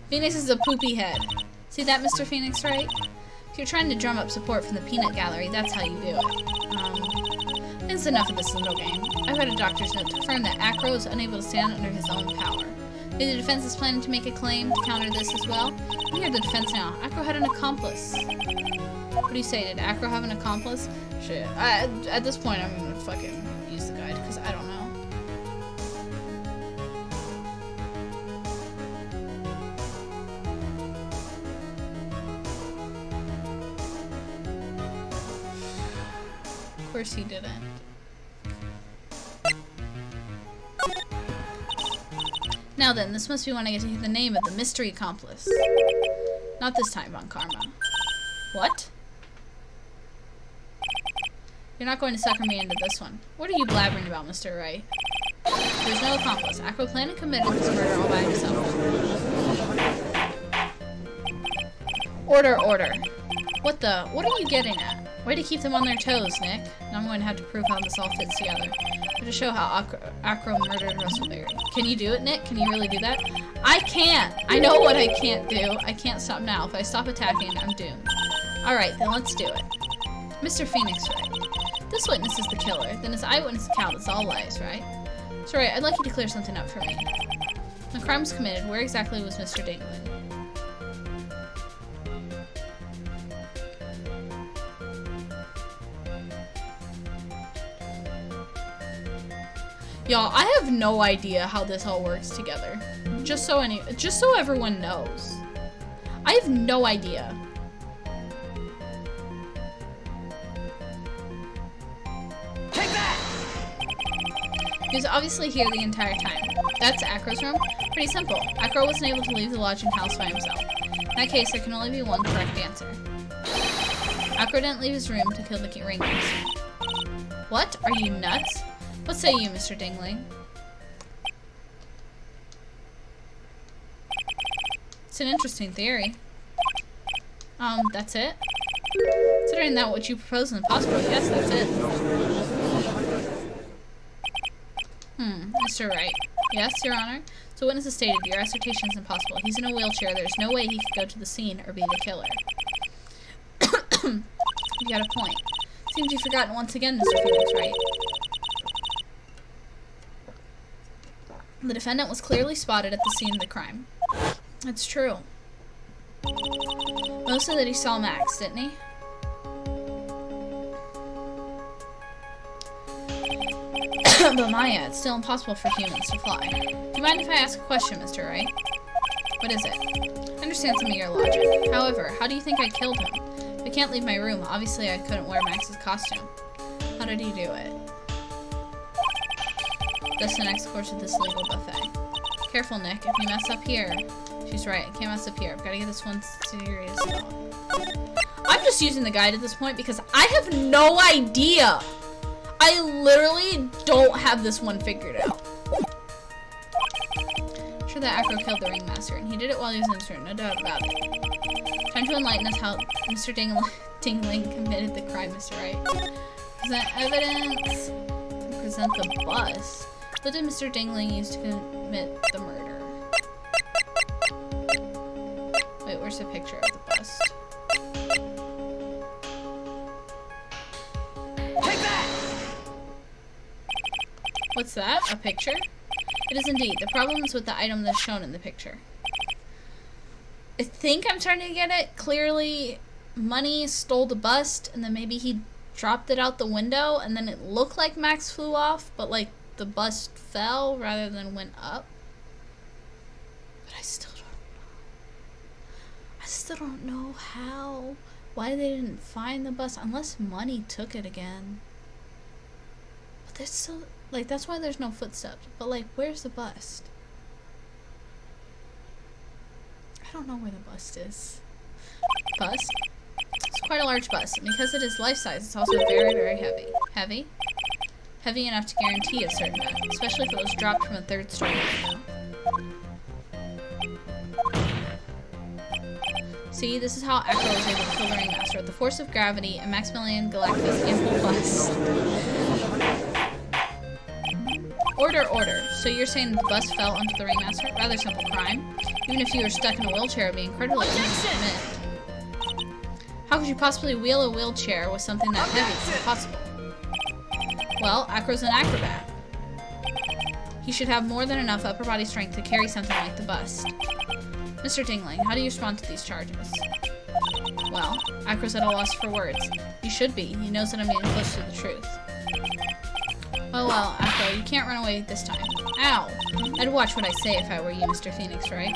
A: Phoenix is a poopy head. See that, Mr. Phoenix, right? If you're trying to drum up support from the peanut gallery, that's how you do it. It's enough of this little game. I've read a doctor's note to confirm that Acro is unable to stand under his own power. Maybe the defense is planning to make a claim to counter this as well. You hear the defense now. Acro had an accomplice. What do you say? Did Acro have an accomplice? Shit. At this point, I'm gonna fucking use the guide, because I don't know. Of course he didn't. Now then, this must be when I get to hear the name of the mystery accomplice. Not this time, Von Karma. What? You're not going to sucker me into this one. What are you blabbering about, Mr. Wright? There's no accomplice. Acro planned and committed this murder all by himself. Order, order. What are you getting at? Way to keep them on their toes, Nick. Now I'm going to have to prove how this all fits together. To show how Acro murdered Russellberry. Can you do it, Nick? Can you really do that? I can't! I know what I can't do. I can't stop now. If I stop attacking, I'm doomed. Alright, then let's do it. Mr. Phoenix, right? This witness is the killer. Then his eyewitness account is all lies, right? So right, I'd like you to clear something up for me. When the crime was committed, where exactly was Mr. Dingling? Y'all, I have no idea how this all works together. Just so everyone knows. I have no idea.
B: Take that!
A: He was obviously here the entire time. That's Acro's room? Pretty simple. Acro wasn't able to leave the lodging house by himself. In that case, there can only be one correct answer. Acro didn't leave his room to kill the ring master. What? Are you nuts? What say you, Mr. Dingling? It's an interesting theory. That's it? Considering that what you propose is impossible, yes, that's it. Mr. Wright. Yes, Your Honor? So witness has stated your assertion is impossible. He's in a wheelchair. There's no way he could go to the scene or be the killer. You got a point. Seems you've forgotten once again, Mr. Phoenix, right? The defendant was clearly spotted at the scene of the crime. That's true. Most said that he saw Max, didn't he? But Maya, it's still impossible for humans to fly. Do you mind if I ask a question, Mr. Wright? What is it? I understand some of your logic. However, how do you think I killed him? If I can't leave my room, obviously I couldn't wear Max's costume. How did he do it? That's the next course of this legal buffet. Careful, Nick. If you mess up here... She's right. I can't mess up here. I've got to get this one serious thought. I'm just using the guide at this point because I have no idea. I literally don't have this one figured out. I'm sure that Acro killed the ringmaster, and he did it while he was in his room. No doubt about it. Time to enlighten us how Mr. Dingling committed the crime, Mr. Wright. Present evidence. Present the bus. What did Mr. Dingling use to commit the murder? Wait, where's the picture of the bust?
B: Take that!
A: What's that? A picture? It is indeed. The problem is with the item that's shown in the picture. I think I'm starting to get it. Clearly, Money stole the bust, and then maybe he dropped it out the window, and then it looked like Max flew off, but like the bust fell rather than went up. But I still don't know. I still don't know how. Why they didn't find the bust, unless Money took it again. But there's still, like, that's why there's no footsteps. But like, where's the bust? I don't know where the bust is. Bust? It's quite a large bust, and because it is life-size, it's also very, very heavy. Heavy? Heavy enough to guarantee a certain death, especially if it was dropped from a third-story window. See, this is how Echo was able to kill the Ringmaster, with the force of gravity and Maximilian Galactus ample bust. Order. So you're saying the bust fell onto the Ringmaster? Rather simple crime. Even if you were stuck in a wheelchair, it would be incredibly easy to commit. How could you possibly wheel a wheelchair with something that heavy? It's impossible. Well, Acro's an acrobat. He should have more than enough upper body strength to carry something like the bust. Mr. Dingling, how do you respond to these charges? Well, Acro's at a loss for words. You should be. He knows that I'm getting close to the truth. Oh well, Acro, you can't run away this time. Ow! I'd watch what I say if I were you, Mr. Phoenix, right?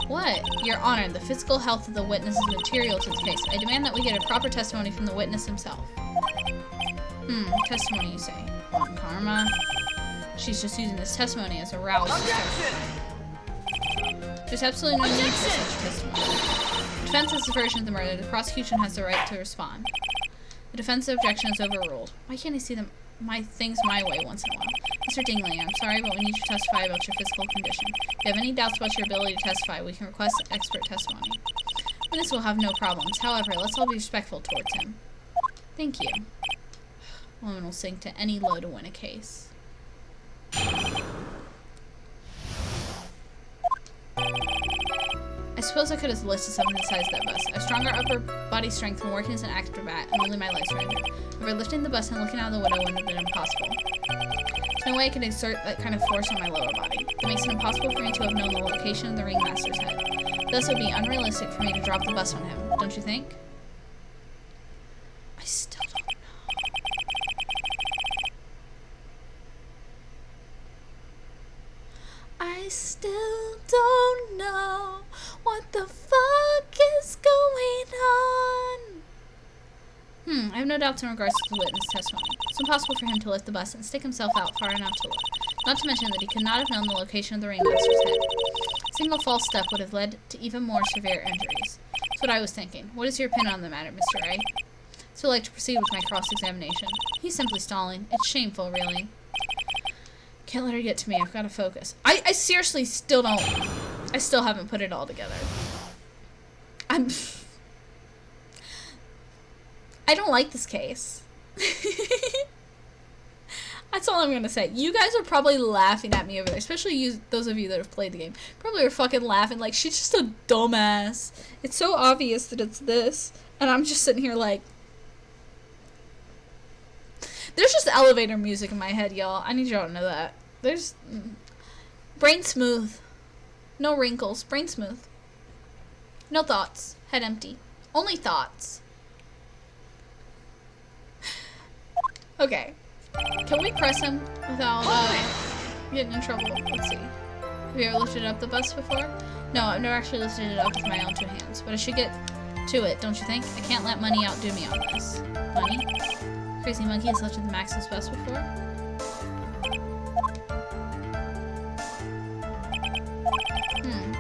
A: What? Your Honor, the physical health of the witness is material to the case. I demand that we get a proper testimony from the witness himself. Testimony, you say? On karma? She's just using this testimony as a rouse to start. There's absolutely no need for such testimony. The defense is the version of the murder. The prosecution has the right to respond. The defense objection is overruled. Why can't I see my things my way once in a while? Mr. Dingley, I'm sorry, but we need you to testify about your physical condition. If you have any doubts about your ability to testify, we can request expert testimony. Witness will have no problems. However, let's all be respectful towards him. Thank you. Woman will sink to any low to win a case. I suppose I could have listed something the size of that bus. I have stronger upper body strength from working as an acrobat, and only my legs are injured. However, lifting the bus and looking out of the window wouldn't have been impossible. There's no way I could exert that kind of force on my lower body. It makes it impossible for me to have known the location of the Ringmaster's head. Thus, it would be unrealistic for me to drop the bus on him, don't you think? I still don't know. I still don't know what the fuck is going on. I have no doubts in regards to the witness testimony. It's impossible for him to lift the bus and stick himself out far enough to look. Not to mention that he could not have known the location of the Ringmaster's head. A single false step would have led to even more severe injuries. That's what I was thinking. What is your opinion on the matter, Mr. Wright? So I'd like to proceed with my cross-examination. He's simply stalling. It's shameful, really. Can't let her get to me. I've got to focus. I seriously still don't... I still haven't put it all together. I don't like this case. That's all I'm going to say. You guys are probably laughing at me over there. Especially you, those of you that have played the game. Probably are fucking laughing like, she's just a dumbass. It's so obvious that it's this. And I'm just sitting here like... There's just elevator music in my head, y'all. I need y'all to know that. There's... Brain smooth. No wrinkles. Brain smooth. No thoughts. Head empty. Only thoughts. Okay. Can we press him without getting in trouble? Let's see. Have you ever lifted up the bus before? No, I've never actually lifted it up with my own two hands. But I should get to it, don't you think? I can't let money outdo me on this. Money? Crazy Monkey has lifted the Max's bus before?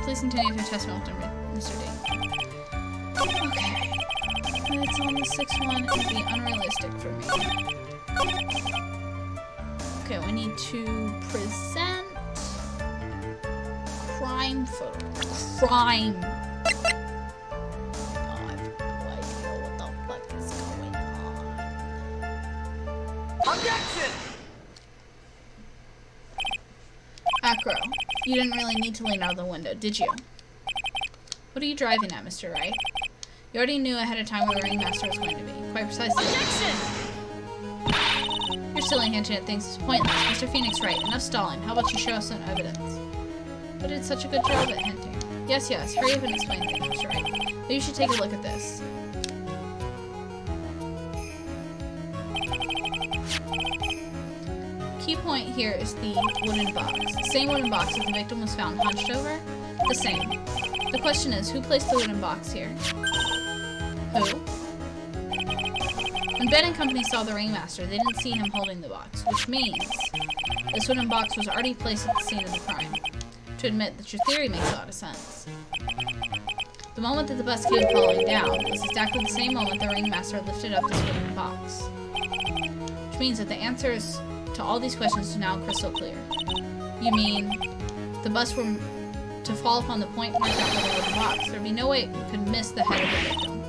A: Please continue your testimony, Mr. D. Okay. It's on the 6th one. It would be unrealistic for me. Okay, we need to present crime photo. Crime. Oh, I have no idea what the fuck is going on.
B: Objection!
A: Acro, you didn't really need to lean out of the window, did you? What are you driving at, Mr. Wright? You already knew ahead of time where the Ringmaster was going to be. Quite precisely.
B: Objection!
A: You're You're still hinting at things. It's pointless. Mr. Phoenix, Wright. Enough stalling. How about you show us some evidence? You did such a good job at hinting. Yes, yes. Hurry up and explain things, Mr. Wright. Maybe you should take a look at this. Key point here is the wooden box. The same wooden box that the victim was found hunched over? The same. The question is, who placed the wooden box here? Who? When Ben and company saw the ringmaster, they didn't see him holding the box, which means this wooden box was already placed at the scene of the crime. To admit that your theory makes a lot of sense. The moment that the bus came falling down was exactly the same moment the ringmaster lifted up this wooden box. Which means that the answers to all these questions are now crystal clear. You mean the bus were to fall upon the point marked out by the wooden box? There'd be no way it could miss the head of the victim.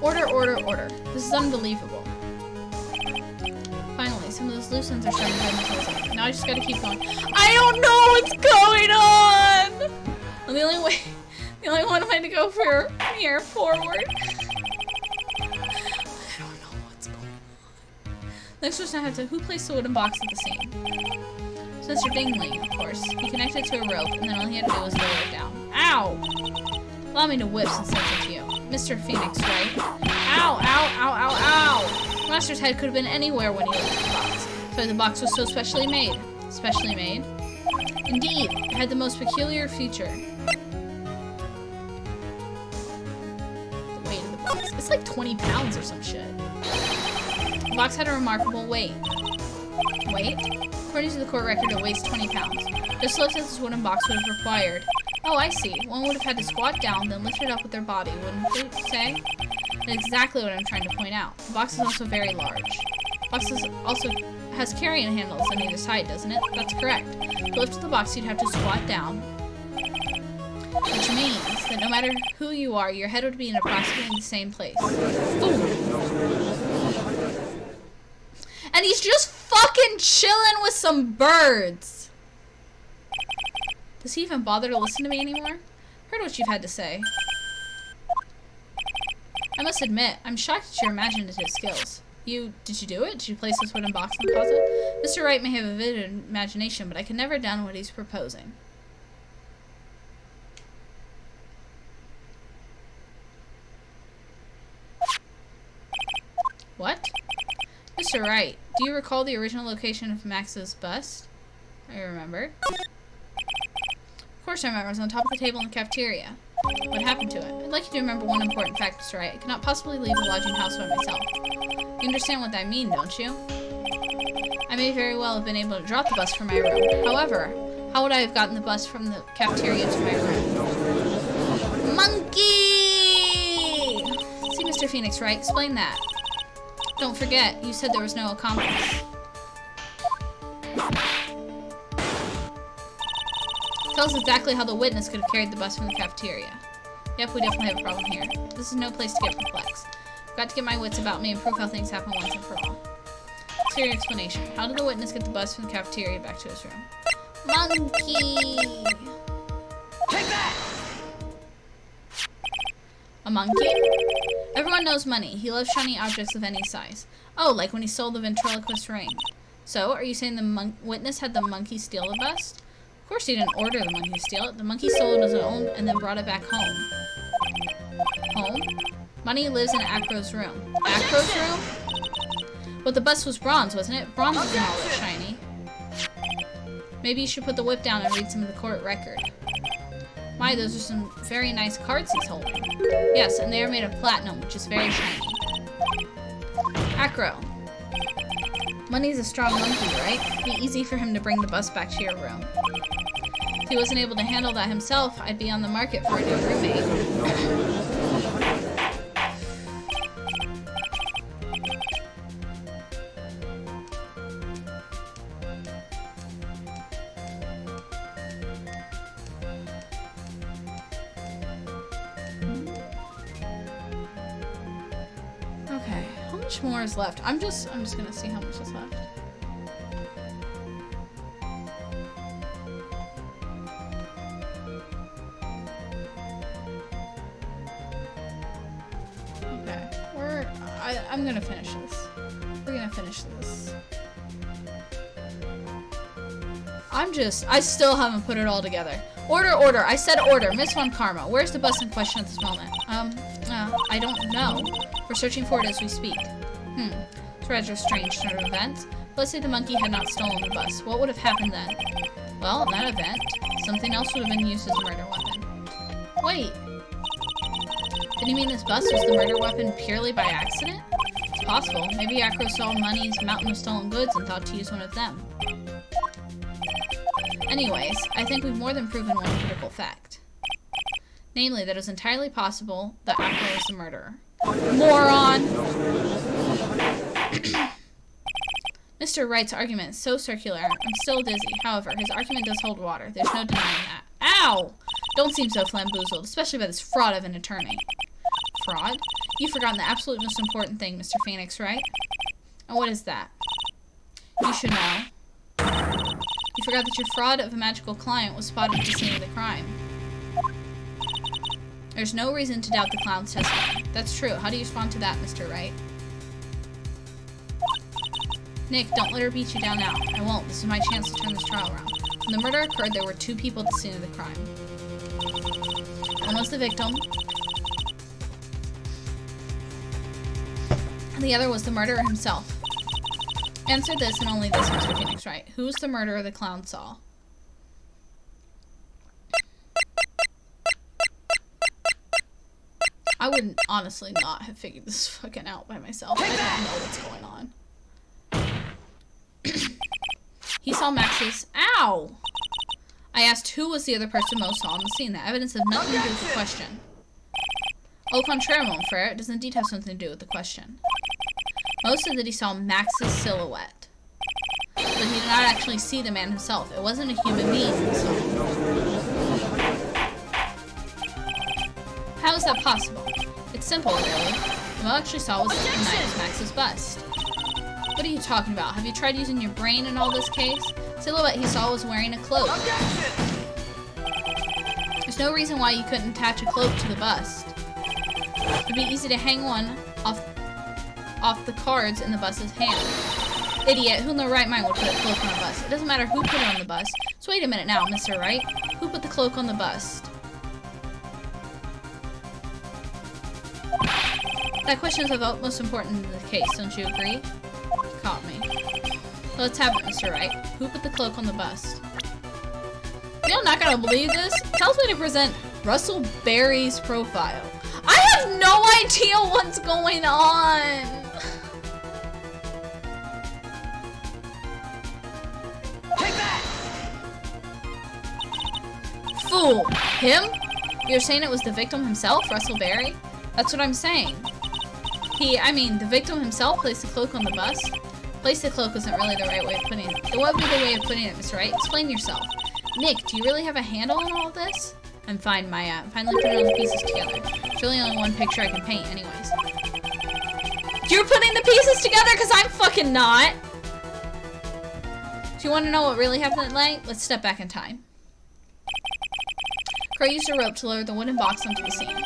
A: Order, order, order. This is unbelievable. Finally, some of those loose ends are starting to bend themselves up. Now I just gotta keep going. I don't know what's going on! And the only one way to go from here forward. I don't know what's going on. Next question I have to, who placed the wooden box at the scene? Mr. Dingley, of course. He connected to a rope, and then all he had to do was lower it down. Ow! Allow me to whip since I took you. Mr. Phoenix, right? Ow, ow, ow, ow, ow! The master's head could have been anywhere when he lifted the box. So the box was so specially made. Specially made? Indeed, it had the most peculiar feature. The weight of the box. It's like 20 pounds or some shit. The box had a remarkable weight. Weight? According to the court record, it weighs 20 pounds. Just look as this wooden box would have required. Oh, I see. One would have had to squat down, then lift it up with their body, wouldn't it say? That's exactly what I'm trying to point out. The box is also very large. The box also has carrying handles on either side, doesn't it? That's correct. To lift the box, you'd have to squat down. Which means that no matter who you are, your head would be in approximately the same place. Boom! And he's just fucking chilling with some birds. Does he even bother to listen to me anymore? Heard what you've had to say. I must admit, I'm shocked at your imaginative skills. Did you do it? Did you place this wooden box in the closet? Mr. Wright may have a vivid imagination, but I can never down what he's proposing. What? Mr. Wright, do you recall the original location of Max's bust? I remember. Of course I remember. It was on top of the table in the cafeteria. What happened to it? I'd like you to remember one important fact, Mr. Wright. I cannot possibly leave the lodging house by myself. You understand what I mean, don't you? I may very well have been able to drop the bus from my room. However, how would I have gotten the bus from the cafeteria to my room? Monkey! See, Mr. Phoenix, Wright? Explain that. Don't forget, you said there was no accomplice. Tell us exactly how the witness could have carried the bus from the cafeteria. Yep, we definitely have a problem here. This is no place to get perplexed. I've got to get my wits about me and prove how things happen once and for all. Let's hear your explanation. How did the witness get the bus from the cafeteria back to his room? Monkey!
B: Take that!
A: A monkey? Everyone knows money. He loves shiny objects of any size. Oh, like when he stole the ventriloquist ring. So, are you saying the witness had the monkey steal the bust? Of course he didn't order the monkey to steal it. The monkey stole it on his own and then brought it back home. Home? Money lives in Acro's room. Acro's room? But the bust was bronze, wasn't it? Bronze isn't all that shiny. Maybe you should put the whip down and read some of the court record. My, those are some very nice cards he's holding. Yes, and they are made of platinum, which is very shiny. Acro. Money's a strong monkey, right? It'd be easy for him to bring the bus back to your room. If he wasn't able to handle that himself, I'd be on the market for a new roommate. Okay, how much more is left? I'm just gonna see how much is left. Okay. I'm gonna finish this. We're gonna finish this. I still haven't put it all together. Order, I said order. Miss Von Karma, where's the bus in question at this moment? I don't know. We're searching for it as we speak. It's rather a strange turn of events. Let's say the monkey had not stolen the bus. What would have happened then? Well, in that event, something else would have been used as a murder weapon. Wait. Did you mean this bus was the murder weapon purely by accident? It's possible. Maybe Acro saw Money's mountain of stolen goods and thought to use one of them. Anyways, I think we've more than proven one critical fact. Namely, that it was entirely possible that Acro was the murderer. Moron! Mr. Wright's argument is so circular, I'm still dizzy. However, his argument does hold water. There's no denying that. Ow! Don't seem so flamboozled, especially by this fraud of an attorney. Fraud? You've forgotten the absolute most important thing, Mr. Phoenix, right? And what is that? You should know. You forgot that your fraud of a magical client was spotted at the scene of the crime. There's no reason to doubt the clown's testimony. That's true. How do you respond to that, Mr. Wright? Nick, don't let her beat you down now. I won't. This is my chance to turn this trial around. When the murder occurred, there were two people at the scene of the crime. One was the victim, and the other was the murderer himself. Answer this and only this, Mr. Phoenix Wright. Who's the murderer the clown saw? I would honestly not have figured this fucking out by myself. I don't know what's going on. He saw Max's... Ow! I asked who was the other person Mo saw on the scene. That evidence has nothing to do with the question. Au contraire, mon frere, it does indeed have something to do with the question. Mo said that he saw Max's silhouette. But he did not actually see the man himself. It wasn't a human being he saw. How is that possible? It's simple, really. What Mo actually saw was the night of Max's bust. What are you talking about? Have you tried using your brain in all this case? Silhouette he saw was wearing a cloak. There's no reason why you couldn't attach a cloak to the bust. It'd be easy to hang one off the cards in the bus's hand. Idiot, who in their right mind would put a cloak on a bust? It doesn't matter who put it on the bust. So wait a minute now, Mr. Wright. Who put the cloak on the bust? That question is of utmost importance in the case, don't you agree? You caught me. Let's have it, Mr. Wright. Who put the cloak on the bust? You're not gonna believe this? It tells me to present Russell Berry's profile. I have no idea what's going on!
B: Take that!
A: Fool! Him? You're saying it was the victim himself, Russell Berry? That's what I'm saying. The victim himself placed the cloak on the bust? Place the cloak isn't really the right way of putting it. It would be the way of putting it, Mr. Wright. Explain yourself. Nick, do you really have a handle on all this? I'm fine, Maya. I'm finally putting all the pieces together. There's really only one picture I can paint, anyways. You're putting the pieces together because I'm fucking not! Do you want to know what really happened that night? Let's step back in time. Crow used a rope to lower the wooden box onto the scene.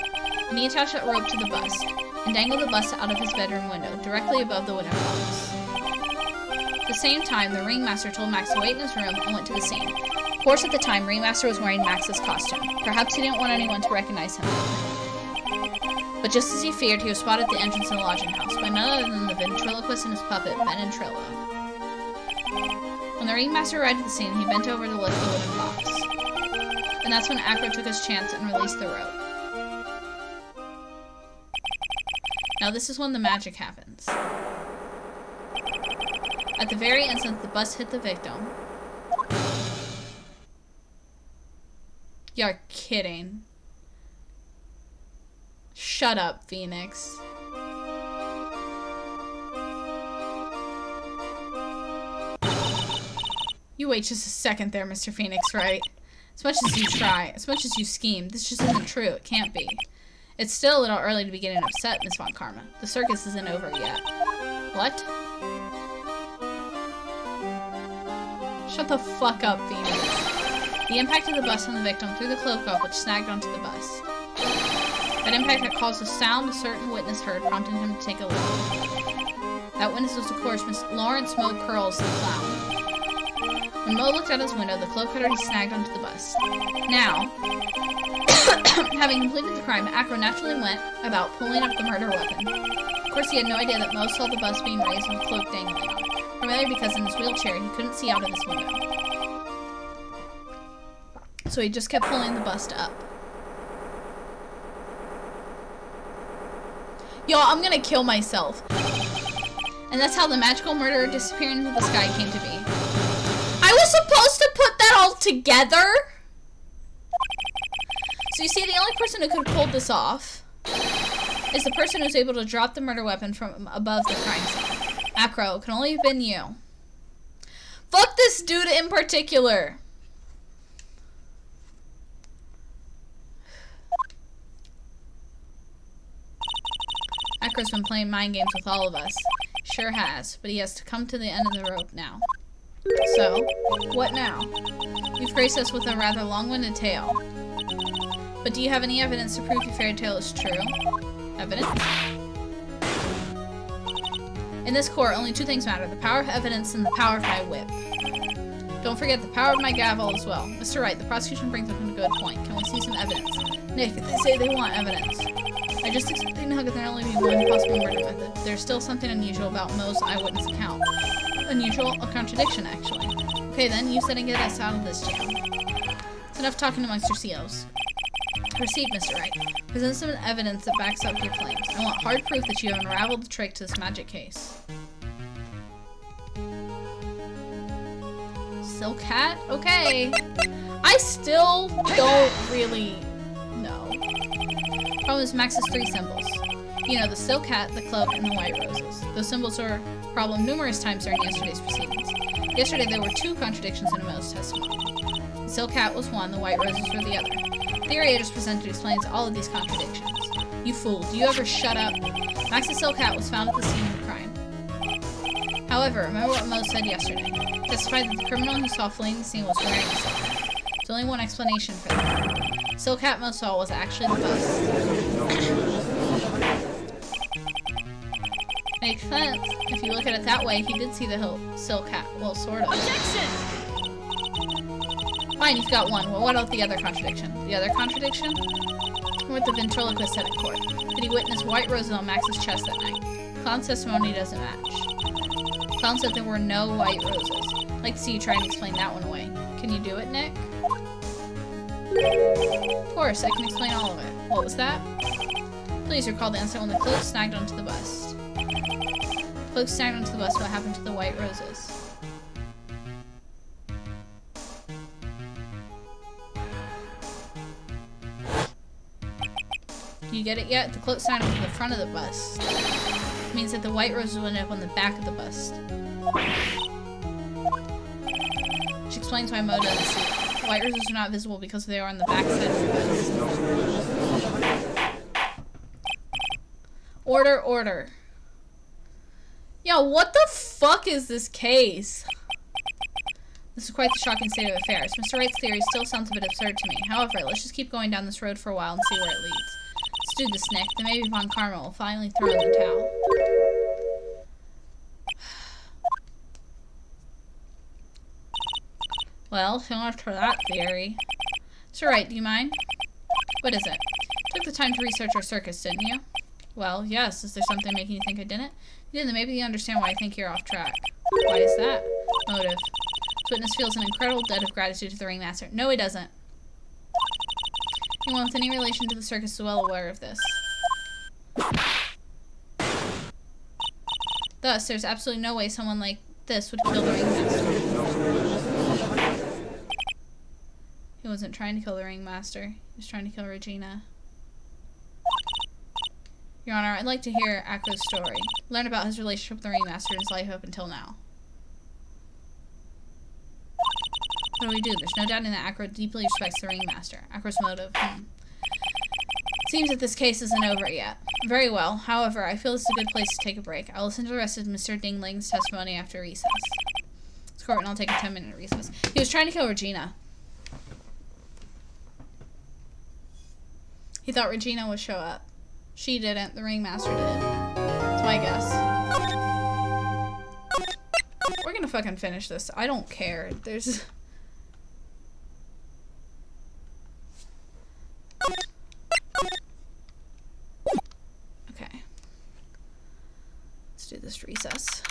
A: And he attached that rope to the bust, and dangled the bust out of his bedroom window, directly above the wooden box. At the same time, the ringmaster told Max to wait in his room and went to the scene. Of course, at the time, Ringmaster was wearing Max's costume. Perhaps he didn't want anyone to recognize him. But just as he feared, he was spotted at the entrance of the lodging house by none other than the ventriloquist and his puppet, Ben and Trillo. When the Ringmaster arrived at the scene, he bent over to lift the wooden box. And that's when Acro took his chance and released the rope. Now this is when the magic happens. At the very instant the bus hit the victim. You're kidding. Shut up, Phoenix. You wait just a second there, Mr. Phoenix, right? As much as you try, as much as you scheme, this just isn't true. It can't be. It's still a little early to be getting upset, Miss Von Karma. The circus isn't over yet. What? Shut the fuck up, Phoenix. The impact of the bus on the victim threw the cloak off, which snagged onto the bus. That impact had caused a sound a certain witness heard, prompting him to take a look. That witness was, of course, Miss Lawrence Mo Curls, the clown. When Mo looked out his window, the cloak cutter he snagged onto the bus. Now, having completed the crime, Acro naturally went about pulling up the murder weapon. Of course, he had no idea that Mo saw the bus being raised with the cloak dangling on, primarily because in his wheelchair he couldn't see out of his window. So he just kept pulling the bust up. Y'all, I'm gonna kill myself. And that's how the magical murderer disappearing into the sky came to be. I was supposed to put that all together? So you see, the only person who could have pulled this off is the person who's able to drop the murder weapon from above the crime scene. Acro, it can only have been you. Fuck this dude in particular. Acro's been playing mind games with all of us. Sure has, but he has to come to the end of the rope now. So, what now? You've graced us with a rather long-winded tale. But do you have any evidence to prove your fairy tale is true? Evidence? In this court, only two things matter: the power of evidence and the power of my whip. Don't forget the power of my gavel as well. Mr. Wright, the prosecution brings up a good point. Can we see some evidence? Nick, they say they want evidence. I just explained how there can only be one possible murder method. There's still something unusual about Mo's eyewitness account. Unusual? A contradiction, actually. Okay then, you said and get us out of this jam. It's enough talking amongst yourselves. Proceed, Mr. Wright. Present some evidence that backs up your claims. I want hard proof that you have unraveled the trick to this magic case. Silk hat? Okay. I still don't really know. Problem is Max's three symbols. You know, the silk hat, the cloak, and the white roses. Those symbols were a problem numerous times during yesterday's proceedings. Yesterday there were two contradictions in Mo's testimony. The silk hat was one, the white roses were the other. The theory I just presented explains all of these contradictions. You fool, do you ever shut up? Max's silk hat was found at the scene of the crime. However, remember what Mo said yesterday. He testified that the criminal he saw fleeing the scene was wearing a silk hat. There's only one explanation for that. Silk hat Mo saw was actually the bus. Makes sense. If you look at it that way, he did see the silk hat. Well, sort of.
B: Objection!
A: Fine, you've got one. Well, what about the other contradiction? The other contradiction? What the ventriloquist said in court. That he witnessed white roses on Max's chest that night. Clown's testimony doesn't match. Clown said there were no white roses. I'd like to see you try and explain that one away. Can you do it, Nick? Of course, I can explain all of it. What was that? Please recall the incident when the cloak snagged onto the bust. The cloak snagged onto the bust. What happened to the white roses? Do you get it yet? The cloak snagged onto the front of the bust. It means that the white roses will end up on the back of the bust. Which explains why Mo doesn't see them. The white roses are not visible because they are on the back side of the bust. Order, order. Yo, what the fuck is this case? This is quite the shocking state of affairs. Mr. Wright's theory still sounds a bit absurd to me. However, let's just keep going down this road for a while and see where it leads. Let's do this, Nick. Then maybe Von Karma will finally throw in the towel. Well, so much for that theory. Mr. Wright, do you mind? What is it? You took the time to research our circus, didn't you? Well, yes. Is there something making you think I didn't? You didn't. Maybe you understand why I think you're off track. Why is that? Motive. This witness feels an incredible debt of gratitude to the ringmaster. No, he doesn't. Anyone with any relation to the circus is well aware of this. Thus, there's absolutely no way someone like this would kill the ringmaster. He wasn't trying to kill the ringmaster. He was trying to kill Regina. Your Honor, I'd like to hear Acro's story. Learn about his relationship with the ringmaster and his life up until now. What do we do? There's no doubting that Acro deeply respects the ringmaster. Acro's motive. Seems that this case isn't over yet. Very well. However, I feel this is a good place to take a break. I'll listen to the rest of Mr. Dingling's testimony after recess. This court, and I'll take a 10-minute recess. He was trying to kill Regina. He thought Regina would show up. She didn't. The ringmaster did. That's my guess. We're gonna fucking finish this. I don't care. There's... Okay. Let's do this recess.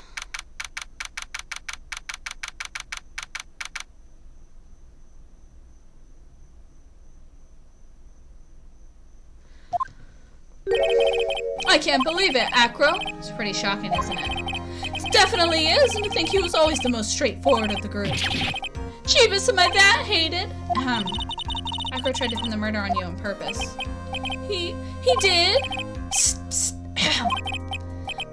A: I can't believe it, Acro. It's pretty shocking, isn't it? It definitely is, and to think he was always the most straightforward of the group. Jeebus, am I that hated? Acro tried to pin the murder on you on purpose. He did? Psst, psst.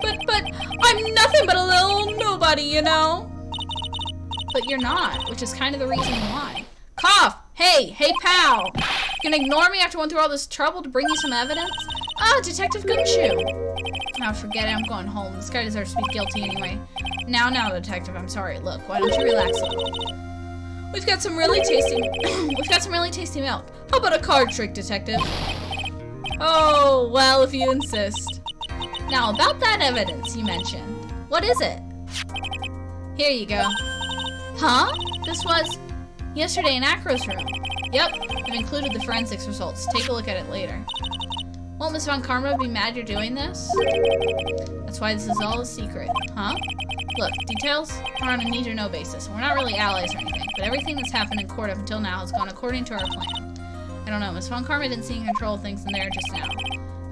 A: But I'm nothing but a little nobody, you know? But you're not, which is kind of the reason why. Cough! Hey, pal! You gonna ignore me after going through all this trouble to bring you some evidence? Ah, Detective Gumshoe. Oh, forget it. I'm going home. This guy deserves to be guilty anyway. Now, Detective. I'm sorry. Look, why don't you relax a little? We've got some really tasty milk. How about a card trick, Detective? Oh, well, if you insist. Now, about that evidence you mentioned. What is it? Here you go. Huh? This was yesterday in Acro's room. Yep, I've included the forensics results. Take a look at it later. Won't Miss Von Karma be mad you're doing this? That's why this is all a secret. Huh? Look, details are on a need-to-know basis. We're not really allies or anything, but everything that's happened in court up until now has gone according to our plan. I don't know, Miss Von Karma didn't seem in control of things in there just now.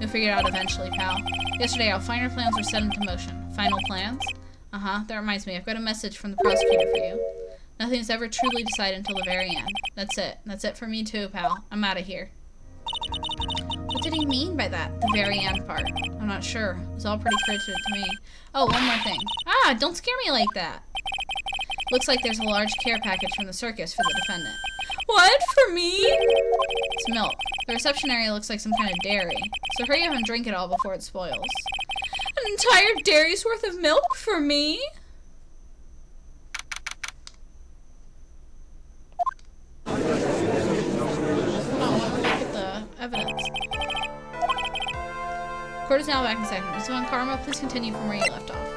A: You'll figure it out eventually, pal. Yesterday, our final plans were set into motion. Final plans? Uh-huh, that reminds me, I've got a message from the prosecutor for you. Nothing's ever truly decided until the very end. That's it. That's it for me too, pal. I'm out of here. What did he mean by that? The very end part. I'm not sure. It was all pretty cryptic to me. Oh, one more thing. Ah, don't scare me like that. Looks like there's a large care package from the circus for the defendant. What? For me? It's milk. The reception area looks like some kind of dairy. So hurry up and drink it all before it spoils. An entire dairy's worth of milk for me? Evidence. Court is now back in session. Ms. Von Karma, please continue from where you left off.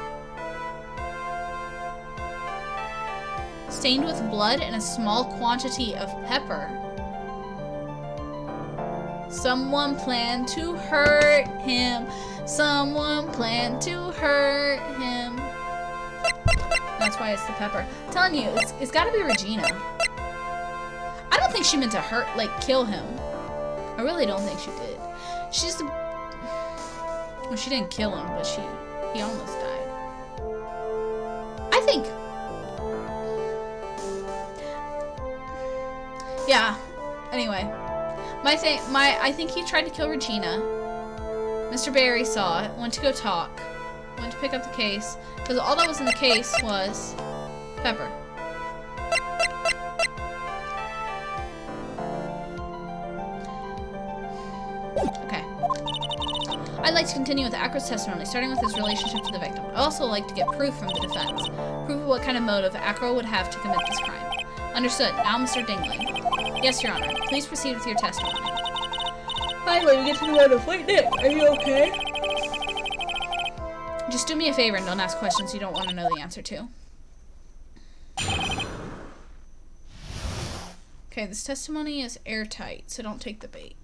A: Stained with blood and a small quantity of pepper. Someone planned to hurt him. Someone planned to hurt him. That's why it's the pepper. I'm telling you, it's gotta be Regina. I don't think she meant to hurt, kill him. I really don't think she did. She's the... Well, she didn't kill him, but he almost died. I think... Yeah. Anyway. I think he tried to kill Regina. Mr. Barry saw it, went to go talk. Went to pick up the case. Because all that was in the case was... pepper. Okay. I'd like to continue with Acro's testimony, starting with his relationship to the victim. I'd also like to get proof from the defense. Proof of what kind of motive Acro would have to commit this crime. Understood. Now, Mr. Dingling. Yes, Your Honor. Please proceed with your testimony. Finally, we get to the end of Wait, Nick, are you okay? Just do me a favor and don't ask questions you don't want to know the answer to. Okay, this testimony is airtight, so don't take the bait.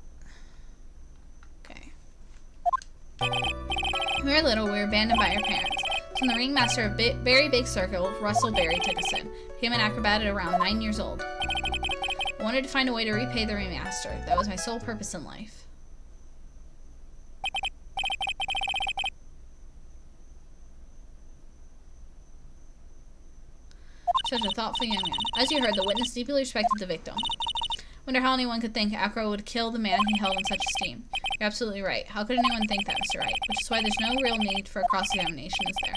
A: When we were little, we were abandoned by our parents. So the ringmaster of Berry Big Circle, Russell Berry, took us in. Became an acrobat at around 9 years old. I wanted to find a way to repay the ringmaster. That was my sole purpose in life. Such a thoughtful young man. As you heard, the witness deeply respected the victim. Wonder how anyone could think Acro would kill the man he held in such esteem. You're absolutely right. How could anyone think that, Mr. Wright? Which is why there's no real need for a cross-examination, is there?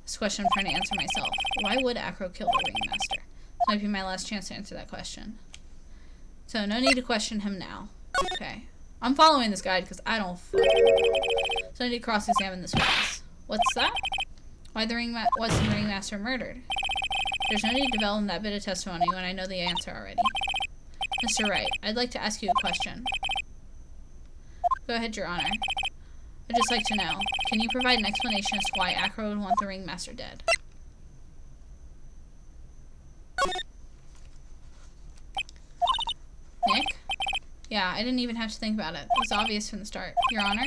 A: This question I'm trying to answer myself. Why would Acro kill the ringmaster? This might be my last chance to answer that question. So, no need to question him now. Okay. I'm following this guide because I don't fucking know. So I need to cross-examine this witness. What's that? Why was the ringmaster murdered? There's no need to develop that bit of testimony when I know the answer already. Mr. Wright, I'd like to ask you a question. Go ahead, Your Honor. I'd just like to know, can you provide an explanation as to why Acro would want the ringmaster dead? Nick? Yeah, I didn't even have to think about it. It was obvious from the start. Your Honor,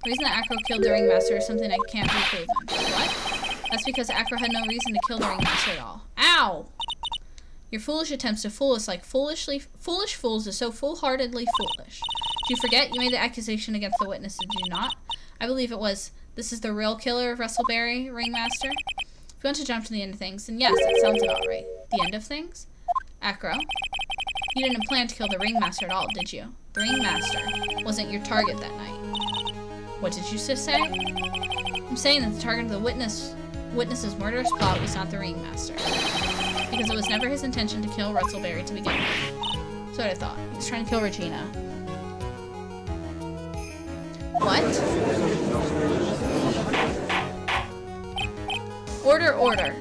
A: the reason that Acro killed the ringmaster is something that can't be proven. What? That's because Acro had no reason to kill the ringmaster at all. Ow! Your foolish attempts to fool us like foolish fools is so foolhardily foolish. Do you forget you made the accusation against the witness, did you not? I believe it was, this is the real killer of Rustleberry, ringmaster? If you want to jump to the end of things, then yes, that sounds about right. The end of things? Acro? You didn't plan to kill the ringmaster at all, did you? The ringmaster wasn't your target that night. What did you just say? I'm saying that the target of the witness's murderous plot was not the ringmaster. Because it was never his intention to kill Rustleberry to begin with. So I thought. He was trying to kill Regina. What? Order, order.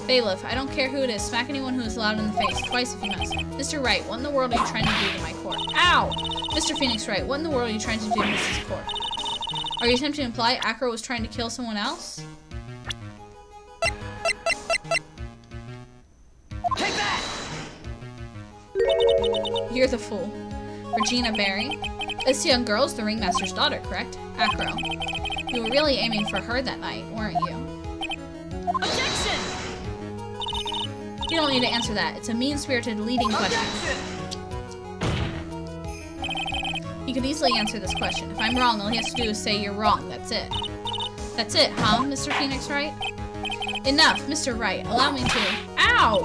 A: Bailiff, I don't care who it is. Smack anyone who is loud in the face. Twice if you must. Mr. Wright, what in the world are you trying to do to my court? Ow! Mr. Phoenix Wright, what in the world are you trying to do to Mrs. Court? Are you attempting to imply Acro was trying to kill someone else?
B: Take that!
A: You're the fool. Regina Barry. This young girl's the ringmaster's daughter, correct? Acro. You were really aiming for her that night, weren't you?
B: Objection!
A: You don't need to answer that. It's a mean-spirited leading question. You could easily answer this question. If I'm wrong, all he has to do is say you're wrong. That's it. That's it, huh, Mr. Phoenix Wright? Enough, Mr. Wright. Allow me to... Ow!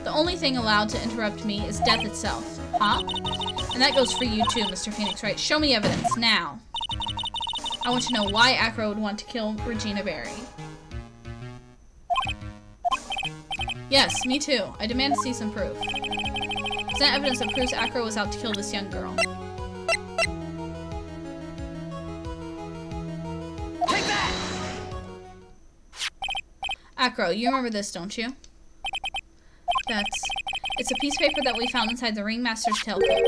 A: The only thing allowed to interrupt me is death itself. Huh? And that goes for you too, Mr. Phoenix Wright. Show me evidence, now. I want to know why Acro would want to kill Regina Barry. Yes, me too. I demand to see some proof. Present evidence that proves Acro was out to kill this young girl.
B: Take that!
A: Acro, you remember this, don't you? It's a piece of paper that we found inside the ringmaster's tailcoat.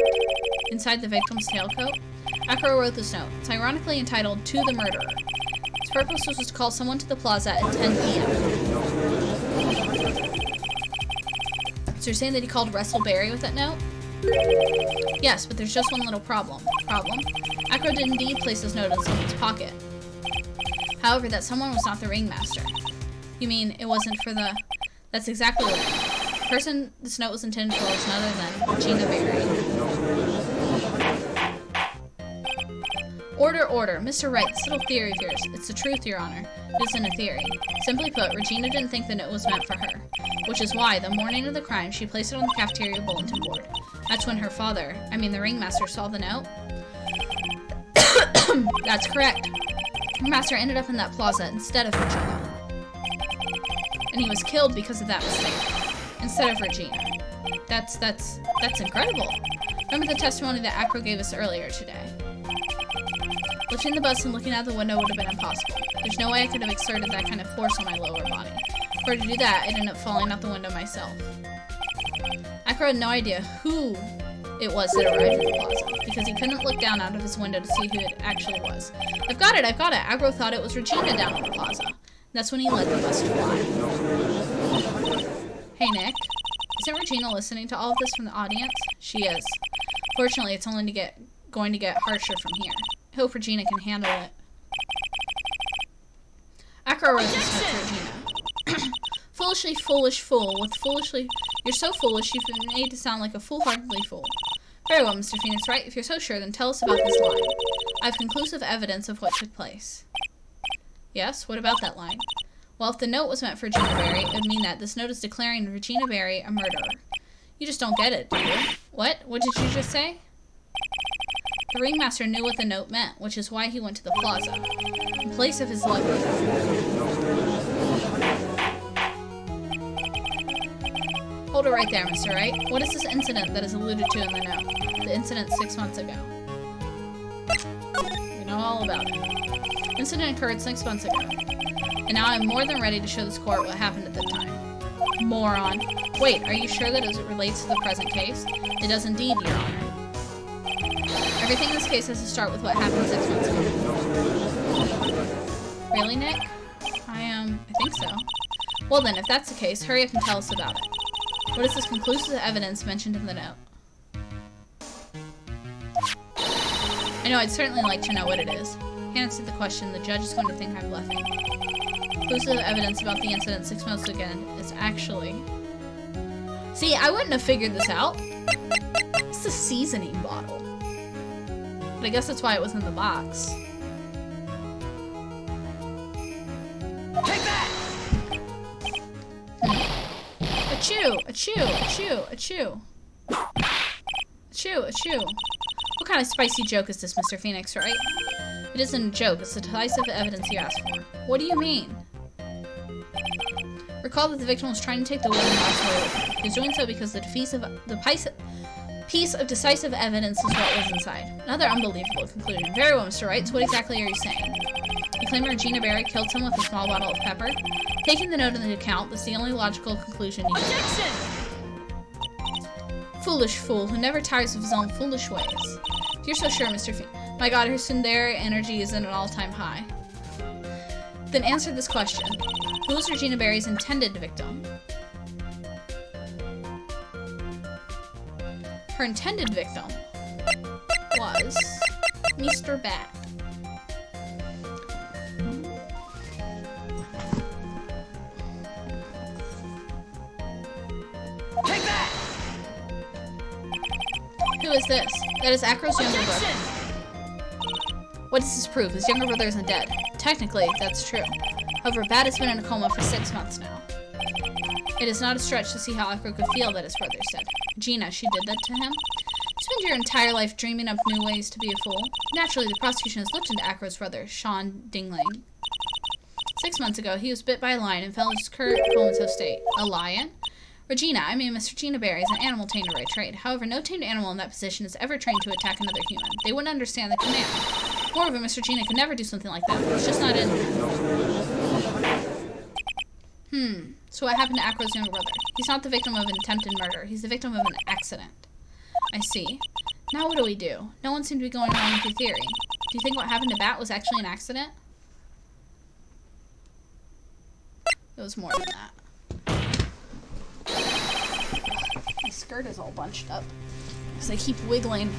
A: Inside the victim's tailcoat? Acro wrote this note. It's ironically entitled, To the Murderer. Its purpose was to call someone to the plaza at 10 p.m. So you're saying that he called Rustleberry with that note? Yes, but there's just one little problem. Problem? Acro did indeed place this note in someone's pocket. However, that someone was not the ringmaster. You mean it wasn't for the... That's exactly what it is. The person this note was intended for was none other than Regina Barry. Order, order. Mr. Wright, this little theory of yours. It's the truth, Your Honor. It isn't a theory. Simply put, Regina didn't think the note was meant for her. Which is why, the morning of the crime, she placed it on the cafeteria bulletin board. That's when her father, the ringmaster, saw the note. That's correct. The ringmaster ended up in that plaza instead of Regina. And he was killed because of that mistake. Instead of Regina. That's incredible. Remember the testimony that Acro gave us earlier today. Lifting the bus and looking out the window would have been impossible. There's no way I could have exerted that kind of force on my lower body. In order to do that, I'd end up falling out the window myself. Acro had no idea who it was that arrived at the plaza, because he couldn't look down out of his window to see who it actually was. I've got it! Acro thought it was Regina down at the plaza. And that's when he let the bus fly. Hey, Nick. Isn't Regina listening to all of this from the audience? She is. Fortunately, it's only going to get harsher from here. I hope Regina can handle it. Acro wrote this note to Regina. Foolishly foolish fool. You're so foolish you've been made to sound like a foolhardily fool. Very well, Mr. Phoenix Wright. If you're so sure, then tell us about this line. I have conclusive evidence of what took place. Yes? What about that line? Well, if the note was meant for Regina Barry, it would mean that this note is declaring Regina Barry a murderer. You just don't get it, do you? What? What did you just say? The ringmaster knew what the note meant, which is why he went to the plaza, in place of his lovely daughter. Hold it right there, Mr. Wright. What is this incident that is alluded to in the note? The incident 6 months ago. We know all about it. The incident occurred 6 months ago. And now I'm more than ready to show this court what happened at the time. Moron. Wait, are you sure that it relates to the present case? It does indeed, Your Honor. Everything in this case has to start with what happened 6 months ago. Really, Nick? I think so. Well then, if that's the case, hurry up and tell us about it. What is this conclusive evidence mentioned in the note? I know, I'd certainly like to know what it is. Can't answer the question, the judge is going to think I've left it. Conclusive evidence about the incident 6 months ago is actually... See, I wouldn't have figured this out. It's a seasoning bottle. But I guess that's why it was in the box.
B: Take that!
A: Achoo! Achoo! Achoo! Achoo! Achoo! Achoo! What kind of spicy joke is this, Mr. Phoenix, right? It isn't a joke, it's the decisive evidence you asked for. What do you mean? Recall that the victim was trying to take the wooden box away with him. He was doing so because the piece of decisive evidence is what was inside. Another unbelievable conclusion. Very well, Mr. Wright, so what exactly are you saying? You claim Regina Berry killed someone with a small bottle of pepper? Taking the note into account, that's the only logical conclusion you can
B: Objection!
A: Foolish fool, who never tires of his own foolish ways. If you're so sure, Mr. My god, her tsundere energy is at an all-time high. Then answer this question. Who was Regina Berry's intended victim? Her intended victim was Mr. Bat.
B: Take that!
A: Who is this? That is Acro's younger brother. What does this prove? His younger brother isn't dead. Technically, that's true. However, Bat has been in a coma for 6 months now. It is not a stretch to see how Acro could feel that his brother is dead. Gina, she did that to him? You spend your entire life dreaming up new ways to be a fool. Naturally, the prosecution has looked into Acro's brother, Sean Dingling. 6 months ago, he was bit by a lion and fell in his current comatose state. A lion? Miss Regina Berry is an animal tamer by trade. However, no tamed animal in that position is ever trained to attack another human. They wouldn't understand the command. Moreover, Miss Regina could never do something like that. It's just not in her. So what happened to Acro's younger brother? He's not the victim of an attempted murder. He's the victim of an accident. I see. Now what do we do? No one seemed to be going along with your theory. Do you think what happened to Bat was actually an accident? It was more than that. My skirt is all bunched up because I keep wiggling.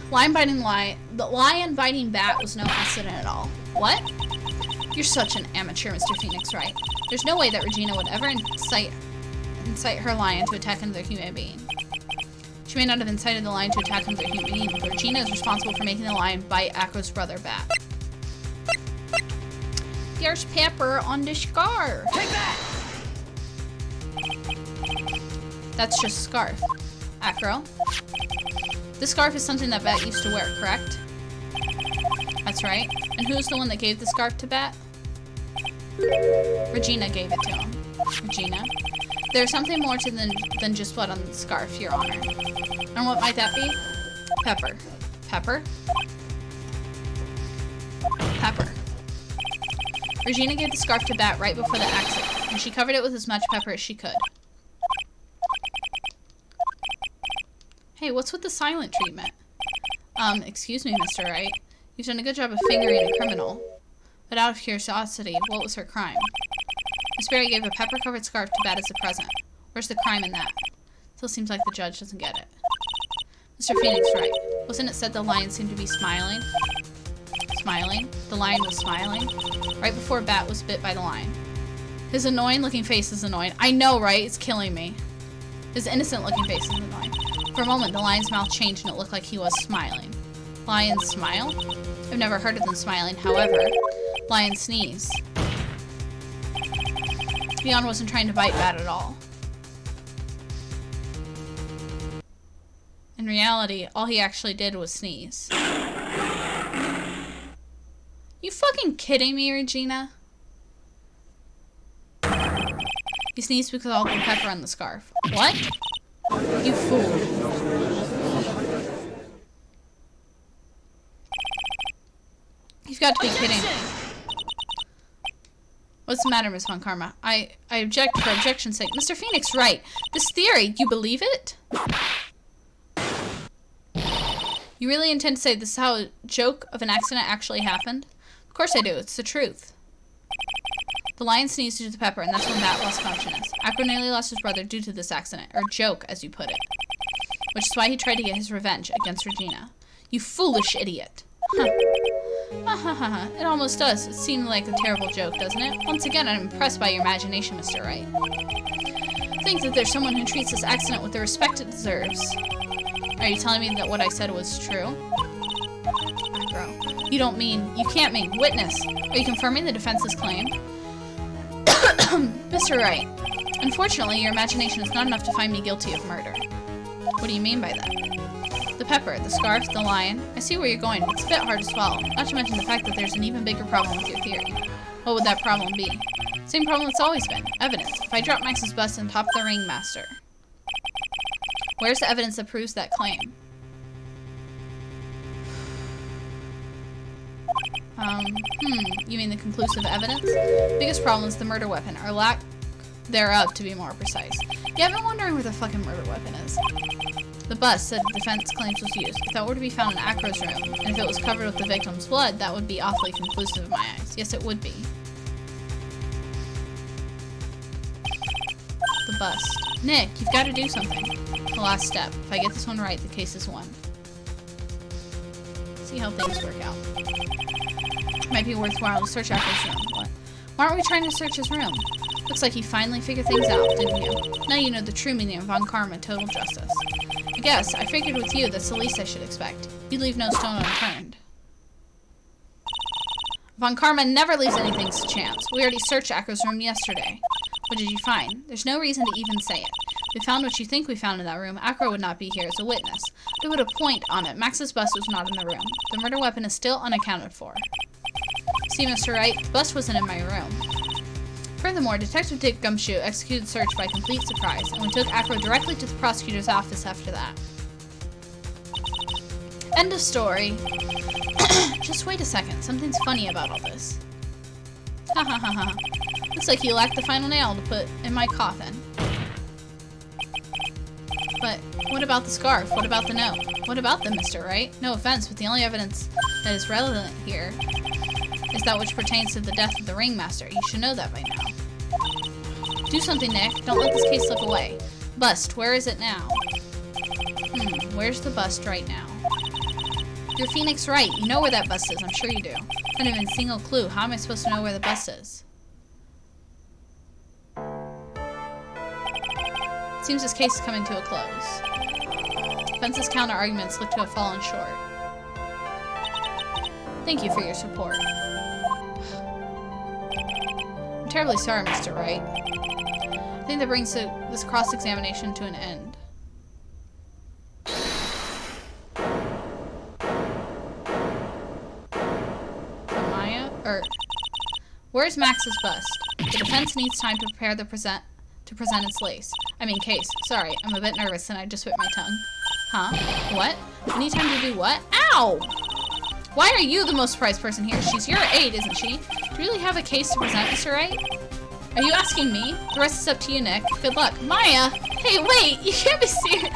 A: The lion biting Bat was no accident at all. What? You're such an amateur, Mr. Phoenix, right? There's no way that Regina would ever incite her lion to attack another human being. She may not have incited the lion to attack another human being, but Regina is responsible for making the lion bite Acro's brother, Bat. There's pepper on the scarf.
B: Take that!
A: That's just a scarf. Acro? This scarf is something that Bat used to wear, correct? That's right. And who's the one that gave the scarf to Bat? Regina gave it to him. Regina? There's something more to than just blood on the scarf, Your Honor. And what might that be? Pepper. Pepper? Pepper. Regina gave the scarf to Bat right before the accident, and she covered it with as much pepper as she could. Hey, what's with the silent treatment? Excuse me, Mr. Wright. You've done a good job of fingering a criminal. But out of curiosity, what was her crime? Miss Berry gave a pepper-covered scarf to Bat as a present. Where's the crime in that? Still seems like the judge doesn't get it. Mr. Phoenix, right. Wasn't it said the lion seemed to be smiling? Smiling? The lion was smiling? Right before Bat was bit by the lion. His annoying-looking face is annoying. I know, right? It's killing me. His innocent-looking face is annoying. For a moment, the lion's mouth changed and it looked like he was smiling. Lions smile? I've never heard of them smiling. However, lions sneeze. Leon wasn't trying to bite Bat at all. In reality, all he actually did was sneeze. You fucking kidding me, Regina? He sneezed because of all the pepper on the scarf. What? You fool. You've got to be kidding me. What's the matter, Miss Von Karma? I object for objection's sake. Mr. Phoenix, right. This theory, you believe it? You really intend to say this is how a joke of an accident actually happened? Of course I do. It's the truth. The lion sneezed due to the pepper, and that's when Matt lost consciousness. Acro nearly lost his brother due to this accident, or joke, as you put it. Which is why he tried to get his revenge against Regina. You foolish idiot. Huh. It almost does. It seemed like a terrible joke, doesn't it? Once again, I'm impressed by your imagination, Mr. Wright. Think that there's someone who treats this accident with the respect it deserves. Are you telling me that what I said was true? Acro. You can't mean. Witness. Are you confirming the defense's claim? Mr. Wright, unfortunately, your imagination is not enough to find me guilty of murder. What do you mean by that? The pepper, the scarf, the lion. I see where you're going, but it's a bit hard to swallow. Not to mention the fact that there's an even bigger problem with your theory. What would that problem be? Same problem it's always been. Evidence. If I drop Max's bust on top of the ringmaster. Where's the evidence that proves that claim? You mean the conclusive evidence? Biggest problem is the murder weapon, or lack thereof, to be more precise. Yeah, I've been wondering where the fucking murder weapon is. The bust said defense claims was used. If that were to be found in Acro's room, and if it was covered with the victim's blood, that would be awfully conclusive in my eyes. Yes, it would be. The bust. Nick, you've got to do something. The last step. If I get this one right, the case is won. See how things work out. Might be worthwhile to search Acro's room. What? Why aren't we trying to search his room? Looks like you finally figured things out, didn't you? Now you know the true meaning of Von Karma total justice. I guess, I figured with you that's the least I should expect. You leave no stone unturned. Von Karma never leaves anything to chance. We already searched Acro's room yesterday. What did you find? There's no reason to even say it. If we found what you think we found in that room, Acro would not be here as a witness. To put a point on it, Max's bust was not in the room. The murder weapon is still unaccounted for. See, Mr. Wright, the bust wasn't in my room. Furthermore, Detective Dick Gumshoe executed the search by complete surprise, and we took Acro directly to the prosecutor's office after that. End of story. Just wait a second, something's funny about all this. Ha ha ha ha. Looks like you lacked the final nail to put in my coffin. But what about the scarf? What about the note? What about them, Mr. Wright? No offense, but the only evidence that is relevant here is that which pertains to the death of the ringmaster. You should know that by now. Do something, Nick. Don't let this case slip away. Bust, where is it now? Where's the bust right now? You're Phoenix Wright. You know where that bust is. I'm sure you do. Not even a single clue. How am I supposed to know where the bust is? Seems this case is coming to a close. Defense's counter-arguments look to have fallen short. Thank you for your support. I'm terribly sorry, Mr. Wright. I think that brings this cross-examination to an end. Where's Max's bust? The defense needs time to prepare present its case. Sorry, I'm a bit nervous and I just bit my tongue. Huh? What? We need time to do what? Ow! Why are you the most surprised person here? She's your aide, isn't she? Do you really have a case to present, Mr. Wright? Are you asking me? The rest is up to you, Nick. Good luck. Maya! Hey, wait! You can't be serious!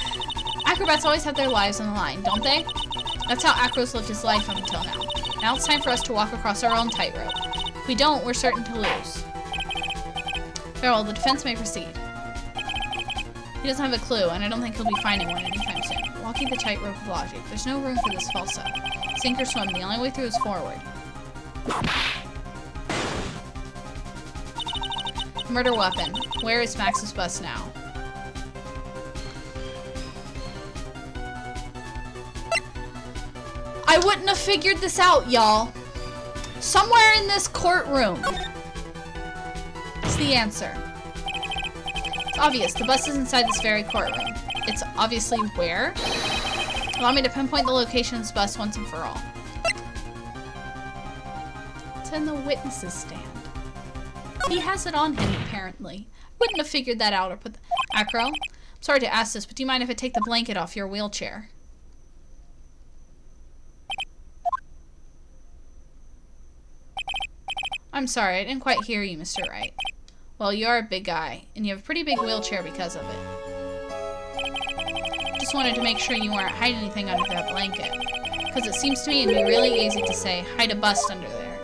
A: Acrobats always have their lives on the line, don't they? That's how Acro's lived his life up until now. Now it's time for us to walk across our own tightrope. If we don't, we're certain to lose. Farrell, the defense may proceed. He doesn't have a clue, and I don't think he'll be finding one anytime soon. Walking the tightrope of logic. There's no room for this false up. Sink or swim, the only way through is forward. Murder weapon. Where is Max's bust now? I wouldn't have figured this out, y'all. Somewhere in this courtroom. It's the answer. It's obvious. The bust is inside this very courtroom. It's obviously where? Allow me to pinpoint the location of this bust once and for all. It's in the witness's stand. He has it on him, apparently. Wouldn't have figured that out or put the... Acro? I'm sorry to ask this, but do you mind if I take the blanket off your wheelchair? I'm sorry, I didn't quite hear you, Mr. Wright. Well, you are a big guy, and you have a pretty big wheelchair because of it. Just wanted to make sure you weren't hiding anything under that blanket. Because it seems to me it'd be really easy to say, hide a bust under there.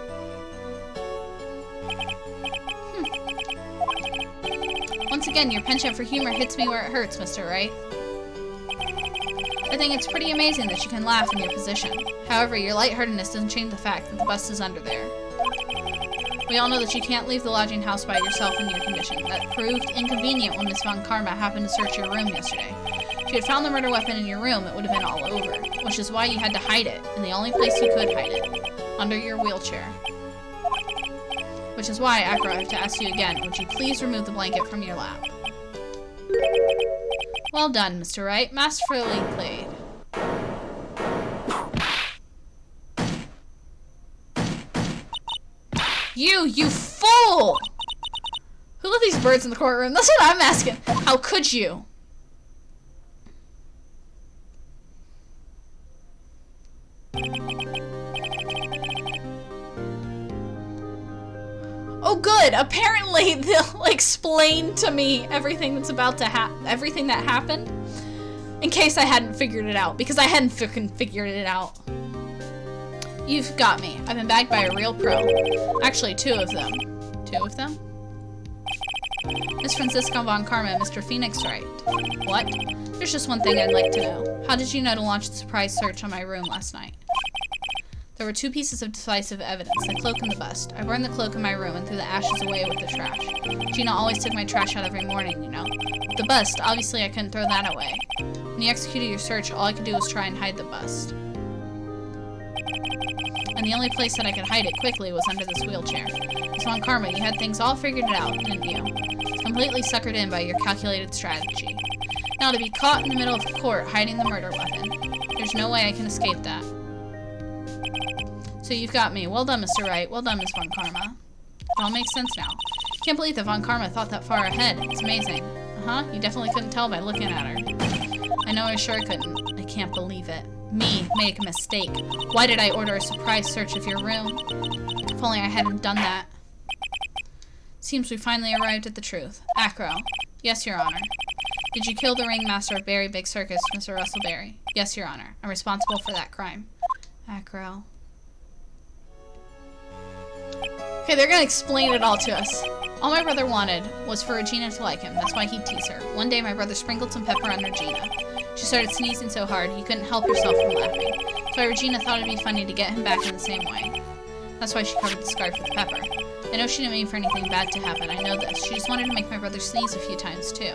A: Once again, your penchant for humor hits me where it hurts, Mr. Wright. I think it's pretty amazing that you can laugh in your position. However, your lightheartedness doesn't change the fact that the bust is under there. We all know that you can't leave the lodging house by yourself in your condition. That proved inconvenient when Miss Von Karma happened to search your room yesterday. If you had found the murder weapon in your room, it would have been all over, which is why you had to hide it, in the only place you could hide it, under your wheelchair. Which is why, Acro, I have to ask you again, would you please remove the blanket from your lap? Well done, Mr. Wright. Masterfully played. You fool! Who let these birds in the courtroom? That's what I'm asking. How could you? Oh good, apparently they'll explain to me everything that's about to everything that happened. In case I hadn't figured it out, because I hadn't figured it out. You've got me. I've been bagged by a real pro. Actually, two of them. Two of them? Miss Francisco Von Karma and Mr. Phoenix Wright. What? There's just one thing I'd like to know. How did you know to launch the surprise search on my room last night? There were two pieces of decisive evidence, the cloak and the bust. I burned the cloak in my room and threw the ashes away with the trash. Gina always took my trash out every morning, you know. With the bust, obviously I couldn't throw that away. When you executed your search, all I could do was try and hide the bust. And the only place that I could hide it quickly was under this wheelchair. Miss Von Karma, you had things all figured out, didn't you? Completely suckered in by your calculated strategy. Now to be caught in the middle of court hiding the murder weapon. There's no way I can escape that. So you've got me. Well done, Mr. Wright. Well done, Miss Von Karma. It all makes sense now. Can't believe that Von Karma thought that far ahead. It's amazing. Uh-huh. You definitely couldn't tell by looking at her. I know I sure couldn't. I can't believe it. Me, make a mistake. Why did I order a surprise search of your room? If only I hadn't done that. Seems we finally arrived at the truth. Acro. Yes, Your Honor. Did you kill the ringmaster of Berry Big Circus, Mr. Russell Berry? Yes, Your Honor. I'm responsible for that crime. Acro. Okay, they're gonna explain it all to us. All my brother wanted was for Regina to like him. That's why he'd tease her. One day, my brother sprinkled some pepper on Regina. She started sneezing so hard, he couldn't help herself from laughing. So Regina thought it'd be funny to get him back in the same way. That's why she covered the scarf with pepper. I know she didn't mean for anything bad to happen, I know this. She just wanted to make my brother sneeze a few times, too.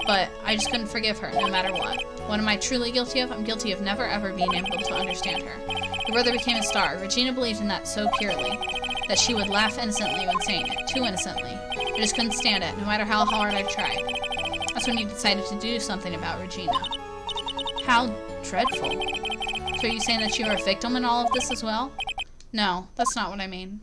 A: But I just couldn't forgive her, no matter what. What am I truly guilty of? I'm guilty of never ever being able to understand her. Your brother became a star. Regina believed in that so purely that she would laugh innocently when saying it. Too innocently. I just couldn't stand it, no matter how hard I tried. That's when you decided to do something about Regina. How dreadful. So are you saying that you were a victim in all of this as well? No, that's not what I mean.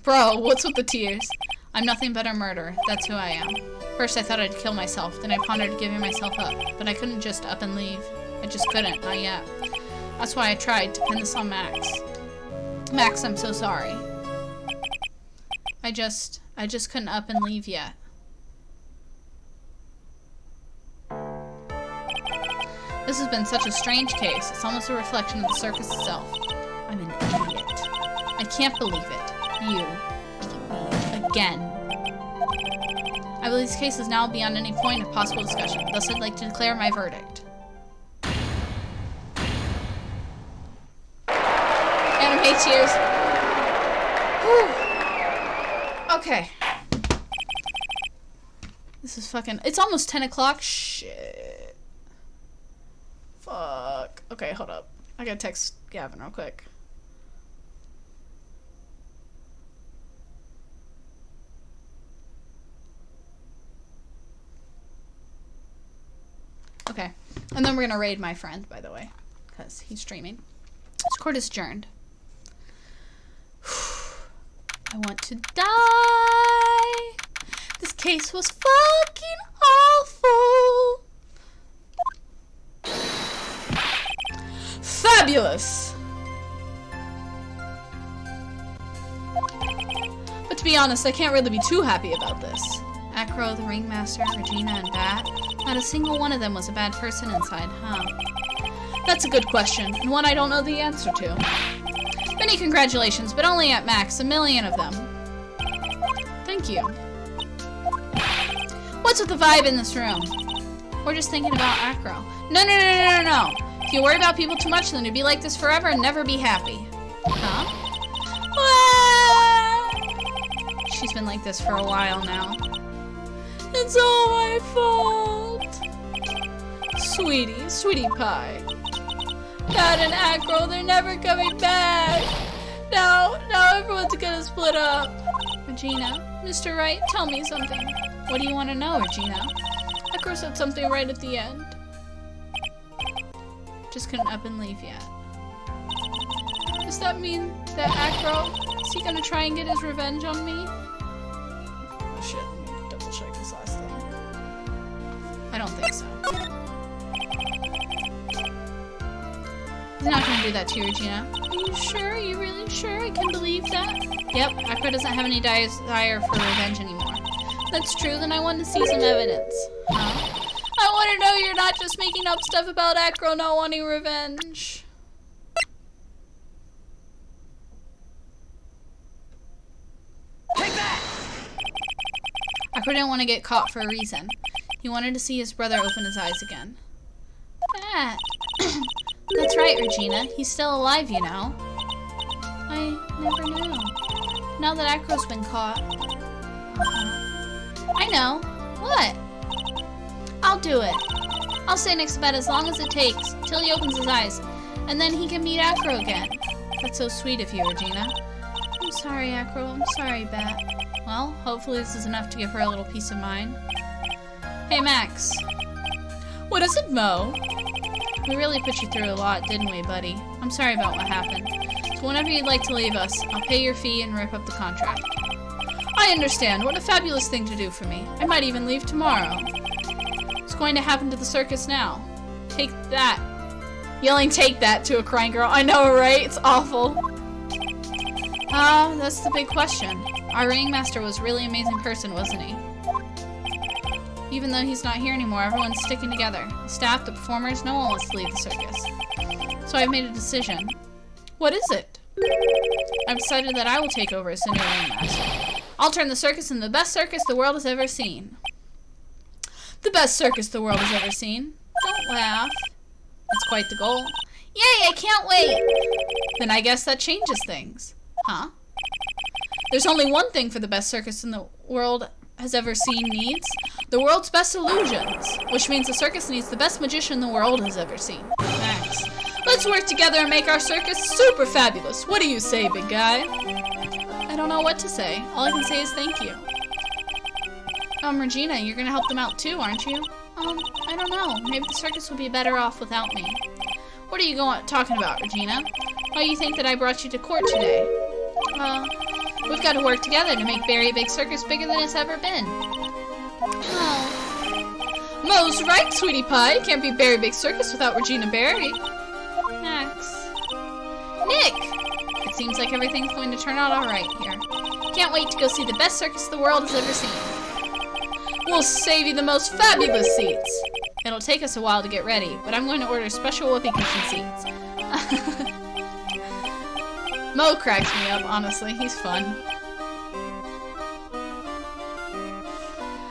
A: Bro, what's with the tears? I'm nothing but a murderer. That's who I am. First I thought I'd kill myself, then I pondered giving myself up. But I couldn't just up and leave. I just couldn't, not yet. That's why I tried to pin this on Max. Max, I'm so sorry. I just couldn't up and leave yet. This has been such a strange case. It's almost a reflection of the circus itself. I'm an idiot. I can't believe it. You. Again. I believe this case is now beyond any point of possible discussion. Thus, I'd like to declare my verdict. Anime tears. Whew. Okay. This is fucking... It's almost 10 o'clock. Shit. Fuck. Okay, hold up. I gotta text Gavin real quick. Okay. And then we're gonna raid my friend, by the way. Because he's streaming. This court is adjourned. I want to die. This case was fucking awful. Fabulous. But to be honest, I can't really be too happy about this. Acro, the ringmaster, Regina, and Bat. Not a single one of them was a bad person inside, huh? That's a good question, and one I don't know the answer to. Many congratulations, but only at max, 1,000,000 of them. Thank you. What's with the vibe in this room? We're just thinking about Acro. No. If you worry about people too much, then you'll be like this forever and never be happy. Huh? She's been like this for a while now. It's all my fault. Sweetie pie. Dad and Acro, they're never coming back. Now everyone's gonna split up. Regina, Mr. Wright, tell me something. What do you want to know, Regina? Acro said something right at the end. Just couldn't up and leave yet. Does that mean that Acro, is he gonna try and get his revenge on me? Oh shit, let me double check this last thing. I don't think so. He's not gonna do that to you, Regina. Are you sure? Are you really sure? I can believe that? Yep, Acro doesn't have any desire for revenge anymore. That's true, then I want to see some evidence. Huh? I want to know you're not just making up stuff about Acro not wanting revenge.
B: Take that!
A: Acro didn't want to get caught for a reason. He wanted to see his brother open his eyes again. That. That's right, Regina. He's still alive, you know. I never knew. Now that Acro's been caught. I know. What? I'll do it. I'll stay next to Bet as long as it takes, till he opens his eyes, and then he can meet Acro again. That's so sweet of you, Regina. I'm sorry, Acro. I'm sorry, Bet. Well, hopefully this is enough to give her a little peace of mind. Hey, Max. What is it, Mo? We really put you through a lot, didn't we, buddy? I'm sorry about what happened. So whenever you'd like to leave us, I'll pay your fee and rip up the contract. I understand. What a fabulous thing to do for me. I might even leave tomorrow. What's going to happen to the circus now? Take that. Yelling take that to a crying girl. I know, right? It's awful. That's the big question. Our ringmaster was a really amazing person, wasn't he? Even though he's not here anymore, everyone's sticking together. The staff, the performers, no one wants to leave the circus. So I've made a decision. What is it? I've decided that I will take over as the new ringmaster. I'll turn the circus into the best circus the world has ever seen. The best circus the world has ever seen. Don't laugh. That's quite the goal. Yay, I can't wait! Then I guess that changes things. Huh? There's only one thing for the best circus in the world has ever seen needs. The world's best illusions. Which means the circus needs the best magician the world has ever seen. Max. Let's work together and make our circus super fabulous. What do you say, big guy? I don't know what to say. All I can say is thank you. Regina, you're gonna help them out too, aren't you? I don't know. Maybe the circus would be better off without me. What are you talking about, Regina? Why do you think that I brought you to court today? We've got to work together to make Berry Big Circus bigger than it's ever been. Oh. Mo's right, sweetie pie. Can't be Berry Big Circus without Regina Berry. Max. Nick! It seems like everything's going to turn out alright here. Can't wait to go see the best circus the world has ever seen. We'll save you the most fabulous seats. It'll take us a while to get ready, but I'm going to order special whoopee cushion seats. Mo cracks me up, honestly. He's fun.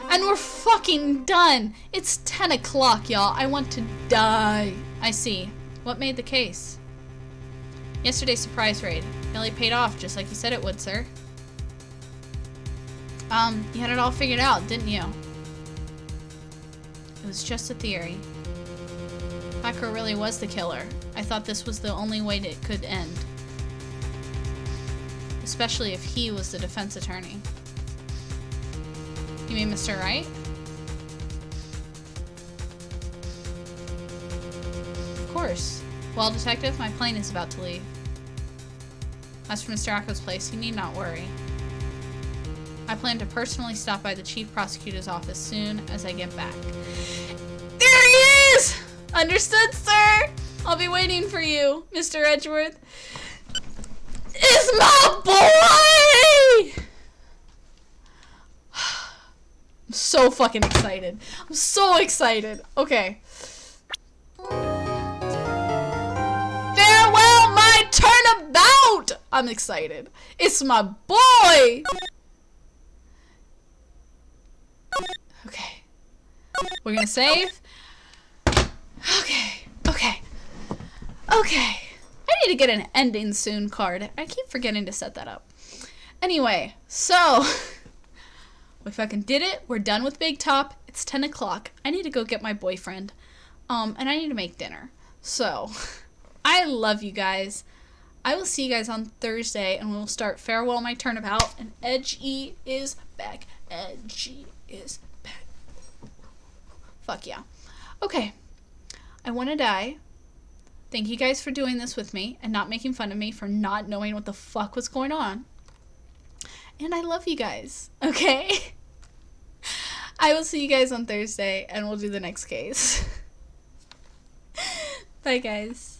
A: And we're fucking done! It's 10 o'clock, y'all. I want to die. I see. What made the case? Yesterday's surprise raid. Nearly paid off, just like you said it would, sir. You had it all figured out, didn't you? It was just a theory. Acro really was the killer. I thought this was the only way it could end. Especially if he was the defense attorney. You mean Mr. Wright? Of course. Well, Detective, my plane is about to leave. As for Mr. Acro's place, you need not worry. I plan to personally stop by the Chief Prosecutor's office soon as I get back. There he is! Understood, sir? I'll be waiting for you, Mr. Edgeworth. It's my boy! I'm so fucking excited. I'm so excited. Okay. I'm excited. It's my boy! Okay. We're gonna save. Okay. Okay. Okay. I need to get an ending soon card. I keep forgetting to set that up. Anyway, so we fucking did it. We're done with Big Top. It's 10 o'clock. I need to go get my boyfriend. And I need to make dinner. So, I love you guys. I will see you guys on Thursday, and we'll start Farewell My Turnabout, and Edgy is back. Edgy is back. Fuck yeah. Okay. I want to die. Thank you guys for doing this with me and not making fun of me for not knowing what the fuck was going on. And I love you guys. Okay? I will see you guys on Thursday, and we'll do the next case. Bye, guys.